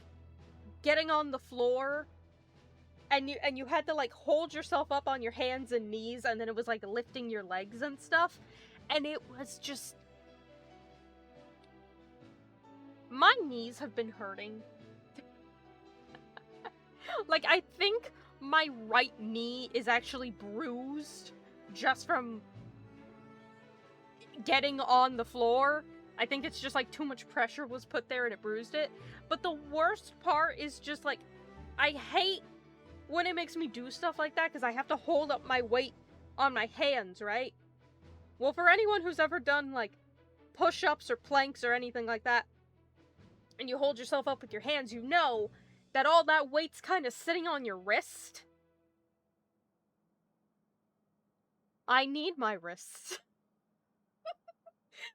getting on the floor, and you had to, like, hold yourself up on your hands and knees, and then it was, like, lifting your legs and stuff. And it was just... My knees have been hurting. Like, I think my right knee is actually bruised just from getting on the floor. I think it's just, like, too much pressure was put there and it bruised it. But the worst part is just, like, I hate when it makes me do stuff like that because I have to hold up my weight on my hands, right? Well, for anyone who's ever done, like, push-ups or planks or anything like that, and you hold yourself up with your hands, you know that all that weight's kind of sitting on your wrist. I need my wrists.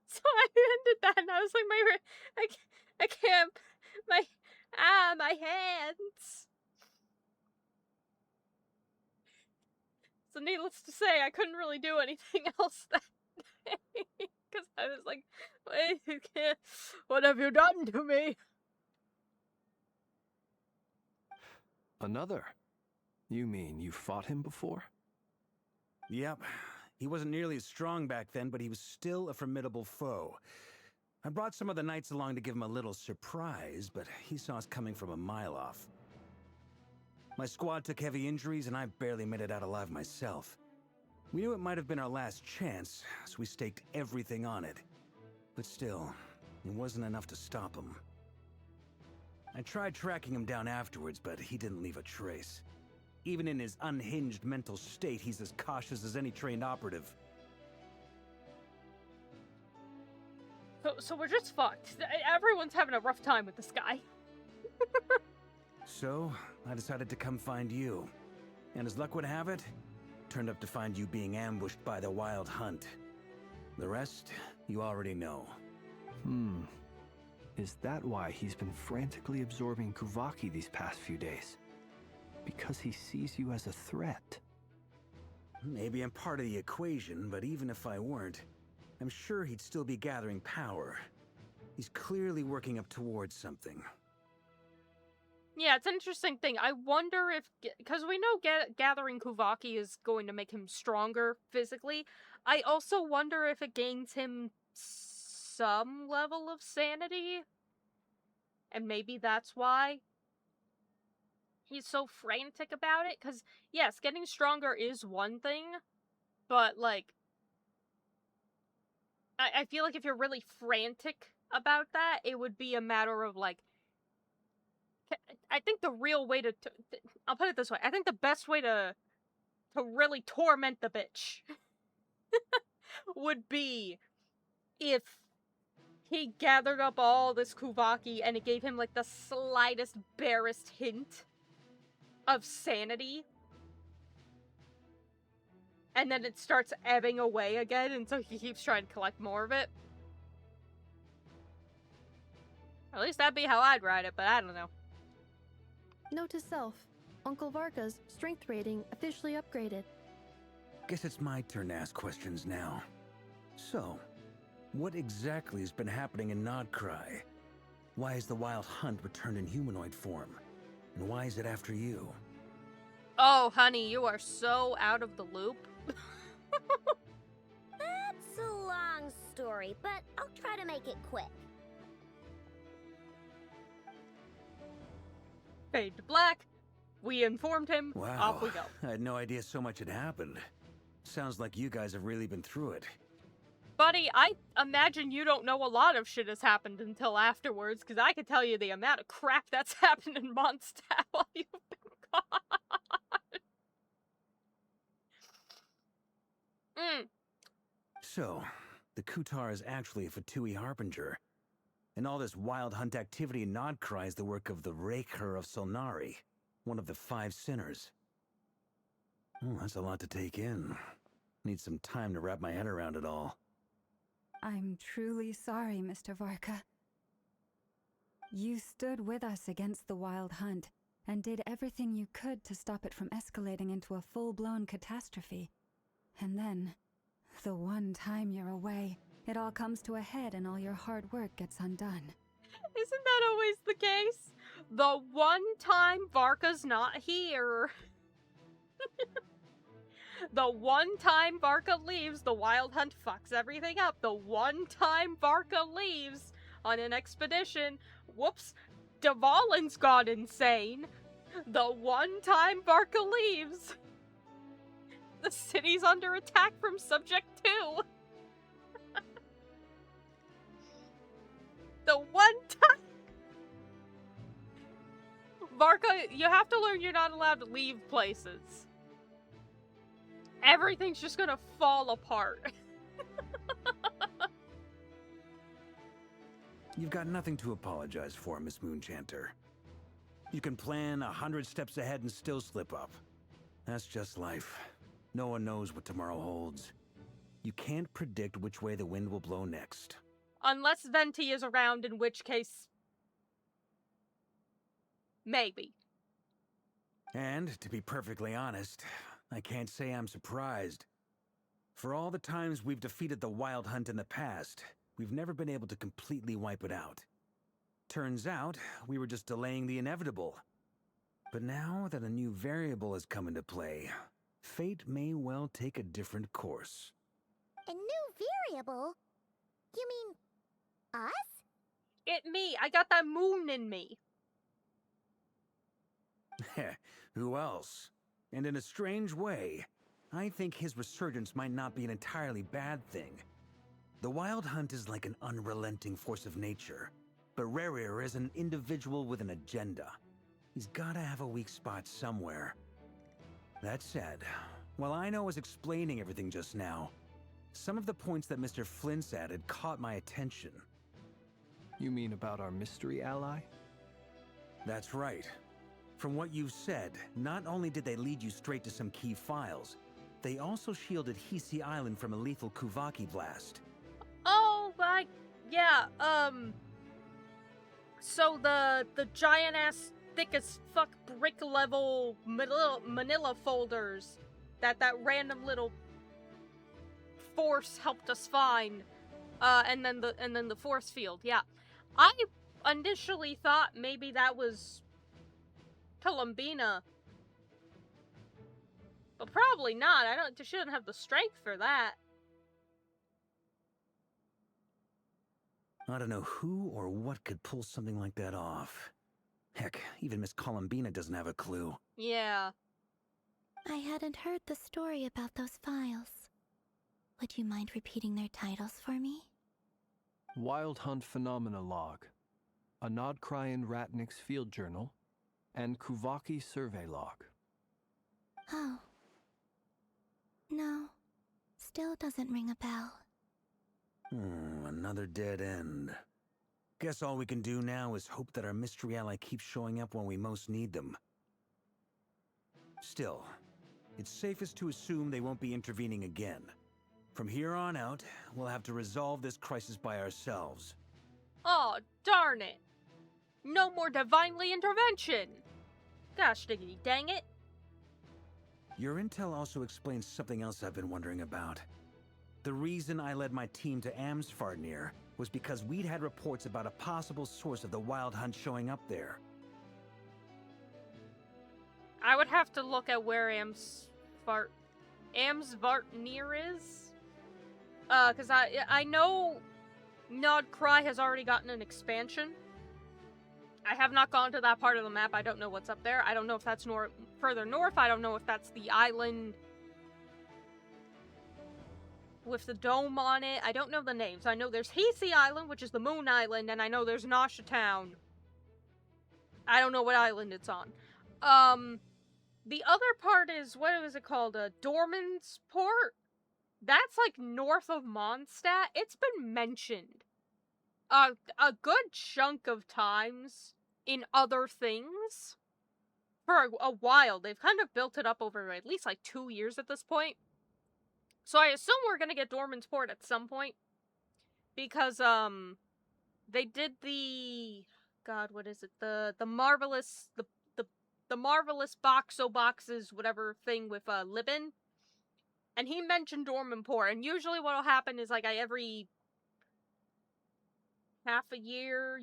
So I ended that and I was like, I can't, my hands. So needless to say, I couldn't really do anything else that day. Because I was like, wait, you can't, what have you done to me? Another? You mean you fought him before? Yep. He wasn't nearly as strong back then, but he was still a formidable foe. I brought some of the knights along to give him a little surprise, but he saw us coming from a mile off. My squad took heavy injuries, and I barely made it out alive myself. We knew it might have been our last chance, so we staked everything on it. But still, it wasn't enough to stop him. I tried tracking him down afterwards, but he didn't leave a trace. Even in his unhinged mental state, he's as cautious as any trained operative. So we're just fucked. Everyone's having a rough time with this guy. So, I decided to come find you. And as luck would have it, turned up to find you being ambushed by the Wild Hunt. The rest, you already know. Is that why he's been frantically absorbing Kuvaki these past few days? Because he sees you as a threat? Maybe I'm part of the equation, but even if I weren't, I'm sure he'd still be gathering power. He's clearly working up towards something. Yeah, it's an interesting thing. I wonder if... Because we know gathering Kuvaki is going to make him stronger physically. I also wonder if it gains him some level of sanity. And maybe that's why he's so frantic about it. Because, yes, getting stronger is one thing. But, like... I feel like if you're really frantic about that, it would be a matter of, like... I think the real way to I'll put it this way. I think the best way to really torment the bitch would be if he gathered up all this Kuvaki and it gave him, like, the slightest, barest hint of sanity. And then it starts ebbing away again, and so he keeps trying to collect more of it. At least that'd be how I'd ride it, but I don't know. Note to self, Uncle Varka's strength rating officially upgraded. Guess it's my turn to ask questions now. So, what exactly has been happening in Nod-Krai? Why has the Wild Hunt returned in humanoid form? And why is it after you? Oh, honey, you are so out of the loop. That's a long story, but I'll try to make it quick. Fade to black. We informed him. Wow, Off we go. I had no idea so much had happened. Sounds like you guys have really been through it. Buddy, I imagine you don't know a lot of shit has happened until afterwards, because I can tell you the amount of crap that's happened in Mondstadt while you've been gone. So, the Kutar is actually a Fatui Harbinger. And all this Wild Hunt activity in Nod-Krai is the work of the Raker of Solnari, one of the 5 sinners. Oh, that's a lot to take in. Need some time to wrap my head around it all. I'm truly sorry, Mr. Varka. You stood with us against the Wild Hunt and did everything you could to stop it from escalating into a full-blown catastrophe. And then, the one time you're away, it all comes to a head and all your hard work gets undone. Isn't that always the case? The one time Varka's not here. The one time Varka leaves, the Wild Hunt fucks everything up. The one time Varka leaves on an expedition, whoops, Dvalin's gone insane. The one time Varka leaves, the city's under attack from Subject 2. The one time... Varka, you have to learn you're not allowed to leave places. Everything's just gonna fall apart. You've got nothing to apologize for, Miss Moonchanter. You can plan 100 steps ahead and still slip up. That's just life. No one knows what tomorrow holds. You can't predict which way the wind will blow next. Unless Venti is around, in which case... maybe. And, to be perfectly honest, I can't say I'm surprised. For all the times we've defeated the Wild Hunt in the past, we've never been able to completely wipe it out. Turns out, we were just delaying the inevitable. But now that a new variable has come into play, fate may well take a different course. A new variable? You mean... us? Me. I got that moon in me. Who else? And in a strange way, I think his resurgence might not be an entirely bad thing. The Wild Hunt is like an unrelenting force of nature, but Rerir is an individual with an agenda. He's gotta have a weak spot somewhere. That said, while Aino was explaining everything just now, some of the points that Mr. Flint's added caught my attention. You mean about our mystery ally? That's right. From what you've said, not only did they lead you straight to some key files, they also shielded Hisi Island from a lethal Kuvaki blast. Oh, yeah, so the giant-ass, thick-as-fuck brick-level manila folders that random little force helped us find, and then the force field, yeah. I initially thought maybe that was Columbina, but probably not. She shouldn't have the strength for that. I don't know who or what could pull something like that off. Heck, even Miss Columbina doesn't have a clue. Yeah. I hadn't heard the story about those files. Would you mind repeating their titles for me? Wild Hunt Phenomena Log, a Nod-Krai and Ratnik's Field Journal, and Kuvaki Survey Log. Oh. No. Still doesn't ring a bell. Another dead end. Guess all we can do now is hope that our mystery ally keeps showing up when we most need them. Still, it's safest to assume they won't be intervening again. From here on out, we'll have to resolve this crisis by ourselves. Oh, darn it. No more divinely intervention. Gosh diggity dang it. Your intel also explains something else I've been wondering about. The reason I led my team to Amsfarnir was because we'd had reports about a possible source of the Wild Hunt showing up there. I would have to look at where Amsvartnir is. Because I know Nod-Krai has already gotten an expansion. I have not gone to that part of the map. I don't know what's up there. I don't know if that's further north. I don't know if that's the island with the dome on it. I don't know the names. I know there's Hisi Island, which is the Moon Island, and I know there's Nasha Town. I don't know what island it's on. The other part is, what was it called? Dorman's Port? That's like north of Mondstadt. It's been mentioned a good chunk of times in other things for a while. They've kind of built it up over at least like 2 years at this point. So I assume we're gonna get Dorman's Port at some point. Because, they did the... God, what is it? The Marvelous... The Marvelous Boxes, whatever thing with, Libin. And he mentioned Dorman Port. And usually what'll happen is, like, every half a year,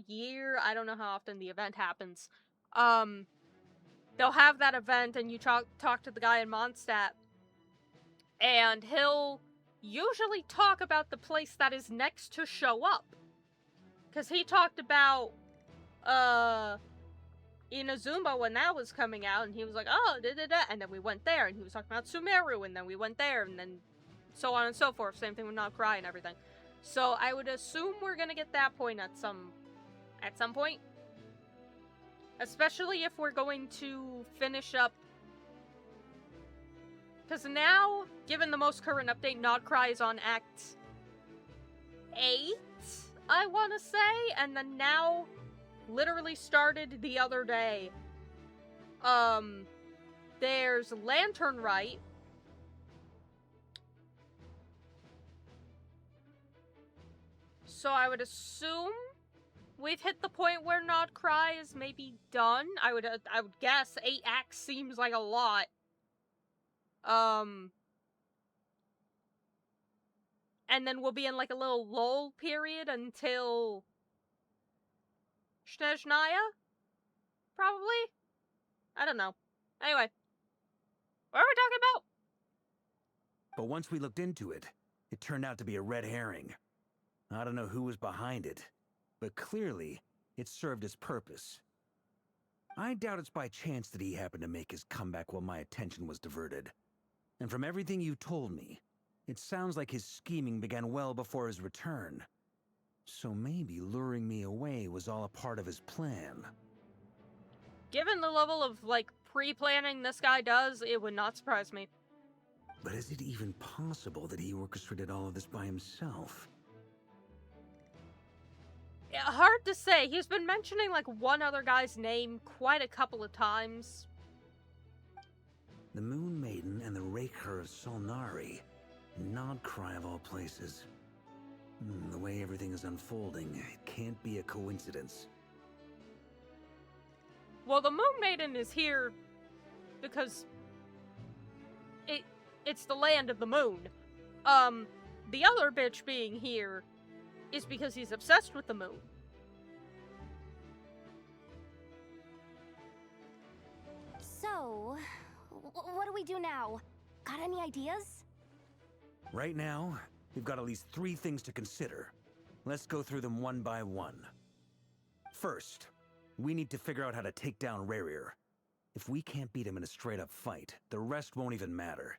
I don't know how often the event happens. They'll have that event and you talk to the guy in Mondstadt. And he'll usually talk about the place that is next to show up. Because he talked about, Inazuma when that was coming out, and he was like, oh, da-da-da, and then we went there, and he was talking about Sumeru, and then we went there, and then so on and so forth. Same thing with Nod-Krai and everything. So I would assume we're gonna get that point at some point. Especially if we're going to finish up. Because now, given the most current update, Nod-Krai is on Act 8, I want to say, and then now literally started the other day. There's Lantern Rite. So I would assume we've hit the point where Nod-Krai is maybe done. I would guess 8 acts seems like a lot. And then we'll be in like a little lull period until Snezhnaya? Probably? I don't know. Anyway. What are we talking about? But once we looked into it, it turned out to be a red herring. I don't know who was behind it, but clearly, it served its purpose. I doubt it's by chance that he happened to make his comeback while my attention was diverted. And from everything you told me, it sounds like his scheming began well before his return. So maybe luring me away was all a part of his plan. Given the level of, like, pre-planning this guy does, it would not surprise me. But is it even possible that he orchestrated all of this by himself? Yeah, hard to say. He's been mentioning, like, one other guy's name quite a couple of times. The Moon Maiden and the Raker of Solnari. Nod-Krai of all places. The way everything is unfolding, it can't be a coincidence. Well, the Moon Maiden is here because it's the land of the moon. The other bitch being here is because he's obsessed with the moon. So, what do we do now? Got any ideas? Right now, we've got at least 3 things to consider. Let's go through them one by one. First, we need to figure out how to take down Rerir. If we can't beat him in a straight-up fight, the rest won't even matter.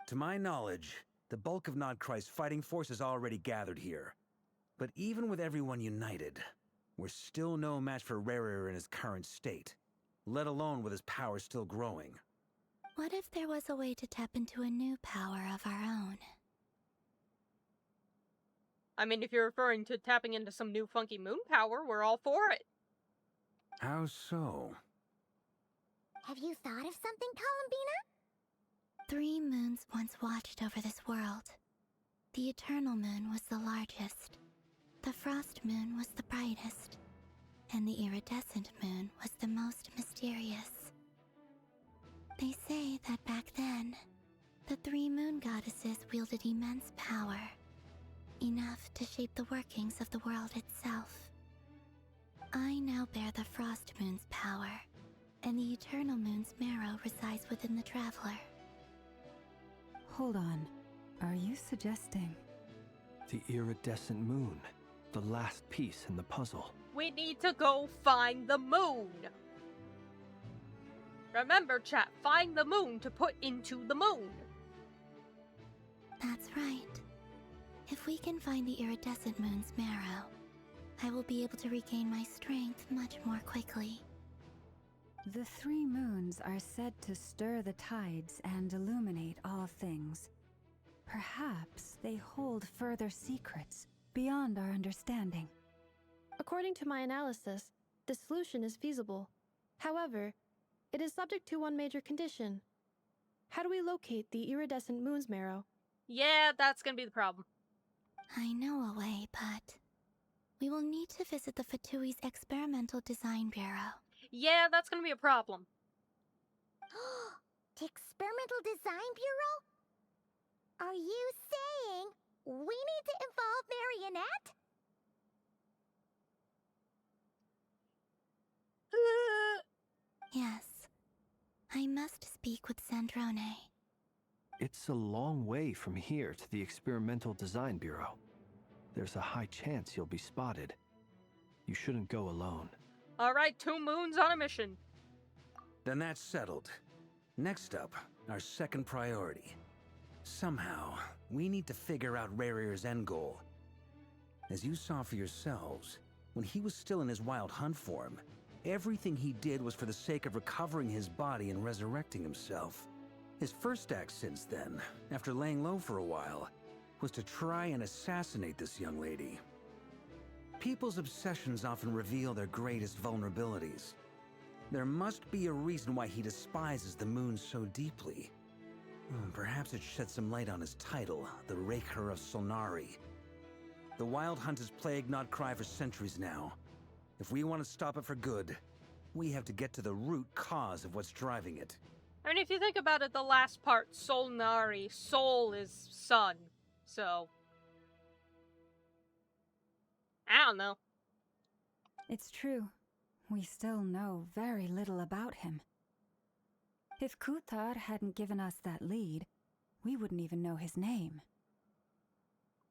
To my knowledge, the bulk of Nod-Krai's fighting force is already gathered here. But even with everyone united, we're still no match for Rerir in his current state, let alone with his power still growing. What if there was a way to tap into a new power of our own? I mean, if you're referring to tapping into some new funky moon power, we're all for it. How so? Have you thought of something, Columbina? 3 moons once watched over this world. The Eternal Moon was the largest. The Frost Moon was the brightest. And the Iridescent Moon was the most mysterious. They say that back then, the three moon goddesses wielded immense power, enough to shape the workings of the world itself. I now bear the Frost Moon's power, and the Eternal Moon's marrow resides within the Traveler. Hold on. Are you suggesting? The iridescent moon, the last piece in the puzzle. We need to go find the moon. Remember, chat, find the moon to put into the moon. That's right. If we can find the iridescent moon's marrow, I will be able to regain my strength much more quickly. The three moons are said to stir the tides and illuminate all things. Perhaps they hold further secrets beyond our understanding. According to my analysis, the solution is feasible. However, it is subject to one major condition. How do we locate the iridescent moon's marrow? Yeah, that's gonna be the problem. I know a way, but we will need to visit the Fatui's Experimental Design Bureau. Yeah, that's gonna be a problem. The Experimental Design Bureau? Are you saying we need to involve Marionette? Yes. I must speak with Sandrone. It's a long way from here to the Experimental Design Bureau. There's a high chance you'll be spotted. You shouldn't go alone. Alright, 2 moons on a mission. Then that's settled. Next up, our second priority. Somehow, we need to figure out Rarier's end goal. As you saw for yourselves, when he was still in his wild hunt form, everything he did was for the sake of recovering his body and resurrecting himself. His first act since then, after laying low for a while, was to try and assassinate this young lady. People's obsessions often reveal their greatest vulnerabilities. There must be a reason why he despises the moon so deeply. Perhaps it sheds some light on his title, the Raker of Solnari. The Wild Hunt has plagued Nod-Krai for centuries now. If we want to stop it for good, we have to get to the root cause of what's driving it. I mean, if you think about it, the last part, Solnari, Sol is sun, so... I don't know. It's true. We still know very little about him. If Kutar hadn't given us that lead, we wouldn't even know his name.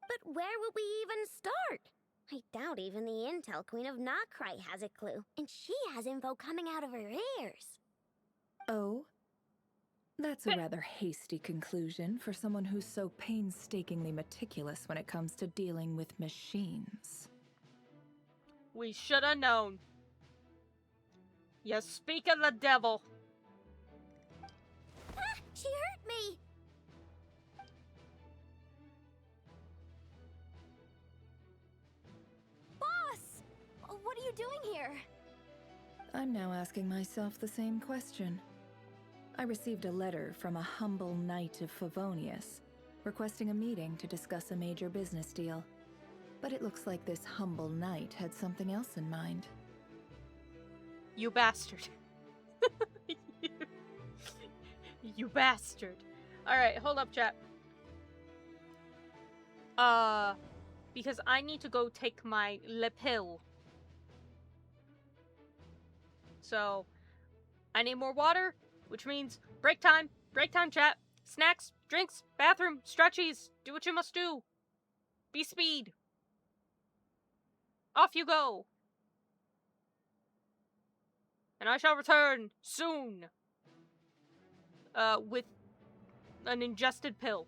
But where would we even start? I doubt even the Intel Queen of Nod-Krai has a clue, and she has info coming out of her ears. Oh? That's a rather hasty conclusion for someone who's so painstakingly meticulous when it comes to dealing with machines. We should have known. You speak of the devil. Ah, she hurt me! Boss! What are you doing here? I'm now asking myself the same question. I received a letter from a humble knight of Favonius, requesting a meeting to discuss a major business deal. But it looks like this humble knight had something else in mind. You bastard. You bastard. Alright, hold up, chat. Because I need to go take my Le pill. So, I need more water, which means break time, chat. Snacks, drinks, bathroom, stretchies, do what you must do. Be speed. Off you go. And I shall return soon. With an ingested pill.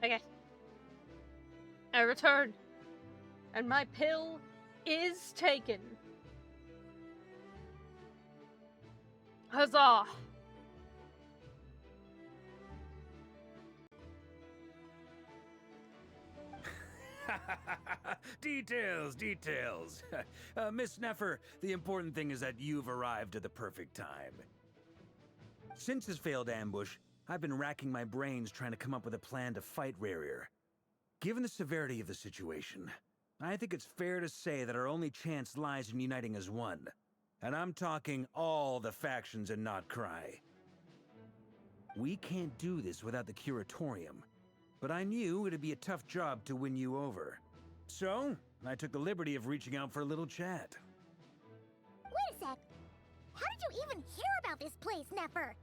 Okay. I return. And my pill is taken. Huzzah! Details, details. Miss Neffer, the important thing is that you've arrived at the perfect time. Since his failed ambush, I've been racking my brains trying to come up with a plan to fight Rerir. Given the severity of the situation, I think it's fair to say that our only chance lies in uniting as one. And I'm talking all the factions in Nod-Krai. We can't do this without the Curatorium, but I knew it'd be a tough job to win you over. So, I took the liberty of reaching out for a little chat. Wait a sec. How did you even hear about this place, Neffer?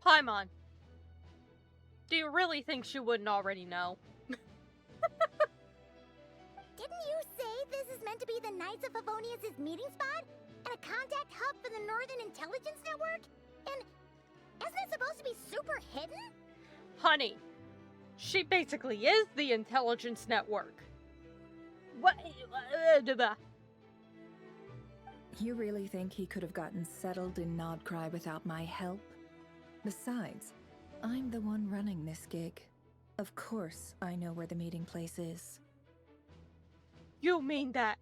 Paimon, do you really think she wouldn't already know? Didn't you say this is meant to be the Knights of Favonius' meeting spot? And a contact hub for the Northern Intelligence Network? And isn't it supposed to be super hidden? Honey, she basically is the intelligence network. What? You really think he could have gotten settled in Nod-Krai without my help? Besides, I'm the one running this gig. Of course I know where the meeting place is. You mean that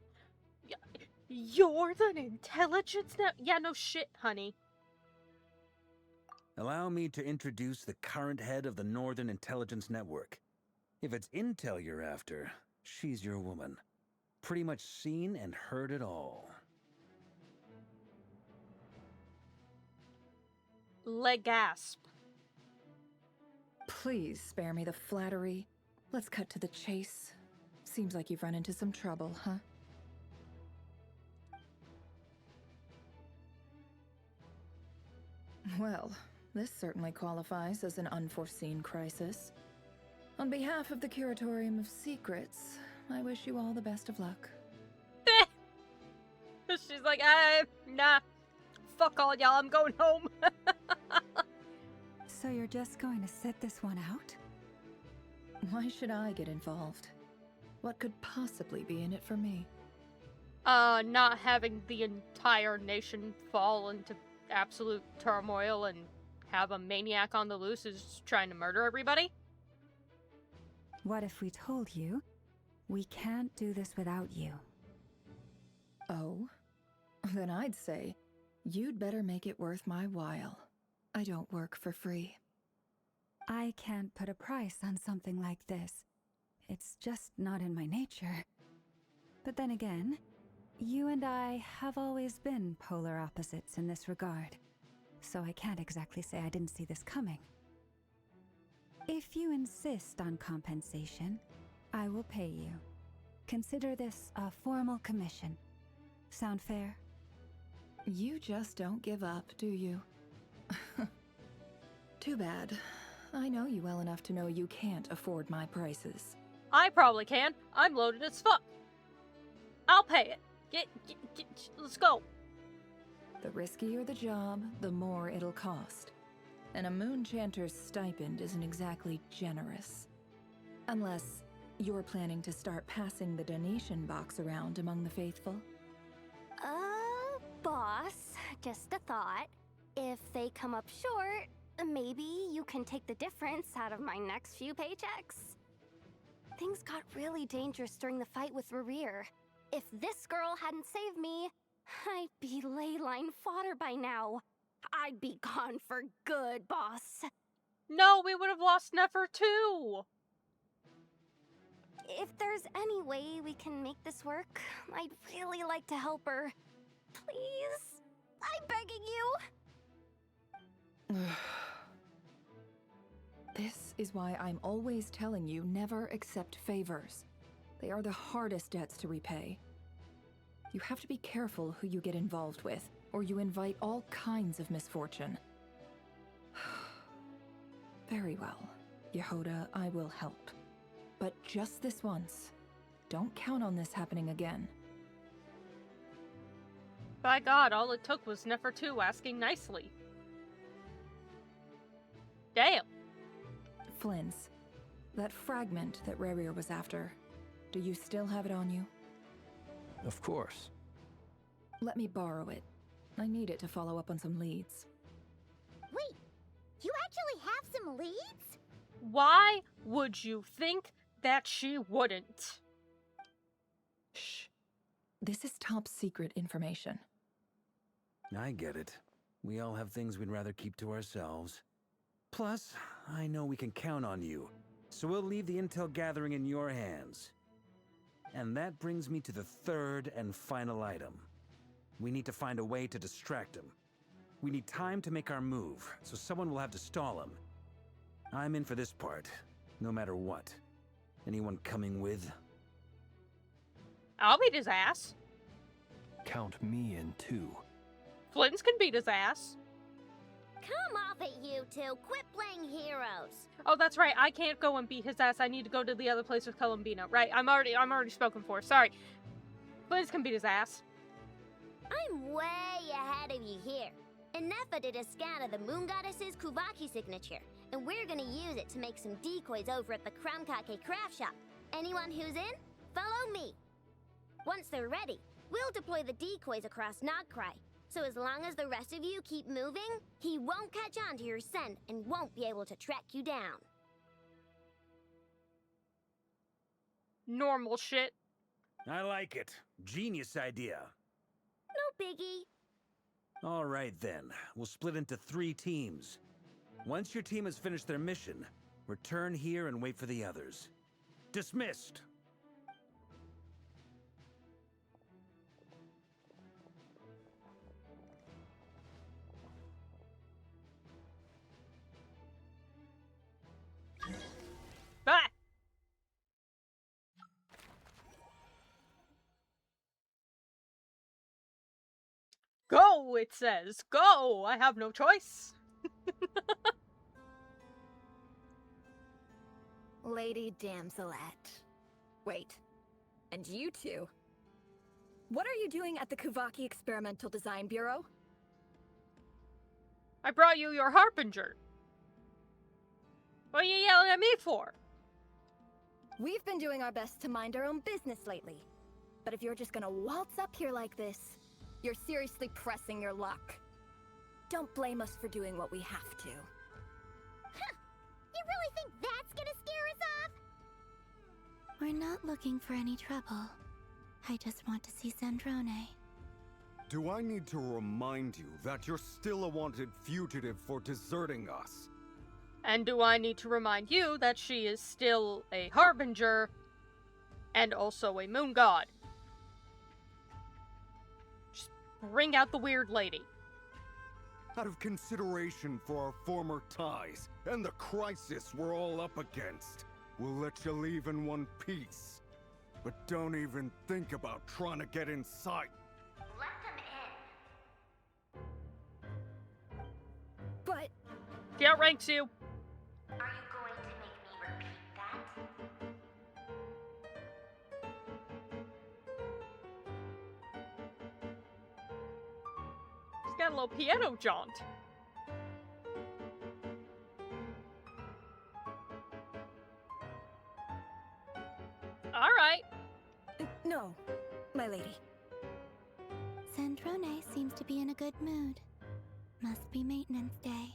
you're the intelligence net? Yeah, no shit, honey. Allow me to introduce the current head of the Northern Intelligence Network. If it's intel you're after, she's your woman. Pretty much seen and heard it all. Legasp. Please spare me the flattery. Let's cut to the chase. Seems like you've run into some trouble, huh? Well, this certainly qualifies as an unforeseen crisis. On behalf of the Curatorium of Secrets, I wish you all the best of luck. She's like, nah. Fuck all y'all, I'm going home. So you're just going to sit this one out? Why should I get involved? What could possibly be in it for me? Not having the entire nation fall into absolute turmoil and have a maniac on the loose who's trying to murder everybody? What if we told you we can't do this without you? Oh? Then I'd say you'd better make it worth my while. I don't work for free. I can't put a price on something like this. It's just not in my nature. But then again, you and I have always been polar opposites in this regard, so I can't exactly say I didn't see this coming. If you insist on compensation, I will pay you. Consider this a formal commission. Sound fair? You just don't give up, do you? Too bad. I know you well enough to know you can't afford my prices. I probably can. I'm loaded as fuck. I'll pay it. Let's go. The riskier the job, the more it'll cost. And a moon chanter's stipend isn't exactly generous. Unless you're planning to start passing the donation box around among the faithful. Boss, just a thought. If they come up short, maybe you can take the difference out of my next few paychecks. Things got really dangerous during the fight with Rerir. If this girl hadn't saved me, I'd be ley line fodder by now. I'd be gone for good, boss. No, we would have lost Neffer too. If there's any way we can make this work, I'd really like to help her. Please, I'm begging you. This is why I'm always telling you never accept favors. They are the hardest debts to repay. You have to be careful who you get involved with, or you invite all kinds of misfortune. Very well, Yehoda, I will help. But just this once. Don't count on this happening again. By God, all it took was Neffer 2 asking nicely. Damn. Flynn's. That fragment that Rerir was after. Do you still have it on you? Of course. Let me borrow it. I need it to follow up on some leads. Wait, you actually have some leads? Why would you think that she wouldn't? Shh. This is top secret information. I get it. We all have things we'd rather keep to ourselves. Plus, I know we can count on you, so we'll leave the intel gathering in your hands. And that brings me to the third and final item. We need to find a way to distract him. We need time to make our move, so someone will have to stall him. I'm in for this part, no matter what. Anyone coming with? I'll beat his ass. Count me in too. Flynn's can beat his ass. Come off it, you two. Quit playing heroes. Oh, that's right. I can't go and beat his ass. I need to go to the other place with Columbina. Right, I'm already spoken for. Sorry. Flynn's can beat his ass. I'm way ahead of you here. Ineffa did a scan of the Moon Goddess's Kuvaki signature, and we're gonna use it to make some decoys over at the Krumkake craft shop. Anyone who's in, follow me. Once they're ready, we'll deploy the decoys across Nod-Krai. So as long as the rest of you keep moving, he won't catch on to your scent and won't be able to track you down. Normal shit. I like it. Genius idea. No biggie. All right then, we'll split into 3 teams. Once your team has finished their mission, return here and wait for the others. Dismissed! Ah! Go, it says. Go! I have no choice. Lady Damselette. Wait. And you two? What are you doing at the Kuvaki Experimental Design Bureau? I brought you your Harbinger. What are you yelling at me for? We've been doing our best to mind our own business lately. But if you're just gonna waltz up here like this, you're seriously pressing your luck. Don't blame us for doing what we have to. Huh! You really think that's gonna scare us off? We're not looking for any trouble. I just want to see Zandrone. Do I need to remind you that you're still a wanted fugitive for deserting us? And do I need to remind you that she is still a Harbinger and also a moon god? Just bring out the weird lady. Out of consideration for our former ties and the crisis we're all up against, we'll let you leave in one piece. But don't even think about trying to get inside. Let them in. But... She outranks you. Are you going to make me repeat that? She's got a little piano jaunt. Alright. No, my lady. Zandrone seems to be in a good mood. Must be maintenance day.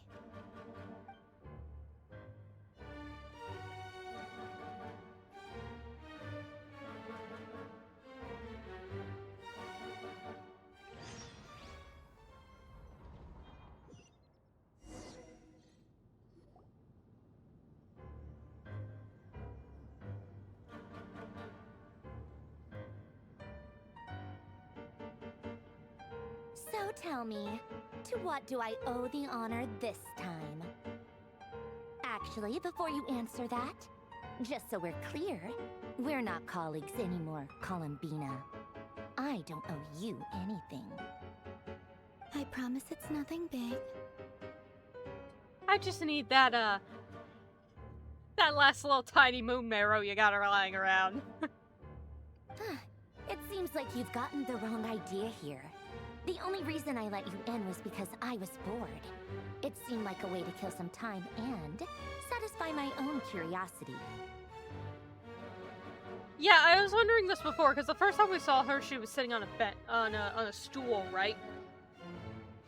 So tell me, to what do I owe the honor this time? Actually, before you answer that, just so we're clear, we're not colleagues anymore, Columbina. I don't owe you anything. I promise it's nothing big. I just need that, that last little tiny moon marrow you got her lying around. It seems like you've gotten the wrong idea here. The only reason I let you in was because I was bored. It seemed like a way to kill some time and satisfy my own curiosity. Yeah, I was wondering this before, because the first time we saw her, she was sitting on a stool, right?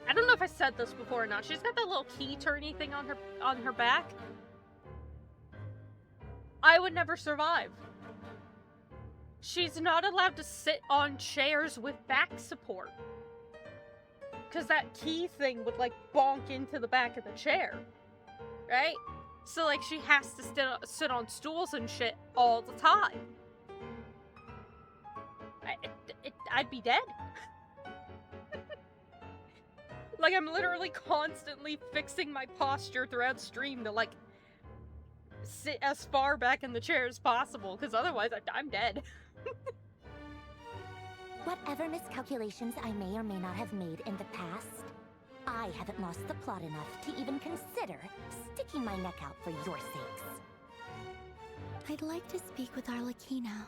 I don't know if I said this before or not. She's got that little key turny thing on her back. I would never survive. She's not allowed to sit on chairs with back support. Because that key thing would, like, bonk into the back of the chair. Right? So, like, she has to sit on stools and shit all the time. I'd be dead. Like, I'm literally constantly fixing my posture throughout stream to, like, sit as far back in the chair as possible, because otherwise I'm dead. Whatever miscalculations I may or may not have made in the past, I haven't lost the plot enough to even consider sticking my neck out for your sakes. I'd like to speak with Arlecchino.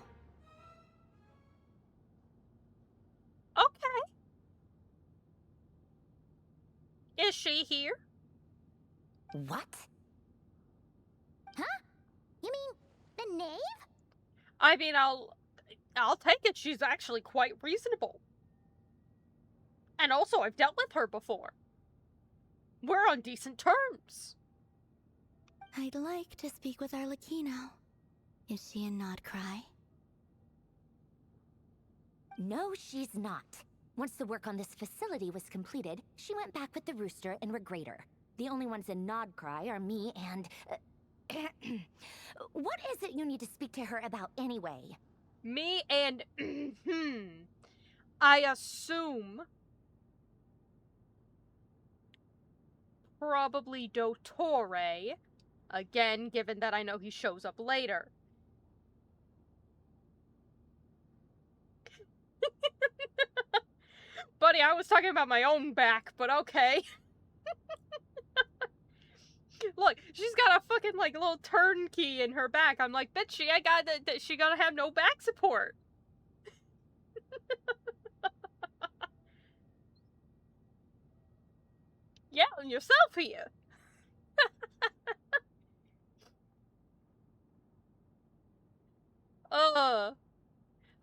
Okay. Is she here? What? Huh? You mean the knave? I mean, I'll take it. She's actually quite reasonable. And also, I've dealt with her before. We're on decent terms. I'd like to speak with Arlecchino. Is she in Nod-Krai? No, she's not. Once the work on this facility was completed, she went back with the Rooster and Regrator. The only ones in Nod-Krai are me and... What is it you need to speak to her about anyway? Me and... I assume... probably Dottore. Again, given that I know he shows up later. Buddy, I was talking about my own back, but okay. Look, she's got a fucking, like, little turnkey in her back. I'm like, bitch, she gonna have no back support. Yeah, and yourself here.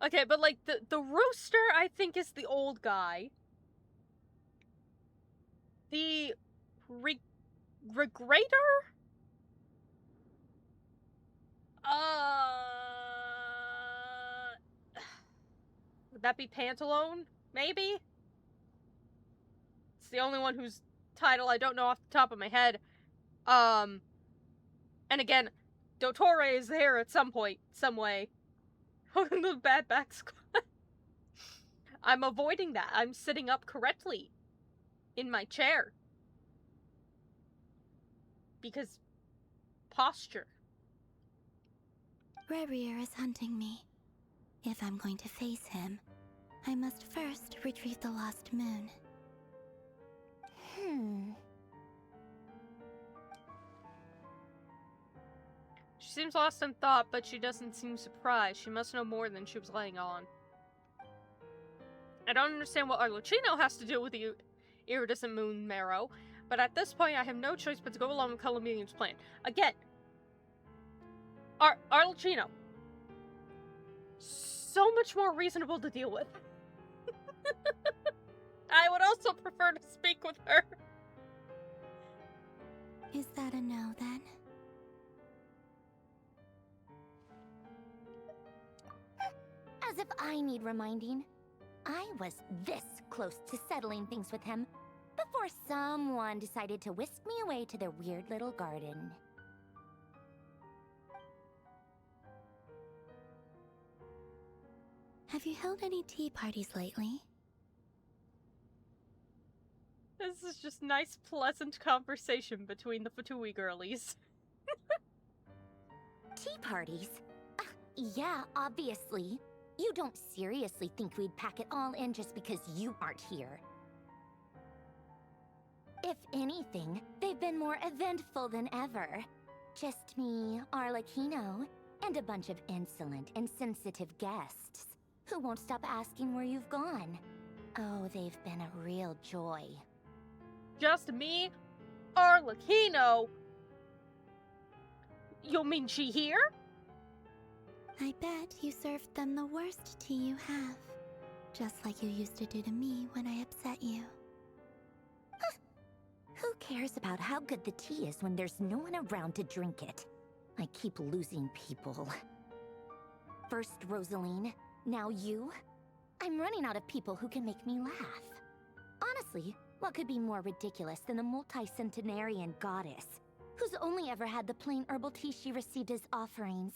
Okay, but, like, the Rooster, I think, is the old guy. The Regrator? Would that be Pantalone? Maybe? It's the only one whose title I don't know off the top of my head. And again, Dottore is there at some point, some way. The bad back squat. I'm avoiding that. I'm sitting up correctly in my chair. Because posture. Rebrier is hunting me. If I'm going to face him, I must first retrieve the lost moon. She seems lost in thought, but she doesn't seem surprised. She must know more than she was laying on. I don't understand what Arlecchino has to do with the iridescent moon marrow, but at this point I have no choice but to go along with Colombian's plan. Again, Arlecchino. So much more reasonable to deal with. I would also prefer to speak with her. Is that a no, then? As if I need reminding. I was this close to settling things with him before someone decided to whisk me away to their weird little garden. Have you held any tea parties lately? This is just nice, pleasant conversation between the Fatui girlies. Tea parties? Yeah, obviously. You don't seriously think we'd pack it all in just because you aren't here. If anything, they've been more eventful than ever. Just me, Arlecchino, and a bunch of insolent and sensitive guests who won't stop asking where you've gone. Oh, they've been a real joy. Just me, Arlecchino, You mean she here? I bet you served them the worst tea you have. Just like you used to do to me when I upset you. Who cares about how good the tea is when there's no one around to drink it? I keep losing people. First Rosaline, now you? I'm running out of people who can make me laugh. Honestly, what could be more ridiculous than a multi-centenarian goddess who's only ever had the plain herbal tea she received as offerings?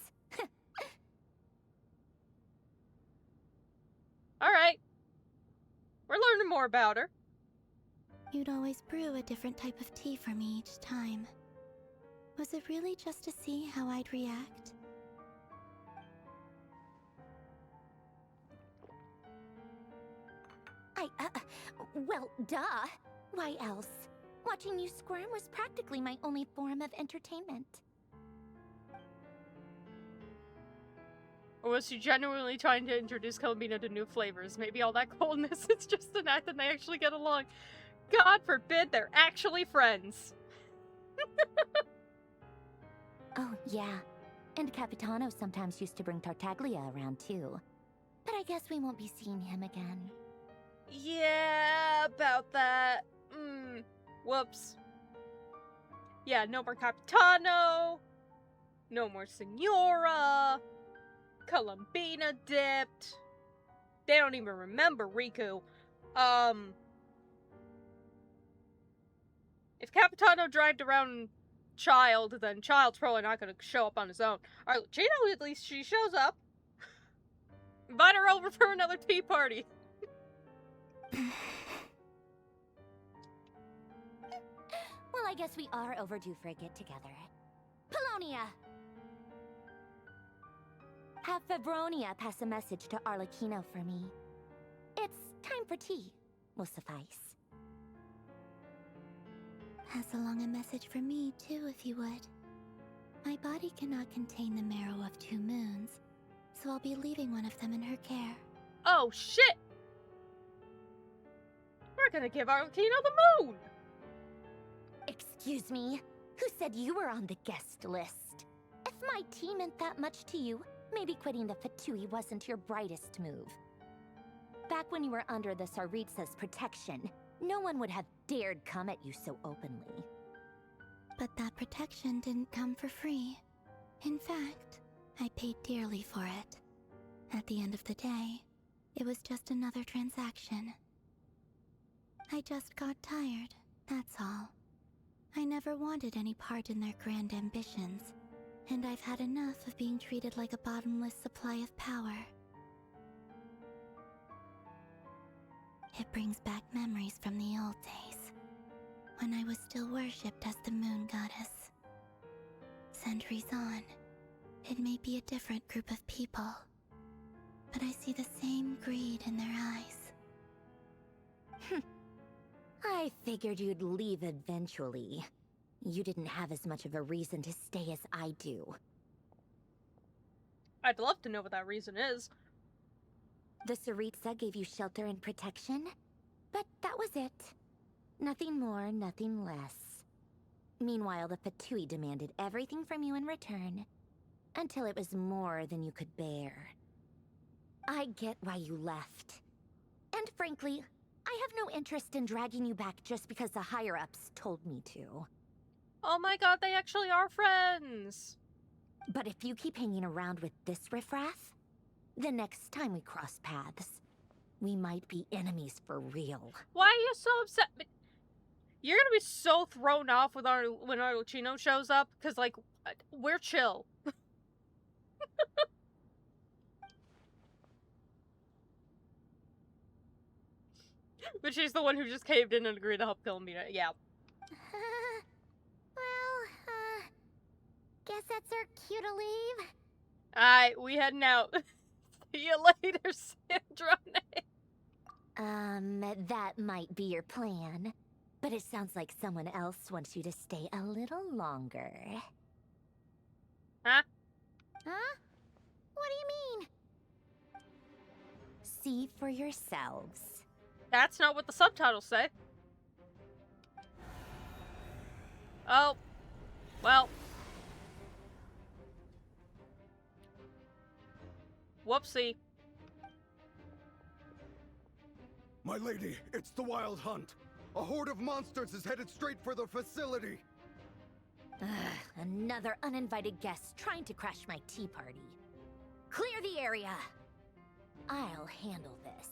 Alright. We're learning more about her. You'd always brew a different type of tea for me each time. Was it really just to see how I'd react? Well, duh. Why else? Watching you squirm was practically my only form of entertainment. Or was she genuinely trying to introduce Columbina to new flavors? Maybe all that coldness is just an act and they actually get along. God forbid they're actually friends. Oh, yeah. And Capitano sometimes used to bring Tartaglia around, too. But I guess we won't be seeing him again. Yeah, about that. Whoops. Yeah, no more Capitano. No more Senora. Columbina dipped. They don't even remember Riku. If Capitano dragged around Child, then Child's probably not gonna show up on his own. Arlecchino, at least she shows up. Invite her over for another tea party. Well, I guess we are overdue for a get-together. Polonia! Have Febronia pass a message to Arlecchino for me. It's time for tea. Will suffice. Pass along a message for me, too, if you would. My body cannot contain the marrow of 2 moons, so I'll be leaving one of them in her care. Oh, shit! We're gonna give Arlecchino the moon! Excuse me? Who said you were on the guest list? If my tea meant that much to you, maybe quitting the Fatui wasn't your brightest move. Back when you were under the Tsaritsa's protection, no one would have dared come at you so openly. But that protection didn't come for free. In fact, I paid dearly for it. At the end of the day, it was just another transaction. I just got tired, that's all. I never wanted any part in their grand ambitions, and I've had enough of being treated like a bottomless supply of power. It brings back memories from the old days, when I was still worshipped as the moon goddess. Centuries on, it may be a different group of people, but I see the same greed in their eyes. I figured you'd leave eventually. You didn't have as much of a reason to stay as I do. I'd love to know what that reason is. The Tsaritsa gave you shelter and protection, but that was it. Nothing more, nothing less. Meanwhile, the Fatui demanded everything from you in return, until it was more than you could bear. I get why you left. And frankly, I have no interest in dragging you back just because the higher-ups told me to. Oh my god, they actually are friends! But if you keep hanging around with this riffraff, the next time we cross paths, we might be enemies for real. Why are you so upset? You're gonna be so thrown off with when Arlecchino shows up, because, like, we're chill. But she's the one who just caved in and agreed to help Columbina. Yeah. Guess that's our cue to leave. Alright, we heading out. See you later, Sandrone. That might be your plan. But it sounds like someone else wants you to stay a little longer. Huh? Huh? What do you mean? See for yourselves. That's not what the subtitles say. Oh. Well. Whoopsie. My lady, it's the Wild Hunt. A horde of monsters is headed straight for the facility. Another uninvited guest trying to crash my tea party. Clear the area. I'll handle this.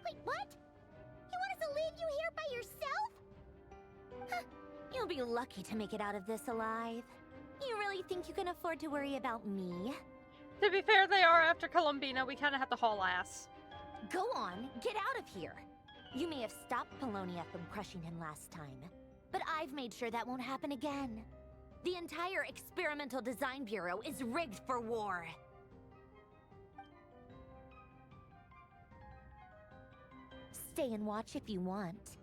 Wait, what? You want us to leave you here by yourself? Huh. You'll be lucky to make it out of this alive. You really think you can afford to worry about me? To be fair, they are after Columbina. We kind of have to haul ass. Go on, get out of here. You may have stopped Polonia from crushing him last time, but I've made sure that won't happen again. The entire Experimental Design Bureau is rigged for war. Stay and watch if you want,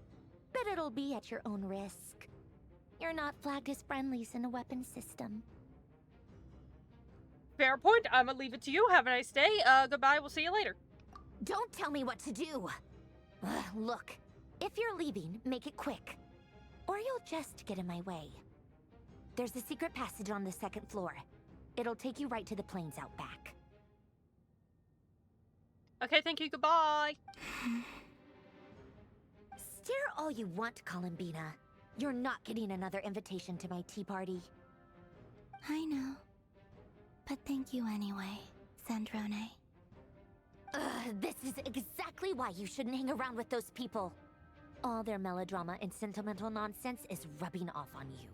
but it'll be at your own risk. You're not flagged as friendlies in a weapons system. Fair point. I'm gonna leave it to you. Have a nice day. Goodbye. We'll see you later. Don't tell me what to do. Look, if you're leaving, make it quick, or you'll just get in my way. There's a secret passage on the 2nd floor. It'll take you right to the plains out back. Okay, thank you. Goodbye. Stare all you want, Columbina. You're not getting another invitation to my tea party. I know. But thank you anyway, Sandrone. This is exactly why you shouldn't hang around with those people. All their melodrama and sentimental nonsense is rubbing off on you.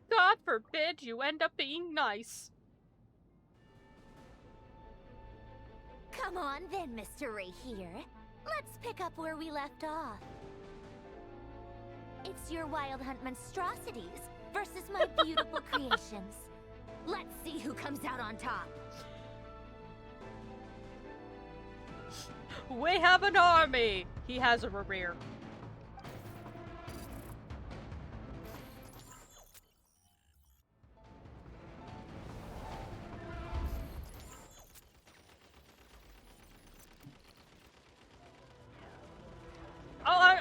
God forbid you end up being nice. Come on then, Mr. Ray here. Let's pick up where we left off. It's your Wild Hunt monstrosities versus my beautiful creations. Let's see who comes out on top. We have an army! He has a rear.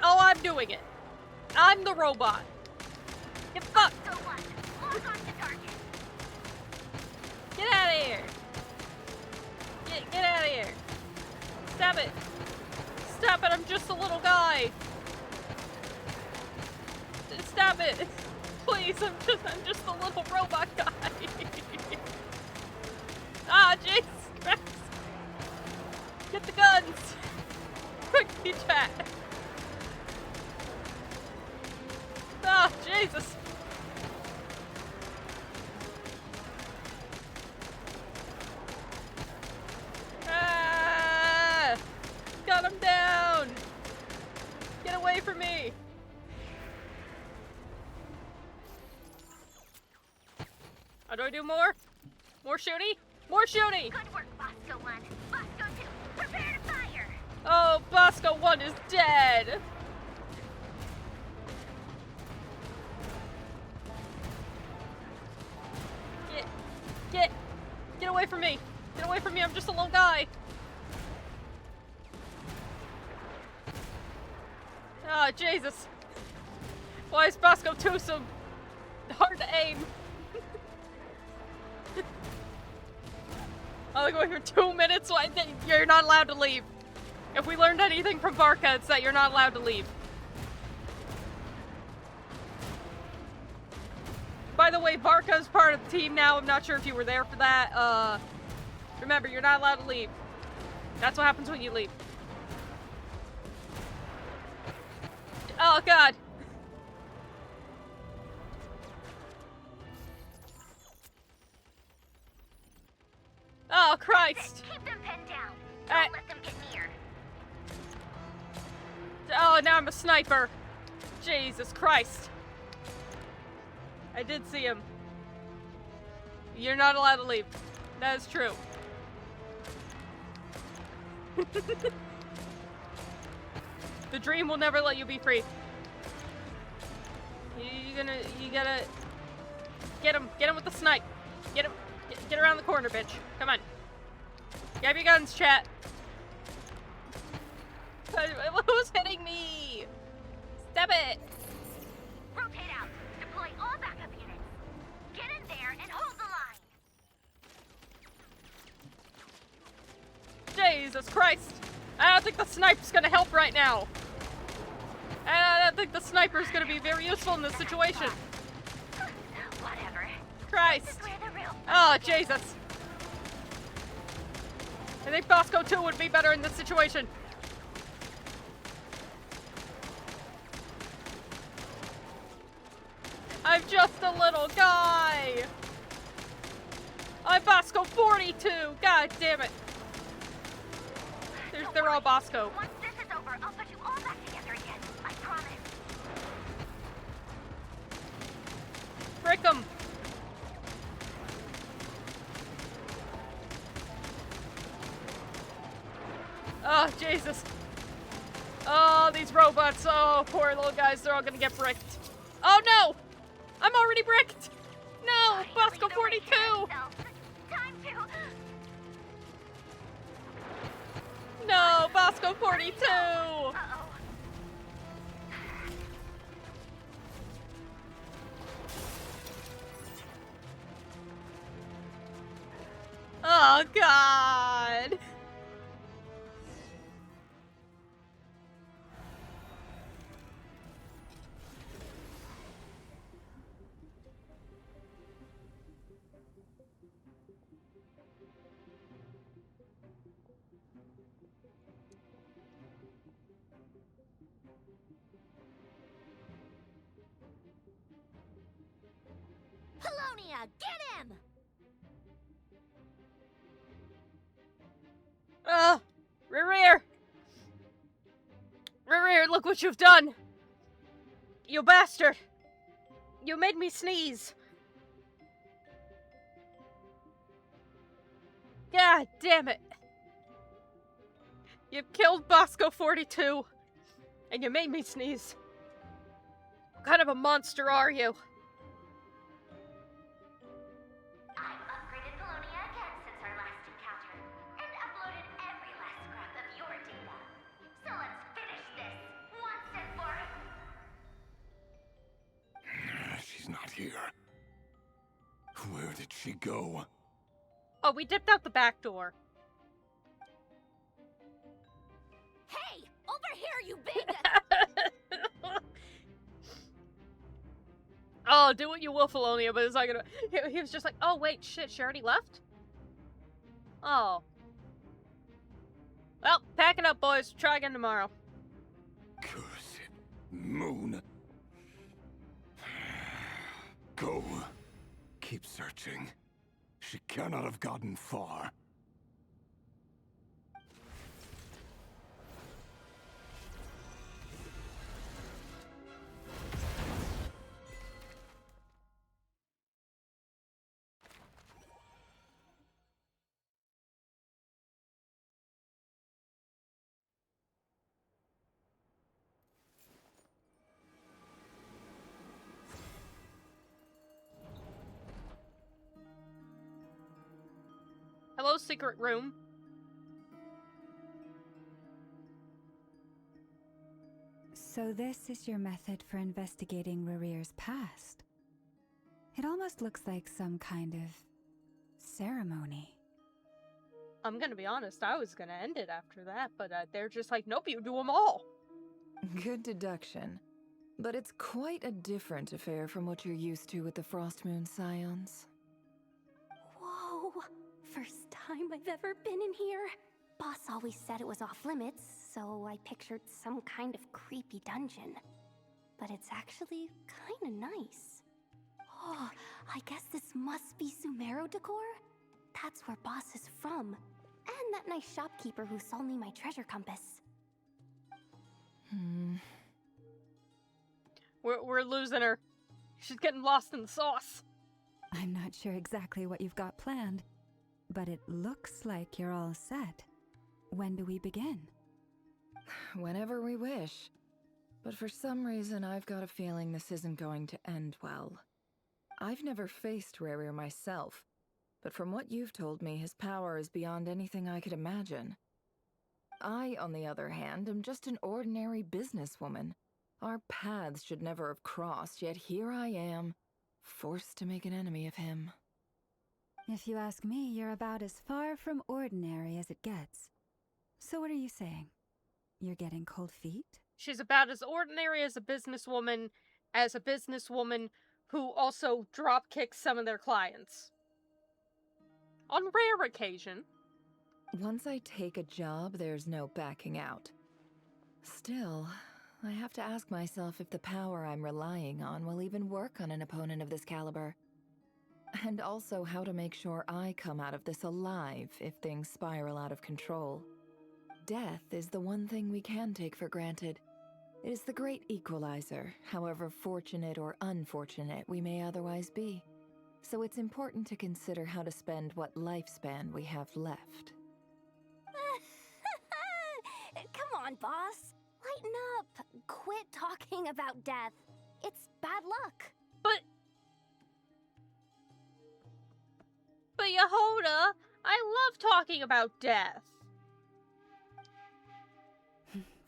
Oh, I'm doing it. I'm the robot. Get fucked! Get out of here! Get out of here! Stop it! Stop it! I'm just a little guy. Stop it! Please, I'm just a little robot guy. Ah, Jesus Christ! Get the guns! Quickly, chat! Oh, Jesus! Ah! Got him down! Get away from me! How do I do more? More shooty? More shooty! Good work, Bosco 1. Bosco 2, prepare to fire! Oh, Bosco 1 is dead! Get away from me! Get away from me, I'm just a little guy! Oh, Jesus! Why is Bosco 2 so hard to aim? I'm going for 2 minutes, so you're not allowed to leave. If we learned anything from Varka, it's that you're not allowed to leave. By the way, Varka's part of the team now. I'm not sure if you were there for that. Remember, you're not allowed to leave. That's what happens when you leave. Oh, God. Oh, Christ. Keep them pinned down. Don't let them get near. Oh, now I'm a sniper. Jesus Christ. I did see him. You're not allowed to leave. That is true. The dream will never let you be free. You gotta get him with the snipe. Get him, get around the corner, bitch. Come on. Grab your guns, chat. Who's hitting me? Stop it. Rotate out. Deploy all backup units. Get in there and Jesus Christ. I don't think the sniper's gonna help right now. I don't think the sniper's gonna be very useful in this situation. Whatever. Christ. Oh, Jesus. I think Bosco 2 would be better in this situation. I'm just a little guy. I'm Bosco 42. God damn it. They're all Bosco. Once this is over, I'll put you all back together again. I promise. Frick 'em. Oh, Jesus. Oh, these robots. Oh, poor little guys. They're all gonna get bricked. Oh, no! I'm already bricked! No! Bosco 42! No! Bosco 42! Oh, God! Polonia, get him! Rear! Rear, look what you've done! You bastard! You made me sneeze! God damn it! You've killed Bosco 42, and you made me sneeze. What kind of a monster are you? I've upgraded Polonia again since our last encounter, and uploaded every last scrap of your data. So let's finish this, once and for all. She's not here. Where did she go? Oh, we dipped out the back door. Hey! Over here, you big... Oh, do what you will, Felonia, but it's not gonna... He was just like, oh, wait, shit, she already left? Oh. Well, pack it up, boys. Try again tomorrow. Curse it, Moon. Go. Keep searching. She cannot have gotten far. Hello, secret room. So this is your method for investigating Rarir's past. It almost looks like some kind of ceremony. I'm gonna be honest, I was gonna end it after that, but they're just like, nope, you do them all. Good deduction. But it's quite a different affair from what you're used to with the Frost Moon Scions. Whoa! First time I've ever been in here. Boss always said it was off limits, so I pictured some kind of creepy dungeon. But it's actually kinda nice. Oh, I guess this must be Sumero decor? That's where Boss is from. And that nice shopkeeper who sold me my treasure compass. We're losing her. She's getting lost in the sauce. I'm not sure exactly what you've got planned, but it looks like you're all set. When do we begin? Whenever we wish. But for some reason, I've got a feeling this isn't going to end well. I've never faced Rarir myself, but from what you've told me, his power is beyond anything I could imagine. I, on the other hand, am just an ordinary businesswoman. Our paths should never have crossed, yet here I am, forced to make an enemy of him. If you ask me, you're about as far from ordinary as it gets. So what are you saying? You're getting cold feet? She's about as ordinary as a businesswoman who also drop kicks some of their clients. On rare occasion. Once I take a job, there's no backing out. Still, I have to ask myself if the power I'm relying on will even work on an opponent of this caliber. And also how to make sure I come out of this alive if things spiral out of control. Death is the one thing we can take for granted. It is the great equalizer, however fortunate or unfortunate we may otherwise be. So it's important to consider how to spend what lifespan we have left. Come on, boss. Lighten up. Quit talking about death. It's bad luck. But Yehoda, I love talking about death.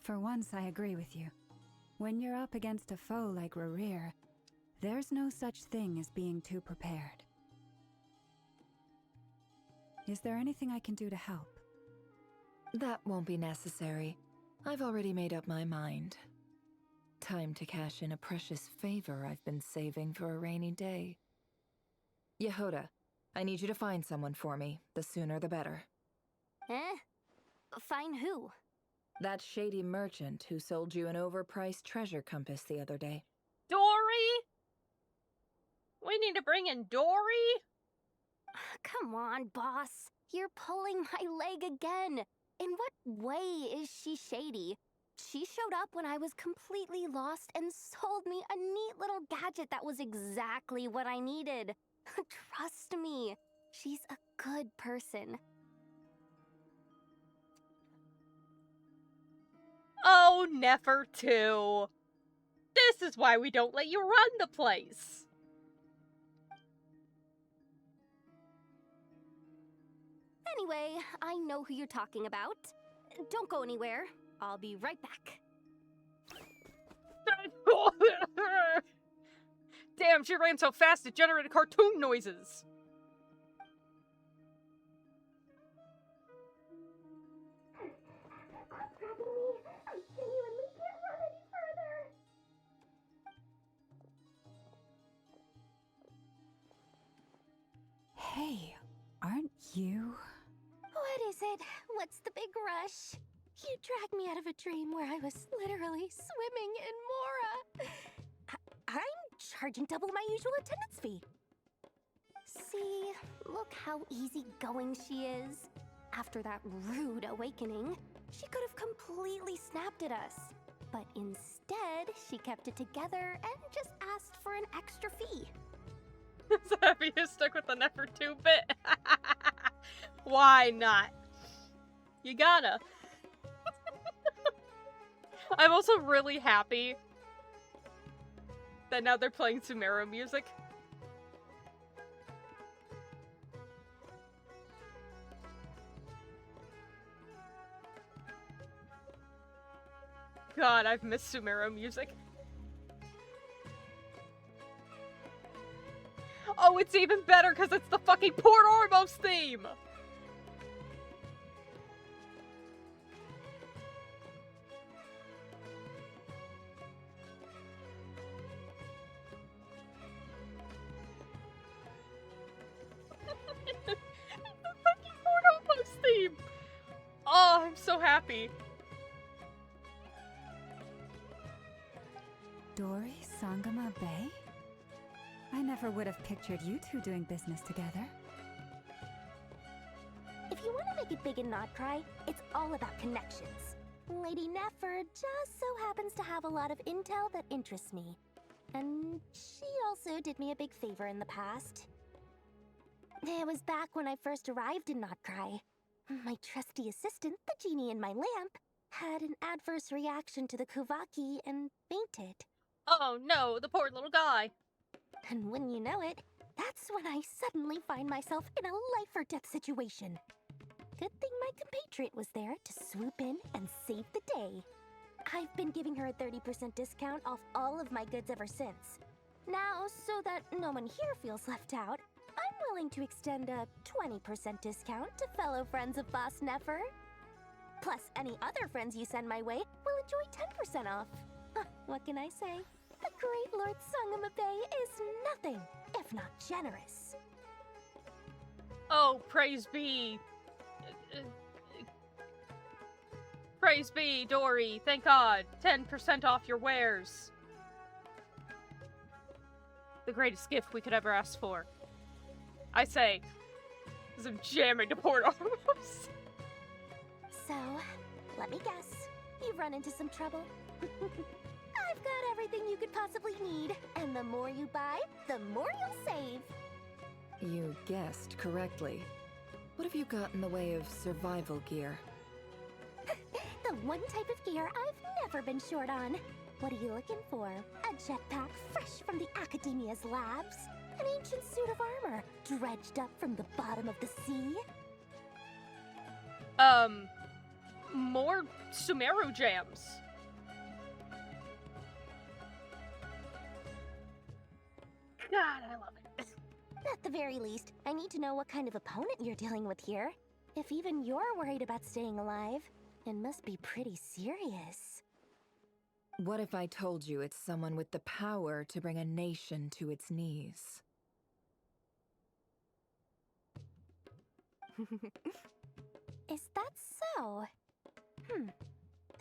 For once, I agree with you. When you're up against a foe like Rerir, there's no such thing as being too prepared. Is there anything I can do to help? That won't be necessary. I've already made up my mind. Time to cash in a precious favor I've been saving for a rainy day. Yehoda, I need you to find someone for me. The sooner the better. Find who? That shady merchant who sold you an overpriced treasure compass the other day. Dory? We need to bring in Dory? Come on, boss. You're pulling my leg again. In what way is she shady? She showed up when I was completely lost and sold me a neat little gadget that was exactly what I needed. Trust me, she's a good person. Oh, never too. This is why we don't let you run the place. Anyway, I know who you're talking about. Don't go anywhere. I'll be right back. Damn, she ran so fast it generated cartoon noises. Hey, aren't you? What is it? What's the big rush? You dragged me out of a dream where I was literally swimming in Mora. I'm charging double my usual attendance fee. See, look how easygoing she is. After that rude awakening, she could have completely snapped at us. But instead, she kept it together and just asked for an extra fee. So happy you stuck with the Nefer 2 bit. Why not? You gotta. I'm also really happy that now they're playing Sumeru music. God, I've missed Sumeru music. Oh, it's even better because it's the fucking Port Ormos theme! It's the fucking Port Ormos theme! Oh, I'm so happy. Dory Sangama Bay? I never would have pictured you two doing business together. If you want to make it big in Nod-Krai, it's all about connections. Lady Nefer just so happens to have a lot of intel that interests me. And she also did me a big favor in the past. It was back when I first arrived in Nod-Krai. My trusty assistant, the genie in my lamp, had an adverse reaction to the Kuvaki and fainted. Oh no, the poor little guy. And when you know it, that's when I suddenly find myself in a life-or-death situation. Good thing my compatriot was there to swoop in and save the day. I've been giving her a 30% discount off all of my goods ever since. Now, so that no one here feels left out, I'm willing to extend a 20% discount to fellow friends of Boss Nefer. Plus, any other friends you send my way will enjoy 10% off. What can I say? The great Lord Sangamabe is nothing if not generous. Oh, praise be. Praise be, Dory. Thank God. 10% off your wares. The greatest gift we could ever ask for. I say, as I'm jamming to port armors. So, let me guess. You've run into some trouble. I've got everything you could possibly need, and the more you buy, the more you'll save. You guessed correctly. What have you got in the way of survival gear? The one type of gear I've never been short on. What are you looking for? A jetpack fresh from the Academia's labs? An ancient suit of armor dredged up from the bottom of the sea? More Sumeru jams. God, I love it. At the very least, I need to know what kind of opponent you're dealing with here. If even you're worried about staying alive, it must be pretty serious. What if I told you it's someone with the power to bring a nation to its knees? Is that so?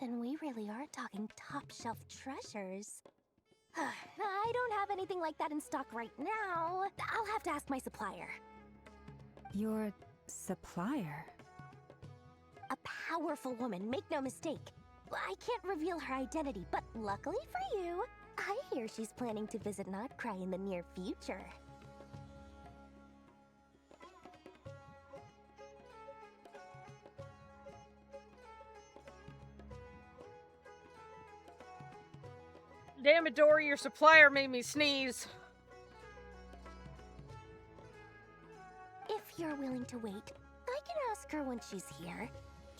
Then we really are talking top-shelf treasures. I don't have anything like that in stock right now. I'll have to ask my supplier. Your supplier? A powerful woman, make no mistake. I can't reveal her identity, but luckily for you, I hear she's planning to visit Nod-Krai in the near future. Damn it, Dory, your supplier made me sneeze. If you're willing to wait, I can ask her when she's here.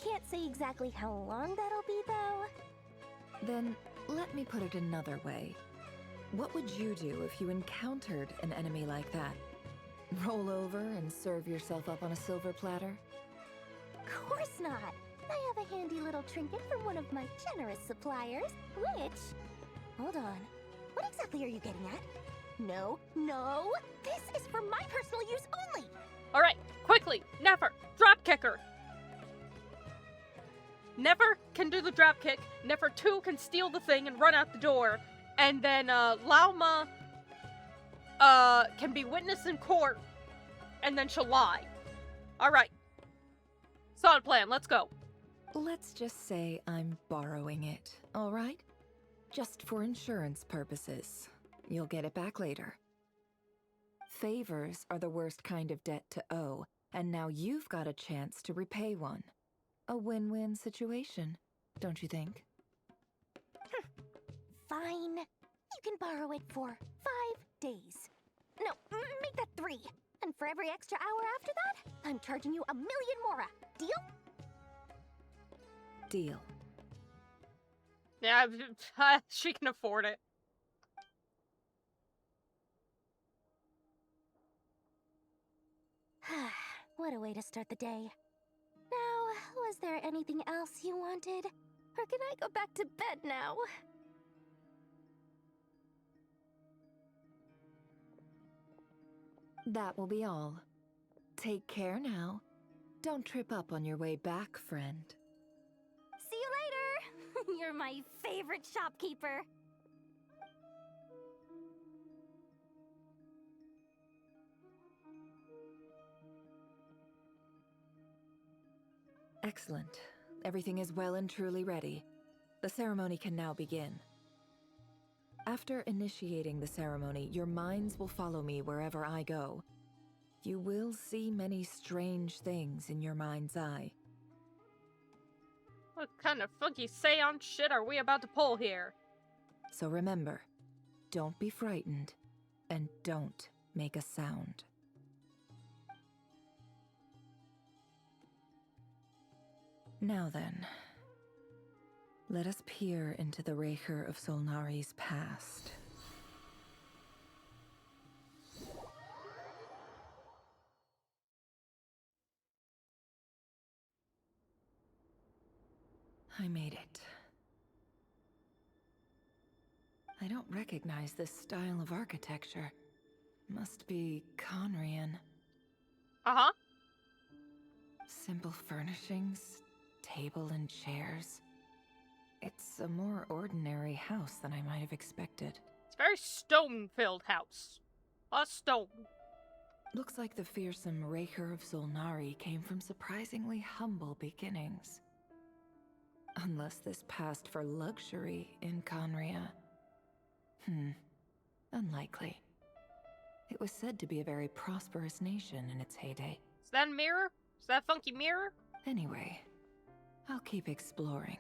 Can't say exactly how long that'll be, though. Then, let me put it another way. What would you do if you encountered an enemy like that? Roll over and serve yourself up on a silver platter? Of course not! I have a handy little trinket from one of my generous suppliers, which... Hold on. What exactly are you getting at? No, no! This is for my personal use only! Alright, quickly! Never! Drop kicker! Never can do the drop kick. Never 2 can steal the thing and run out the door. And then, Lauma, can be witness in court. And then she'll lie. Alright. Solid plan, let's go. Let's just say I'm borrowing it, alright? Just for insurance purposes. You'll get it back later. Favors are the worst kind of debt to owe, and now you've got a chance to repay one. A win-win situation, don't you think? Fine. You can borrow it for 5 days. No, make that 3. And for every extra hour after that, I'm charging you 1,000,000 mora. Deal? Deal. Yeah, she can afford it. What a way to start the day. Now, was there anything else you wanted? Or can I go back to bed now? That will be all. Take care now. Don't trip up on your way back, friend. See you later! You're my favorite shopkeeper. Excellent. Everything is well and truly ready. The ceremony can now begin. After initiating the ceremony, your minds will follow me wherever I go. You will see many strange things in your mind's eye. What kind of funky seance shit are we about to pull here? So remember, don't be frightened, and don't make a sound. Now then, let us peer into the Raker of Solnari's past. I made it. I don't recognize this style of architecture. Must be Conrian. Uh-huh. Simple furnishings, table and chairs. It's a more ordinary house than I might have expected. It's a very stone-filled house. A stone. Looks like the fearsome Raker of Zolnari came from surprisingly humble beginnings. Unless this passed for luxury in Conria. Unlikely. It was said to be a very prosperous nation in its heyday. Is that a mirror? Is that a funky mirror? Anyway, I'll keep exploring.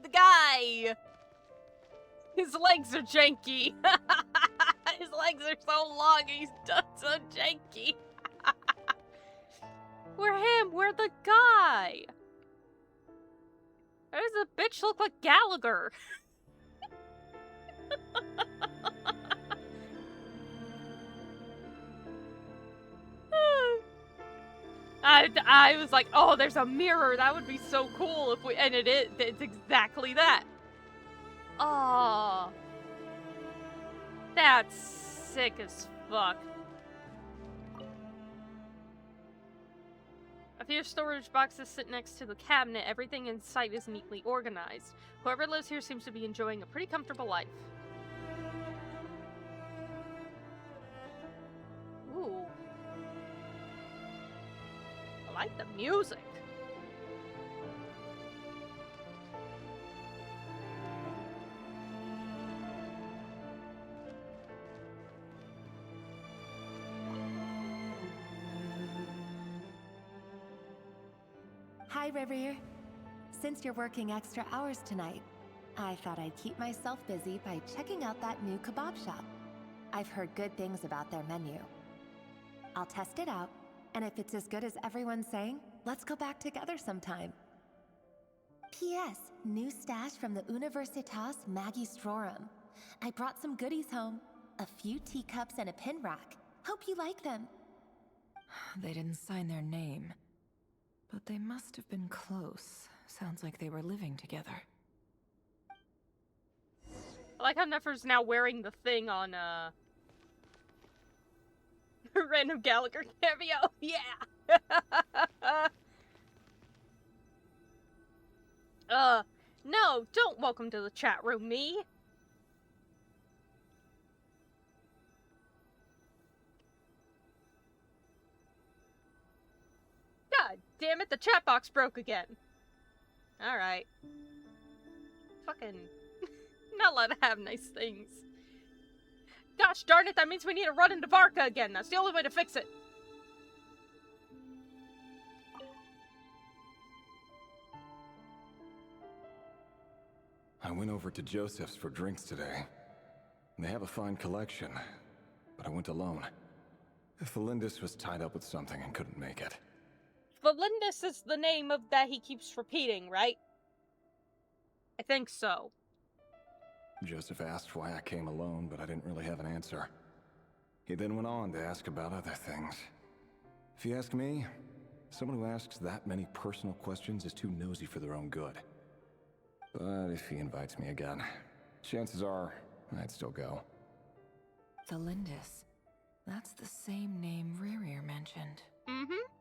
The guy! His legs are janky. His legs are so long, he's done so janky. We're him, we're the guy. Why does the bitch look like Gallagher? I was like, oh, there's a mirror. That would be so cool if we... And it's exactly that. Oh. That's sick as fuck. A few storage boxes sit next to the cabinet. Everything in sight is neatly organized. Whoever lives here seems to be enjoying a pretty comfortable life. Ooh. I like the music. Hi, River. Since you're working extra hours tonight, I thought I'd keep myself busy by checking out that new kebab shop. I've heard good things about their menu. I'll test it out, and if it's as good as everyone's saying, let's go back together sometime. P.S. New stash from the Universitas Magistrorum. I brought some goodies home. A few teacups and a pin rack. Hope you like them. They didn't sign their name. But they must have been close. Sounds like they were living together. I like how Nefer's now wearing the thing on, random Gallagher cameo. Yeah! No, don't welcome to the chat room, me. God damn it, the chat box broke again. Alright. Fucking not allowed to have nice things. Gosh darn it, that means we need to run into Varka again. That's the only way to fix it. I went over to Joseph's for drinks today. They have a fine collection, but I went alone. Felindis was tied up with something and couldn't make it. Felindis is the name of that he keeps repeating, right? I think so. Joseph asked why I came alone, but I didn't really have an answer. He then went on to ask about other things. If you ask me, someone who asks that many personal questions is too nosy for their own good. But if he invites me again, chances are I'd still go. Felindis. That's the same name Rerir mentioned. Mm-hmm.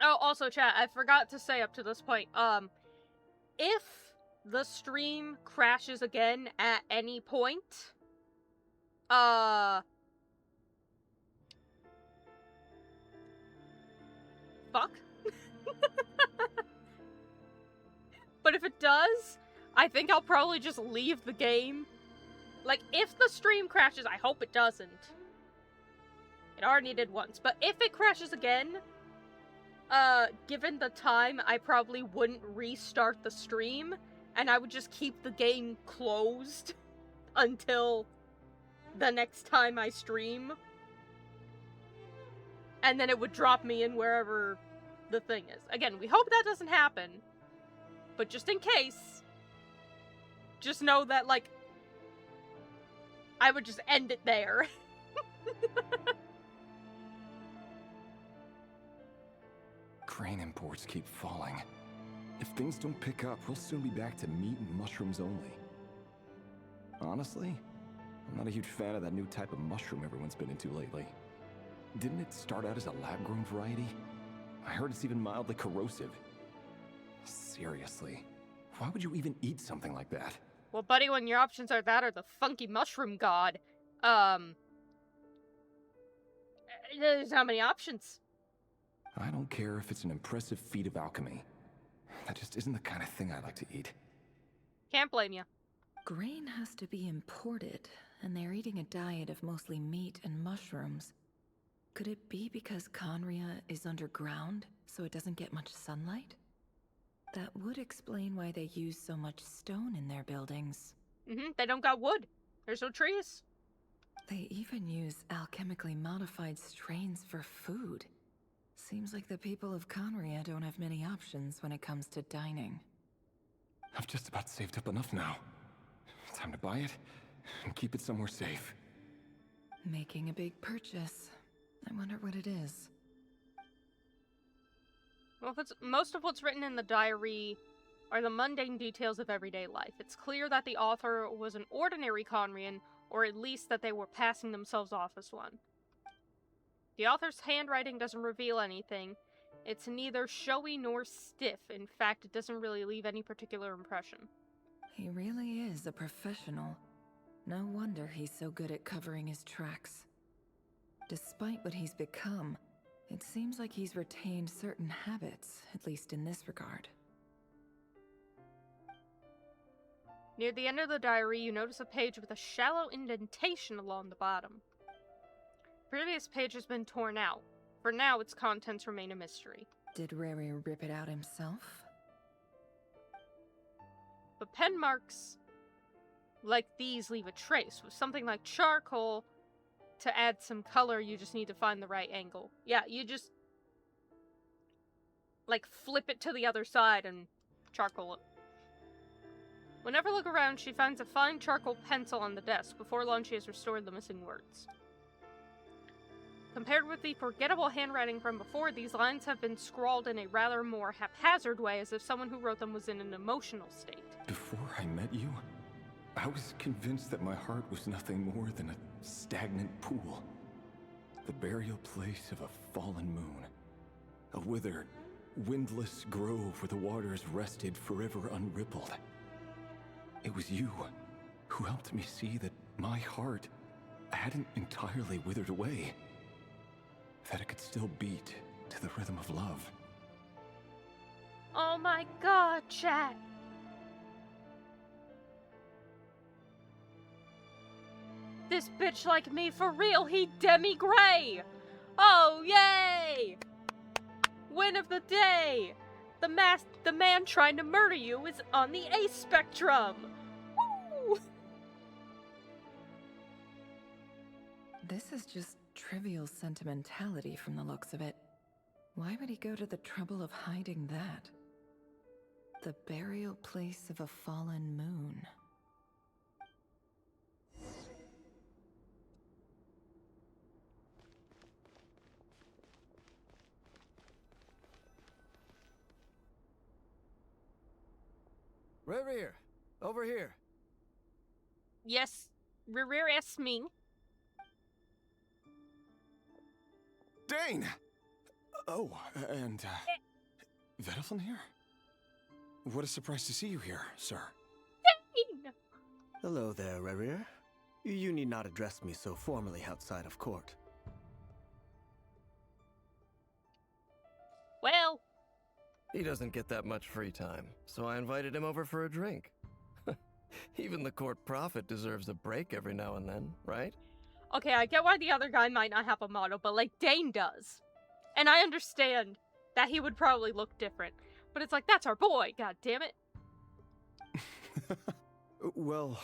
Oh, also, chat, I forgot to say up to this point, if the stream crashes again at any point, fuck. But if it does, I think I'll probably just leave the game. Like, if the stream crashes, I hope it doesn't. It already did once, but if it crashes again, given the time, I probably wouldn't restart the stream, and I would just keep the game closed until the next time I stream. And then it would drop me in wherever the thing is. Again, we hope that doesn't happen, but just in case, just know that, like, I would just end it there. Grain imports keep falling. If things don't pick up, we'll soon be back to meat and mushrooms only. Honestly, I'm not a huge fan of that new type of mushroom everyone's been into lately. Didn't it start out as a lab-grown variety? I heard it's even mildly corrosive. Seriously, why would you even eat something like that? Well, buddy, when your options are that or the funky mushroom god, there's not many options. I don't care if it's an impressive feat of alchemy. That just isn't the kind of thing I like to eat. Can't blame you. Grain has to be imported, and they're eating a diet of mostly meat and mushrooms. Could it be because Conria is underground, so it doesn't get much sunlight? That would explain why they use so much stone in their buildings. They don't got wood. There's no trees. They even use alchemically modified strains for food. Seems like the people of Conria don't have many options when it comes to dining. I've just about saved up enough now. Time to buy it and keep it somewhere safe. Making a big purchase. I wonder what it is. Well, most of what's written in the diary are the mundane details of everyday life. It's clear that the author was an ordinary Conrian, or at least that they were passing themselves off as one. The author's handwriting doesn't reveal anything. It's neither showy nor stiff. In fact, it doesn't really leave any particular impression. He really is a professional. No wonder he's so good at covering his tracks. Despite what he's become, it seems like he's retained certain habits, at least in this regard. Near the end of the diary, you notice a page with a shallow indentation along the bottom. The previous page has been torn out. For now, its contents remain a mystery. Did Rary rip it out himself? But pen marks like these leave a trace. With something like charcoal, to add some color, you just need to find the right angle. Yeah, you just like flip it to the other side and charcoal it. Whenever look around, she finds a fine charcoal pencil on the desk. Before long, she has restored the missing words. Compared with the forgettable handwriting from before, these lines have been scrawled in a rather more haphazard way, as if someone who wrote them was in an emotional state. Before I met you, I was convinced that my heart was nothing more than a stagnant pool. The burial place of a fallen moon. A withered, windless grove where the waters rested forever unrippled. It was you who helped me see that my heart hadn't entirely withered away. That it could still beat to the rhythm of love. Oh my god, chat! This bitch like me for real, he demi-gray! Oh, yay! Win of the day! The man trying to murder you is on the A spectrum! Woo! This is just trivial sentimentality from the looks of it. Why would he go to the trouble of hiding that? The burial place of a fallen moon. Rerir, over here. Yes, Rerir asks me. Dane! Oh, and, Vedaflin here? What a surprise to see you here, sir. Dane! Hello there, Rerir. You need not address me so formally outside of court. Well... He doesn't get that much free time, so I invited him over for a drink. Even the court prophet deserves a break every now and then, right? Okay, I get why the other guy might not have a motto, but, like, Dane does. And I understand that he would probably look different. But it's like, that's our boy, god damn it. Well,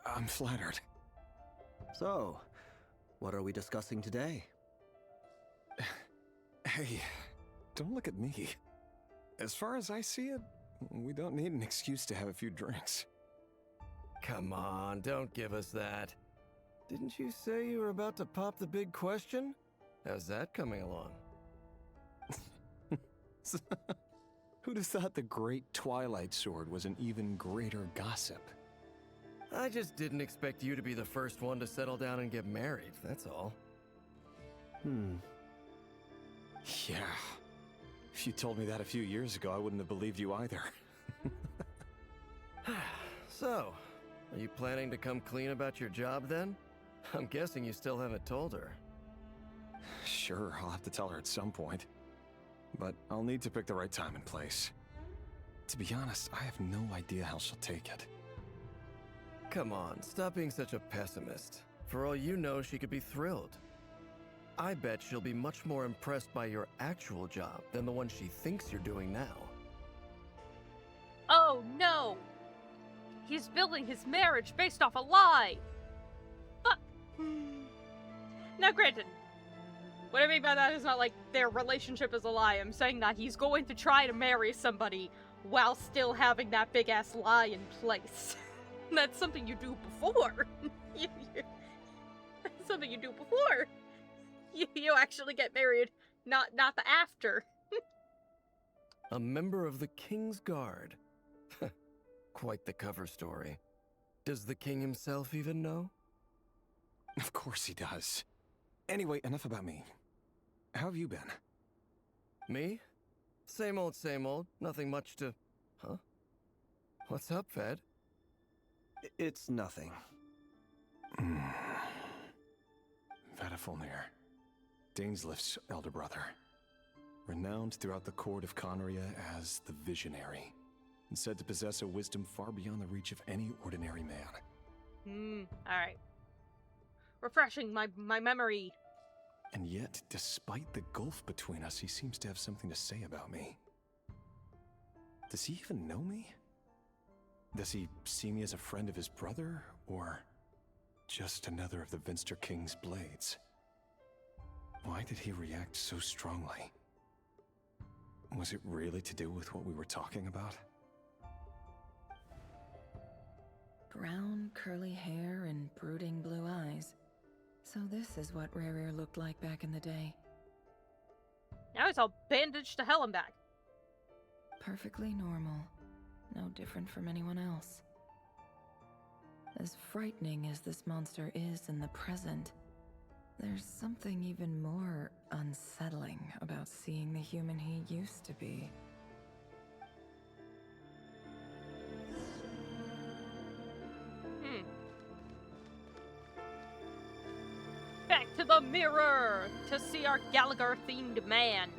I'm flattered. So, what are we discussing today? Hey, don't look at me. As far as I see it, we don't need an excuse to have a few drinks. Come on, don't give us that. Didn't you say you were about to pop the big question? How's that coming along? Who'd have thought the great Twilight Sword was an even greater gossip? I just didn't expect you to be the first one to settle down and get married, that's all. Yeah. If you told me that a few years ago, I wouldn't have believed you either. So, are you planning to come clean about your job then? I'm guessing you still haven't told her. Sure, I'll have to tell her at some point. But I'll need to pick the right time and place. To be honest, I have no idea how she'll take it. Come on, stop being such a pessimist. For all you know, she could be thrilled. I bet she'll be much more impressed by your actual job than the one she thinks you're doing now. Oh no! He's building his marriage based off a lie! But... Now granted, what I mean by that is not like their relationship is a lie. I'm saying that he's going to try to marry somebody while still having that big-ass lie in place. That's something you do before. That's something you do before. You actually get married, not the after. A member of the King's Guard. Quite the cover story. Does the king himself even know? Of course he does. Anyway, enough about me. How have you been? Me? Same old, same old. Nothing much to... Huh? What's up, Fed? It's nothing. Vedifulnir, Dainslif's elder brother. Renowned throughout the court of Conria as the Visionary, and said to possess a wisdom far beyond the reach of any ordinary man. Alright. Refreshing my memory. And yet, despite the gulf between us, he seems to have something to say about me. Does he even know me? Does he see me as a friend of his brother, or just another of the Vinster King's blades? Why did he react so strongly? Was it really to do with what we were talking about? Brown, curly hair and brooding blue eyes. So this is what Rerir looked like back in the day. Now he's all bandaged to hell and back. Perfectly normal. No different from anyone else. As frightening as this monster is in the present, there's something even more unsettling about seeing the human he used to be. Back to the mirror to see our Gallagher-themed man.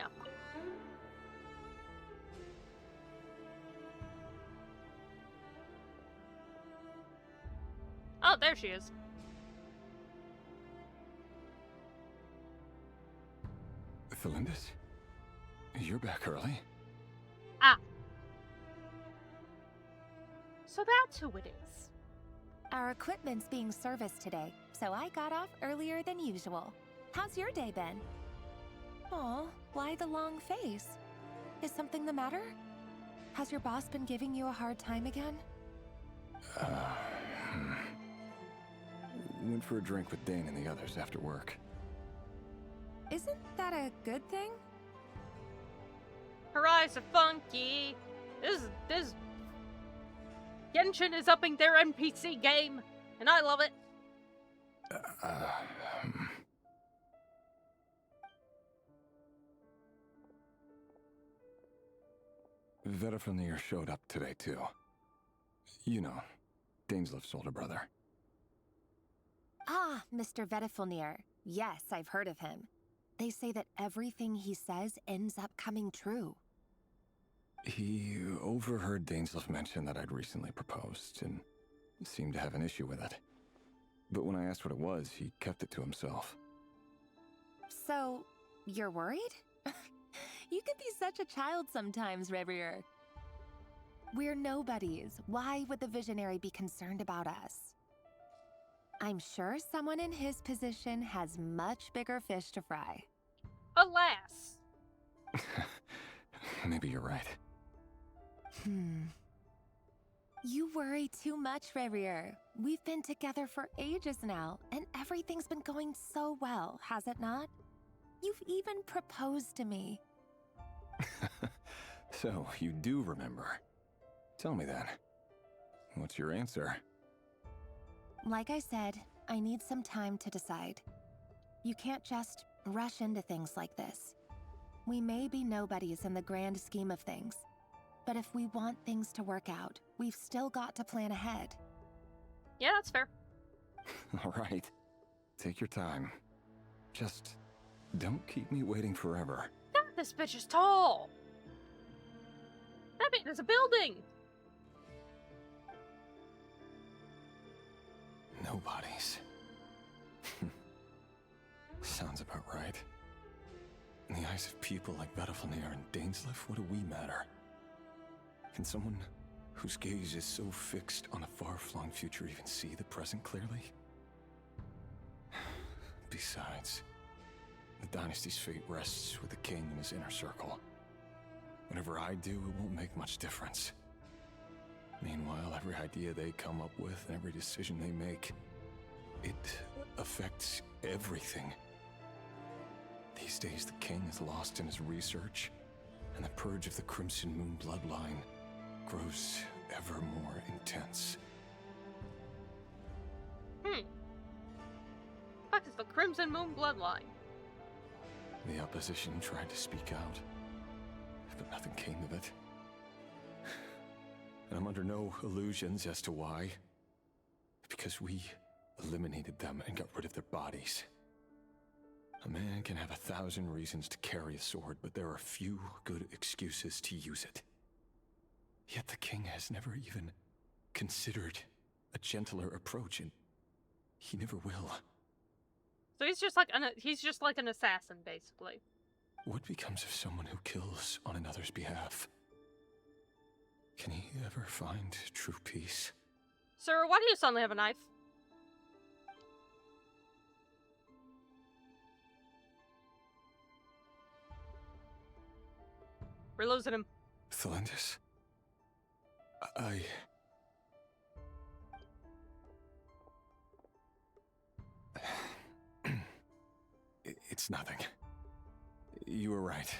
Oh, there she is. Felindis? You're back early? Ah. So that's who it is. Our equipment's being serviced today, so I got off earlier than usual. How's your day been? Aw, why the long face? Is something the matter? Has your boss been giving you a hard time again? Went for a drink with Dane and the others after work. Isn't that a good thing? Her eyes are funky. This Genshin is upping their NPC game, and I love it. Vedifulnir showed up today, too. You know, Dainslif's older brother. Ah, Mr. Vedifulnir. Yes, I've heard of him. They say that everything he says ends up coming true. He overheard Dainslif mention that I'd recently proposed, and seemed to have an issue with it. But when I asked what it was, he kept it to himself. So, you're worried? You can be such a child sometimes, Revier. We're nobodies. Why would the Visionary be concerned about us? I'm sure someone in his position has much bigger fish to fry. Alas. Maybe you're right. You worry too much, Rarier. We've been together for ages now, and everything's been going so well, has it not? You've even proposed to me. So, you do remember. Tell me then. What's your answer? Like I said, I need some time to decide. You can't just rush into things like this. We may be nobodies in the grand scheme of things, but if we want things to work out, we've still got to plan ahead. Yeah, that's fair. All right. Take your time. Just don't keep me waiting forever. God, this bitch is tall! That man is a building! Nobodies. Sounds about right. In the eyes of people like Vedalfnir and Dainsleif, what do we matter? Can someone whose gaze is so fixed on a far-flung future even see the present clearly? Besides, the dynasty's fate rests with the king and his inner circle. Whatever I do, it won't make much difference. Meanwhile, every idea they come up with and every decision they make, it affects everything. These days, the king is lost in his research, and the purge of the Crimson Moon bloodline grows ever more intense. What is the Crimson Moon bloodline? The opposition tried to speak out, but nothing came of it. And I'm under no illusions as to why. Because we eliminated them and got rid of their bodies. A man can have 1,000 reasons to carry a sword, but there are few good excuses to use it. Yet the king has never even considered a gentler approach, and he never will. So he's just like an assassin, basically. What becomes of someone who kills on another's behalf? Can he ever find true peace? Sir, why do you suddenly have a knife? We're losing him. Thelindis? It's nothing. You were right.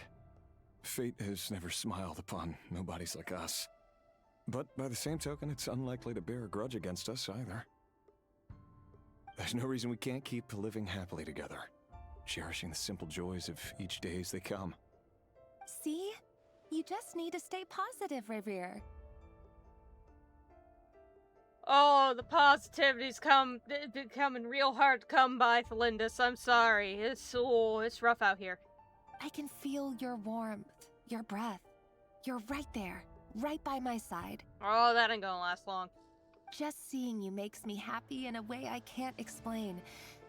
Fate has never smiled upon nobodies like us. But by the same token, it's unlikely to bear a grudge against us either. There's no reason we can't keep living happily together, cherishing the simple joys of each day as they come. See? You just need to stay positive, Revere. Oh, the positivity's becoming real hard to come by, Thelindis. I'm sorry. It's rough out here. I can feel your warmth, your breath. You're right there, right by my side. Oh, that ain't gonna last long. Just seeing you makes me happy in a way I can't explain.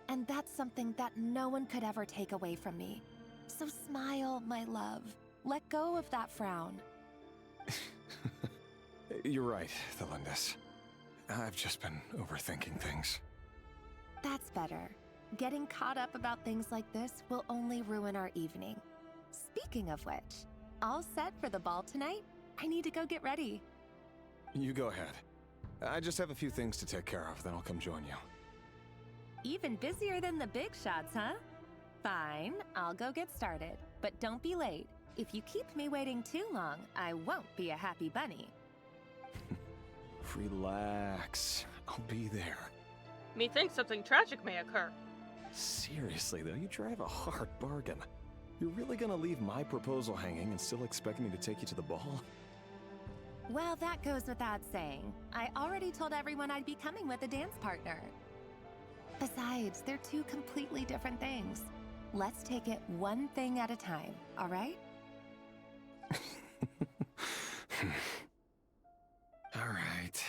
And that's something that no one could ever take away from me. So smile, my love. Let go of that frown. You're right, Thelindis. I've just been overthinking things. That's better. Getting caught up about things like this will only ruin our evening. Speaking of which, all set for the ball tonight? I need to go get ready. You go ahead. I just have a few things to take care of, then I'll come join you. Even busier than the big shots, huh? Fine, I'll go get started. But don't be late. If you keep me waiting too long, I won't be a happy bunny. Relax. I'll be there. Methinks something tragic may occur. Seriously, though, you drive a hard bargain. You're really gonna leave my proposal hanging and still expect me to take you to the ball? Well, that goes without saying. I already told everyone I'd be coming with a dance partner. Besides, they're two completely different things. Let's take it one thing at a time, all right? All right.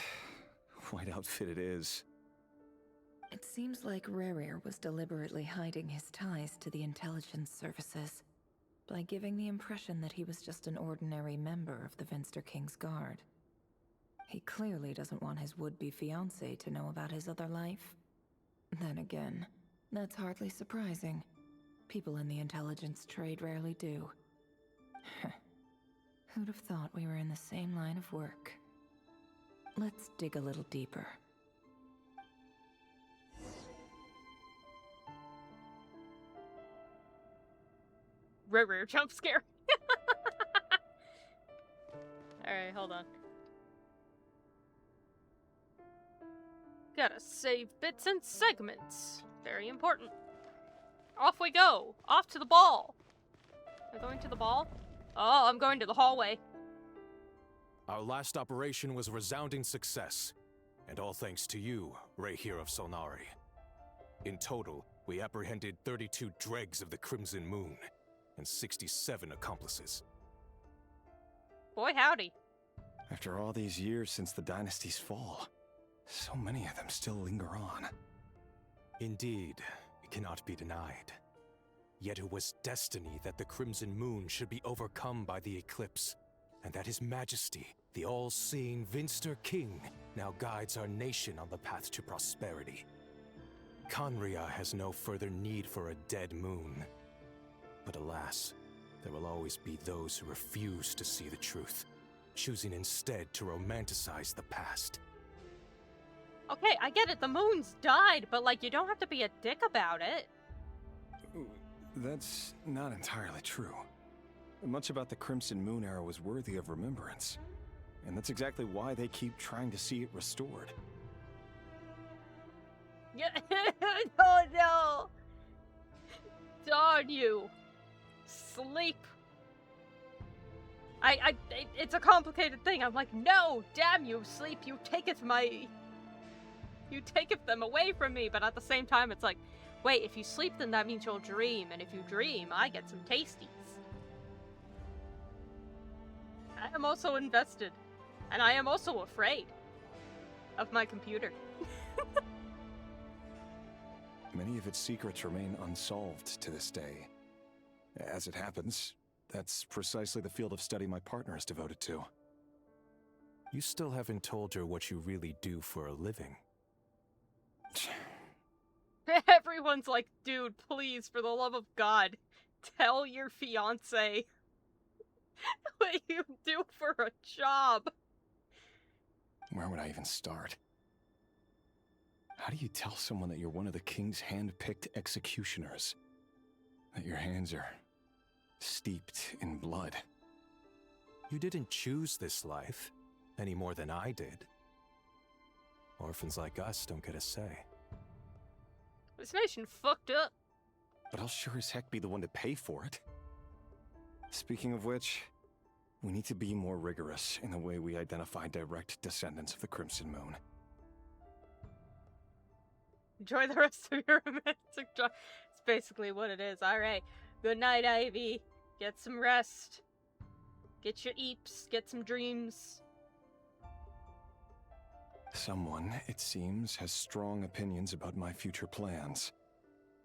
White outfit it is. It seems like Rarier was deliberately hiding his ties to the intelligence services by giving the impression that he was just an ordinary member of the Vinster King's Guard. He clearly doesn't want his would-be fiancée to know about his other life. Then again, that's hardly surprising. People in the intelligence trade rarely do. Who'd have thought we were in the same line of work? Let's dig a little deeper. Rare jump scare. Alright, hold on. Gotta save bits and segments. Very important. Off we go. Off to the ball. Am I going to the ball? Oh, I'm going to the hallway. Our last operation was a resounding success, and all thanks to you, Rehir of Solnari. In total, we apprehended 32 dregs of the Crimson Moon, and 67 accomplices. Boy howdy. After all these years since the dynasty's fall, so many of them still linger on. Indeed, it cannot be denied. Yet it was destiny that the Crimson Moon should be overcome by the eclipse, and that His Majesty, the all-seeing Vinster King, now guides our nation on the path to prosperity. Conria has no further need for a dead moon. But alas, there will always be those who refuse to see the truth, choosing instead to romanticize the past. Okay, I get it, the moon's died, but like, you don't have to be a dick about it. That's not entirely true. Much about the Crimson Moon era was worthy of remembrance. And that's exactly why they keep trying to see it restored. Yeah. Oh no! Darn you! Sleep! It's a complicated thing. I'm like, no! Damn you, sleep! You taketh them away from me! But at the same time, it's like, wait, if you sleep, then that means you'll dream. And if you dream, I get some tasties. I am also invested. And I am also afraid of my computer. Many of its secrets remain unsolved to this day. As it happens, that's precisely the field of study my partner is devoted to. You still haven't told her what you really do for a living. Everyone's like, dude, please, for the love of God, tell your fiancé what you do for a job. Where would I even start? How do you tell someone that you're one of the king's hand-picked executioners? That your hands are steeped in blood? You didn't choose this life, any more than I did. Orphans like us don't get a say. This nation fucked up. But I'll sure as heck be the one to pay for it. Speaking of which, we need to be more rigorous in the way we identify direct descendants of the Crimson Moon. Enjoy the rest of your romantic drive. It's basically what it is. Alright. Good night, Ivy. Get some rest. Get your eeps. Get some dreams. Someone, it seems, has strong opinions about my future plans.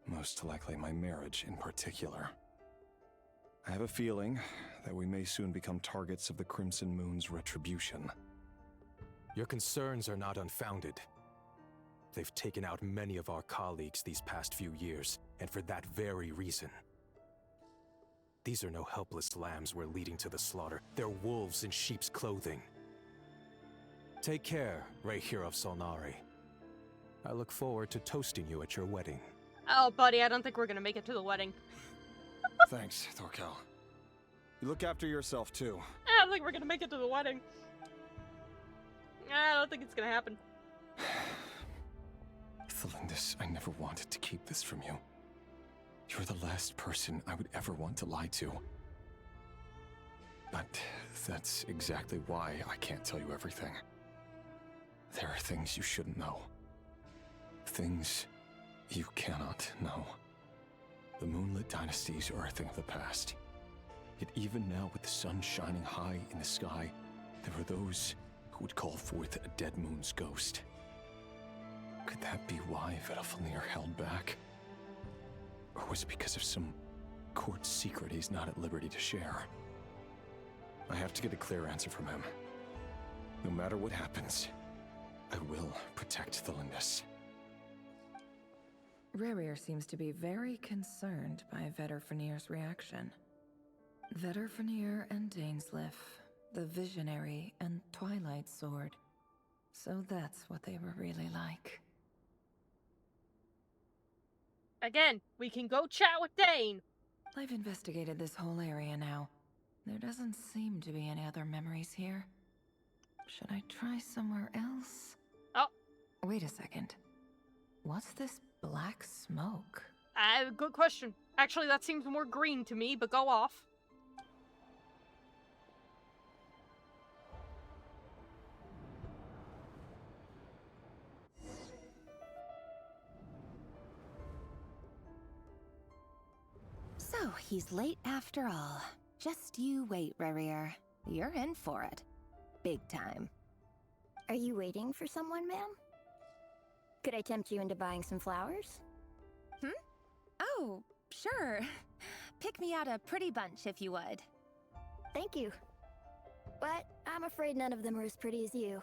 Most likely my marriage in particular. I have a feeling that we may soon become targets of the Crimson Moon's retribution. Your concerns are not unfounded. They've taken out many of our colleagues these past few years, and for that very reason. These are no helpless lambs we're leading to the slaughter. They're wolves in sheep's clothing. Take care, Rehir of Solnari. I look forward to toasting you at your wedding. Oh, buddy, I don't think we're gonna make it to the wedding. Thanks, Thorkel. You look after yourself, too. I don't think we're gonna make it to the wedding. I don't think it's gonna happen. Thelindis, I never wanted to keep this from you. You're the last person I would ever want to lie to. But that's exactly why I can't tell you everything. There are things you shouldn't know. Things you cannot know. The moonlit dynasties are a thing of the past. Yet even now, with the sun shining high in the sky, there are those who would call forth a dead moon's ghost. Could that be why Vedalfnir held back? Or was it because of some court secret he's not at liberty to share? I have to get a clear answer from him. No matter what happens, I will protect Thelindis. Rehir seems to be very concerned by Vedalfnir's reaction. Vedalfnir and Dainsleif, the Visionary and Twilight Sword. So that's what they were really like. Again, we can go chat with Dane. I've investigated this whole area now. There doesn't seem to be any other memories here. Should I try somewhere else? Oh. Wait a second. What's this black smoke? Good question. Actually, that seems more green to me, but go off. So, he's late after all. Just you wait, Rerir. You're in for it. Big time. Are you waiting for someone, ma'am? Could I tempt you into buying some flowers? Oh, sure. Pick me out a pretty bunch if you would. Thank you. But I'm afraid none of them are as pretty as you.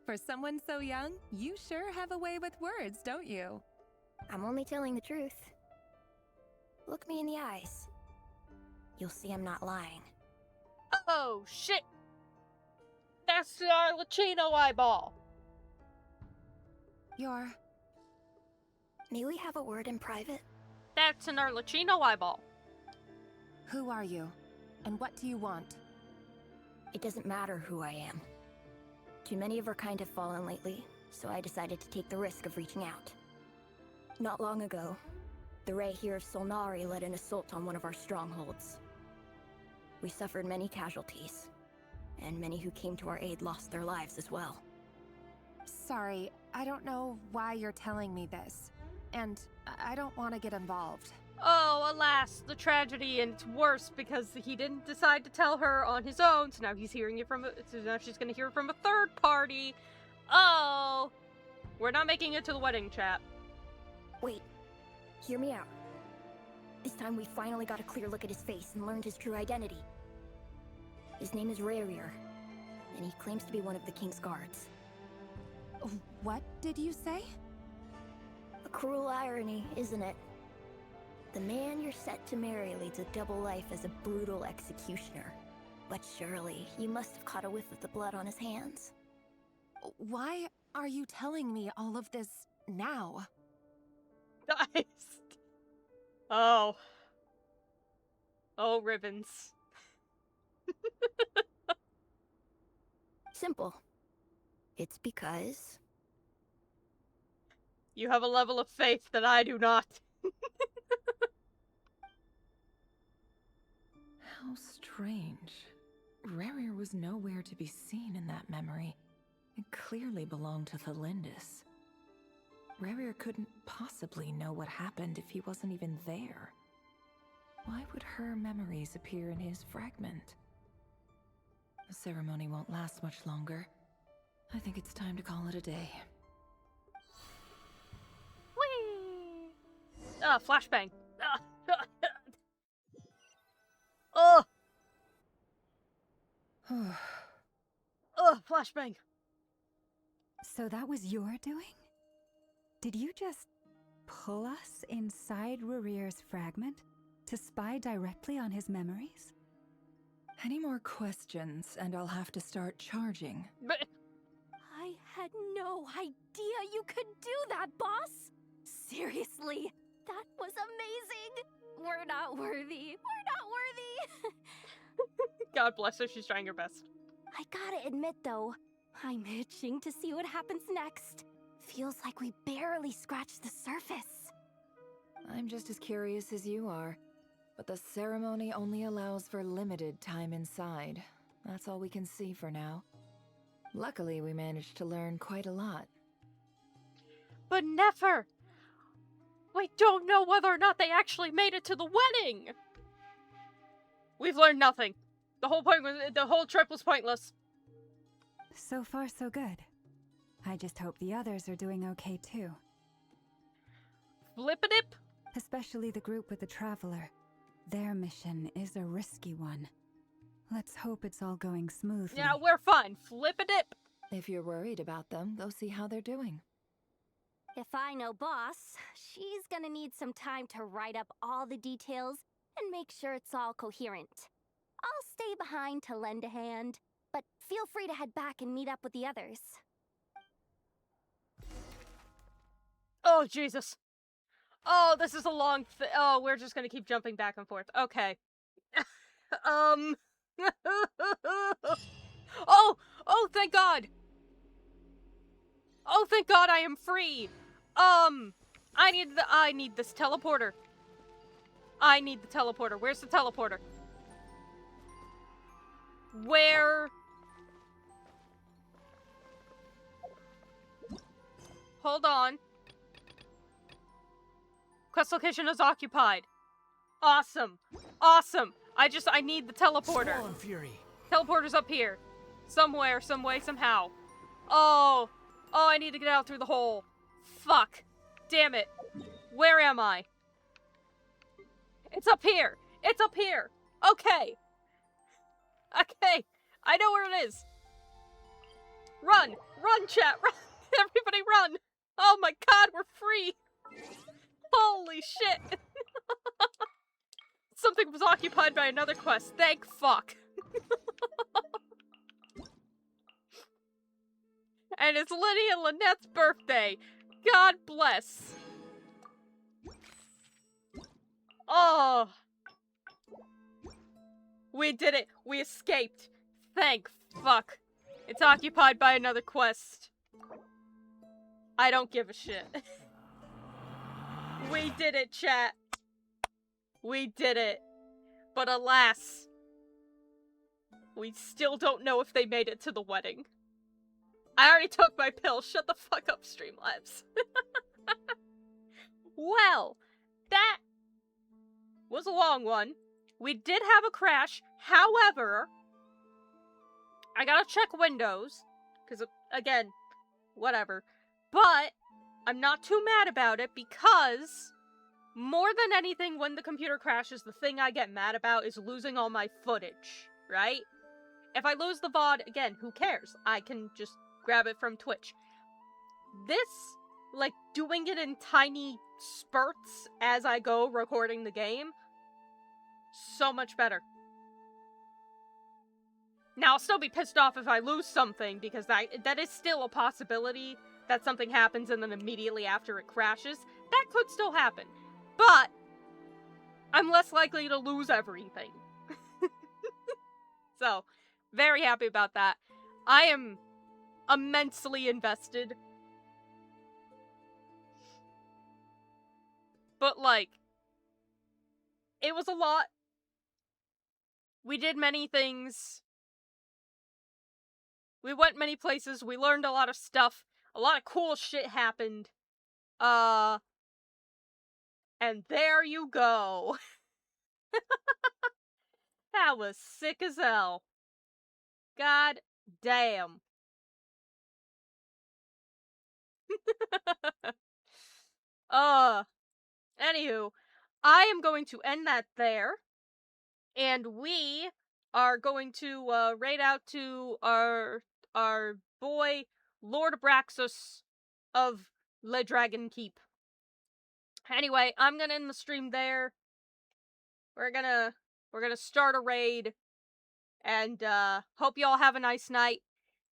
For someone so young, you sure have a way with words, don't you? I'm only telling the truth. Look me in the eyes. You'll see I'm not lying. Oh, shit! That's the Arlecchino eyeball! May we have a word in private? That's an Arlecchino eyeball. Who are you? And what do you want? It doesn't matter who I am. Too many of our kind have fallen lately, so I decided to take the risk of reaching out. Not long ago, the Ray here of Solnari led an assault on one of our strongholds. We suffered many casualties, and many who came to our aid lost their lives as well. Sorry, I don't know why you're telling me this. And I don't want to get involved. Oh, alas, the tragedy, and it's worse because he didn't decide to tell her on his own, so now he's hearing it so now she's gonna hear it from a third party. Oh! We're not making it to the wedding, chat. Wait, hear me out. This time we finally got a clear look at his face and learned his true identity. His name is Rerir, and he claims to be one of the King's guards. What did you say? A cruel irony, isn't it? The man you're set to marry leads a double life as a brutal executioner. But surely, you must have caught a whiff of the blood on his hands. Why are you telling me all of this now? Nice. Oh. Oh, ribbons. Simple. It's because... you have a level of faith that I do not. How strange. Rerir was nowhere to be seen in that memory. It clearly belonged to Thalindis. Rerir couldn't possibly know what happened if he wasn't even there. Why would her memories appear in his fragment? The ceremony won't last much longer. I think it's time to call it a day. Whee! Flashbang. Oh! Flashbang. So that was your doing? Did you just pull us inside Rerir's fragment to spy directly on his memories? Any more questions, and I'll have to start charging. I had no idea you could do that, boss! Seriously, that was amazing! We're not worthy. We're not worthy! God bless her, she's trying her best. I gotta admit, though, I'm itching to see what happens next. Feels like we barely scratched the surface. I'm just as curious as you are. But the ceremony only allows for limited time inside. That's all we can see for now. Luckily, we managed to learn quite a lot. But never! We don't know whether or not they actually made it to the wedding! We've learned nothing. The whole trip was pointless. So far, so good. I just hope the others are doing okay too. Flip-a-dip? Especially the group with the Traveler. Their mission is a risky one. Let's hope it's all going smoothly. Yeah, we're fine. Flip-a-dip. If you're worried about them, go see how they're doing. If I know boss, she's gonna need some time to write up all the details and make sure it's all coherent. I'll stay behind to lend a hand, but feel free to head back and meet up with the others. Oh, Jesus. Oh, this is a long oh, we're just gonna keep jumping back and forth. Okay. Oh, thank God. Oh, thank God I am free. I need this teleporter. I need the teleporter. Where's the teleporter? Where? Hold on. Quest location is occupied. Awesome. Awesome. I need the teleporter. Swan Fury. Teleporter's up here. Somewhere, some way, somehow. Oh. Oh, I need to get out through the hole. Fuck. Damn it. Where am I? It's up here. It's up here. Okay. Okay. I know where it is. Run. Run, chat. Run. Everybody run. Oh my God, we're free. Holy shit. Something was occupied by another quest. Thank fuck. And it's Liddy and Lynette's birthday. God bless. Oh. We did it. We escaped. Thank fuck. It's occupied by another quest. I don't give a shit. We did it, chat. We did it. But alas, we still don't know if they made it to the wedding. I already took my pill. Shut the fuck up, Streamlabs. Well, that was a long one. We did have a crash. However, I gotta check Windows. Because, again, whatever. But I'm not too mad about it because more than anything, when the computer crashes, the thing I get mad about is losing all my footage, right? If I lose the VOD, again, who cares? I can just grab it from Twitch. This, like, doing it in tiny spurts as I go recording the game, so much better. Now, I'll still be pissed off if I lose something, because that is still a possibility that something happens and then immediately after it crashes. That could still happen. But I'm less likely to lose everything. So, very happy about that. I am immensely invested. But, like, it was a lot. We did many things. We went many places. We learned a lot of stuff. A lot of cool shit happened. And there you go. That was sick as hell. God damn. Anywho, I am going to end that there. And we are going to raid out to our boy Lord Abraxas of Le Dragon Keep. Anyway, I'm gonna end the stream there. We're gonna start a raid, and hope y'all have a nice night.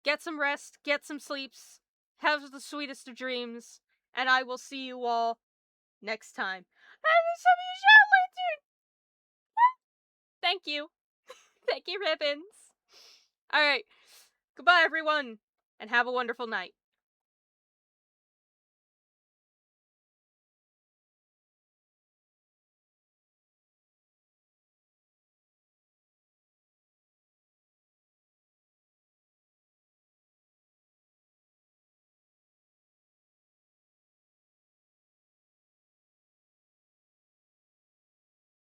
Get some rest, get some sleeps, have the sweetest of dreams, and I will see you all next time. Thank you. Thank you, Ribbons. Alright. Goodbye, everyone, and have a wonderful night.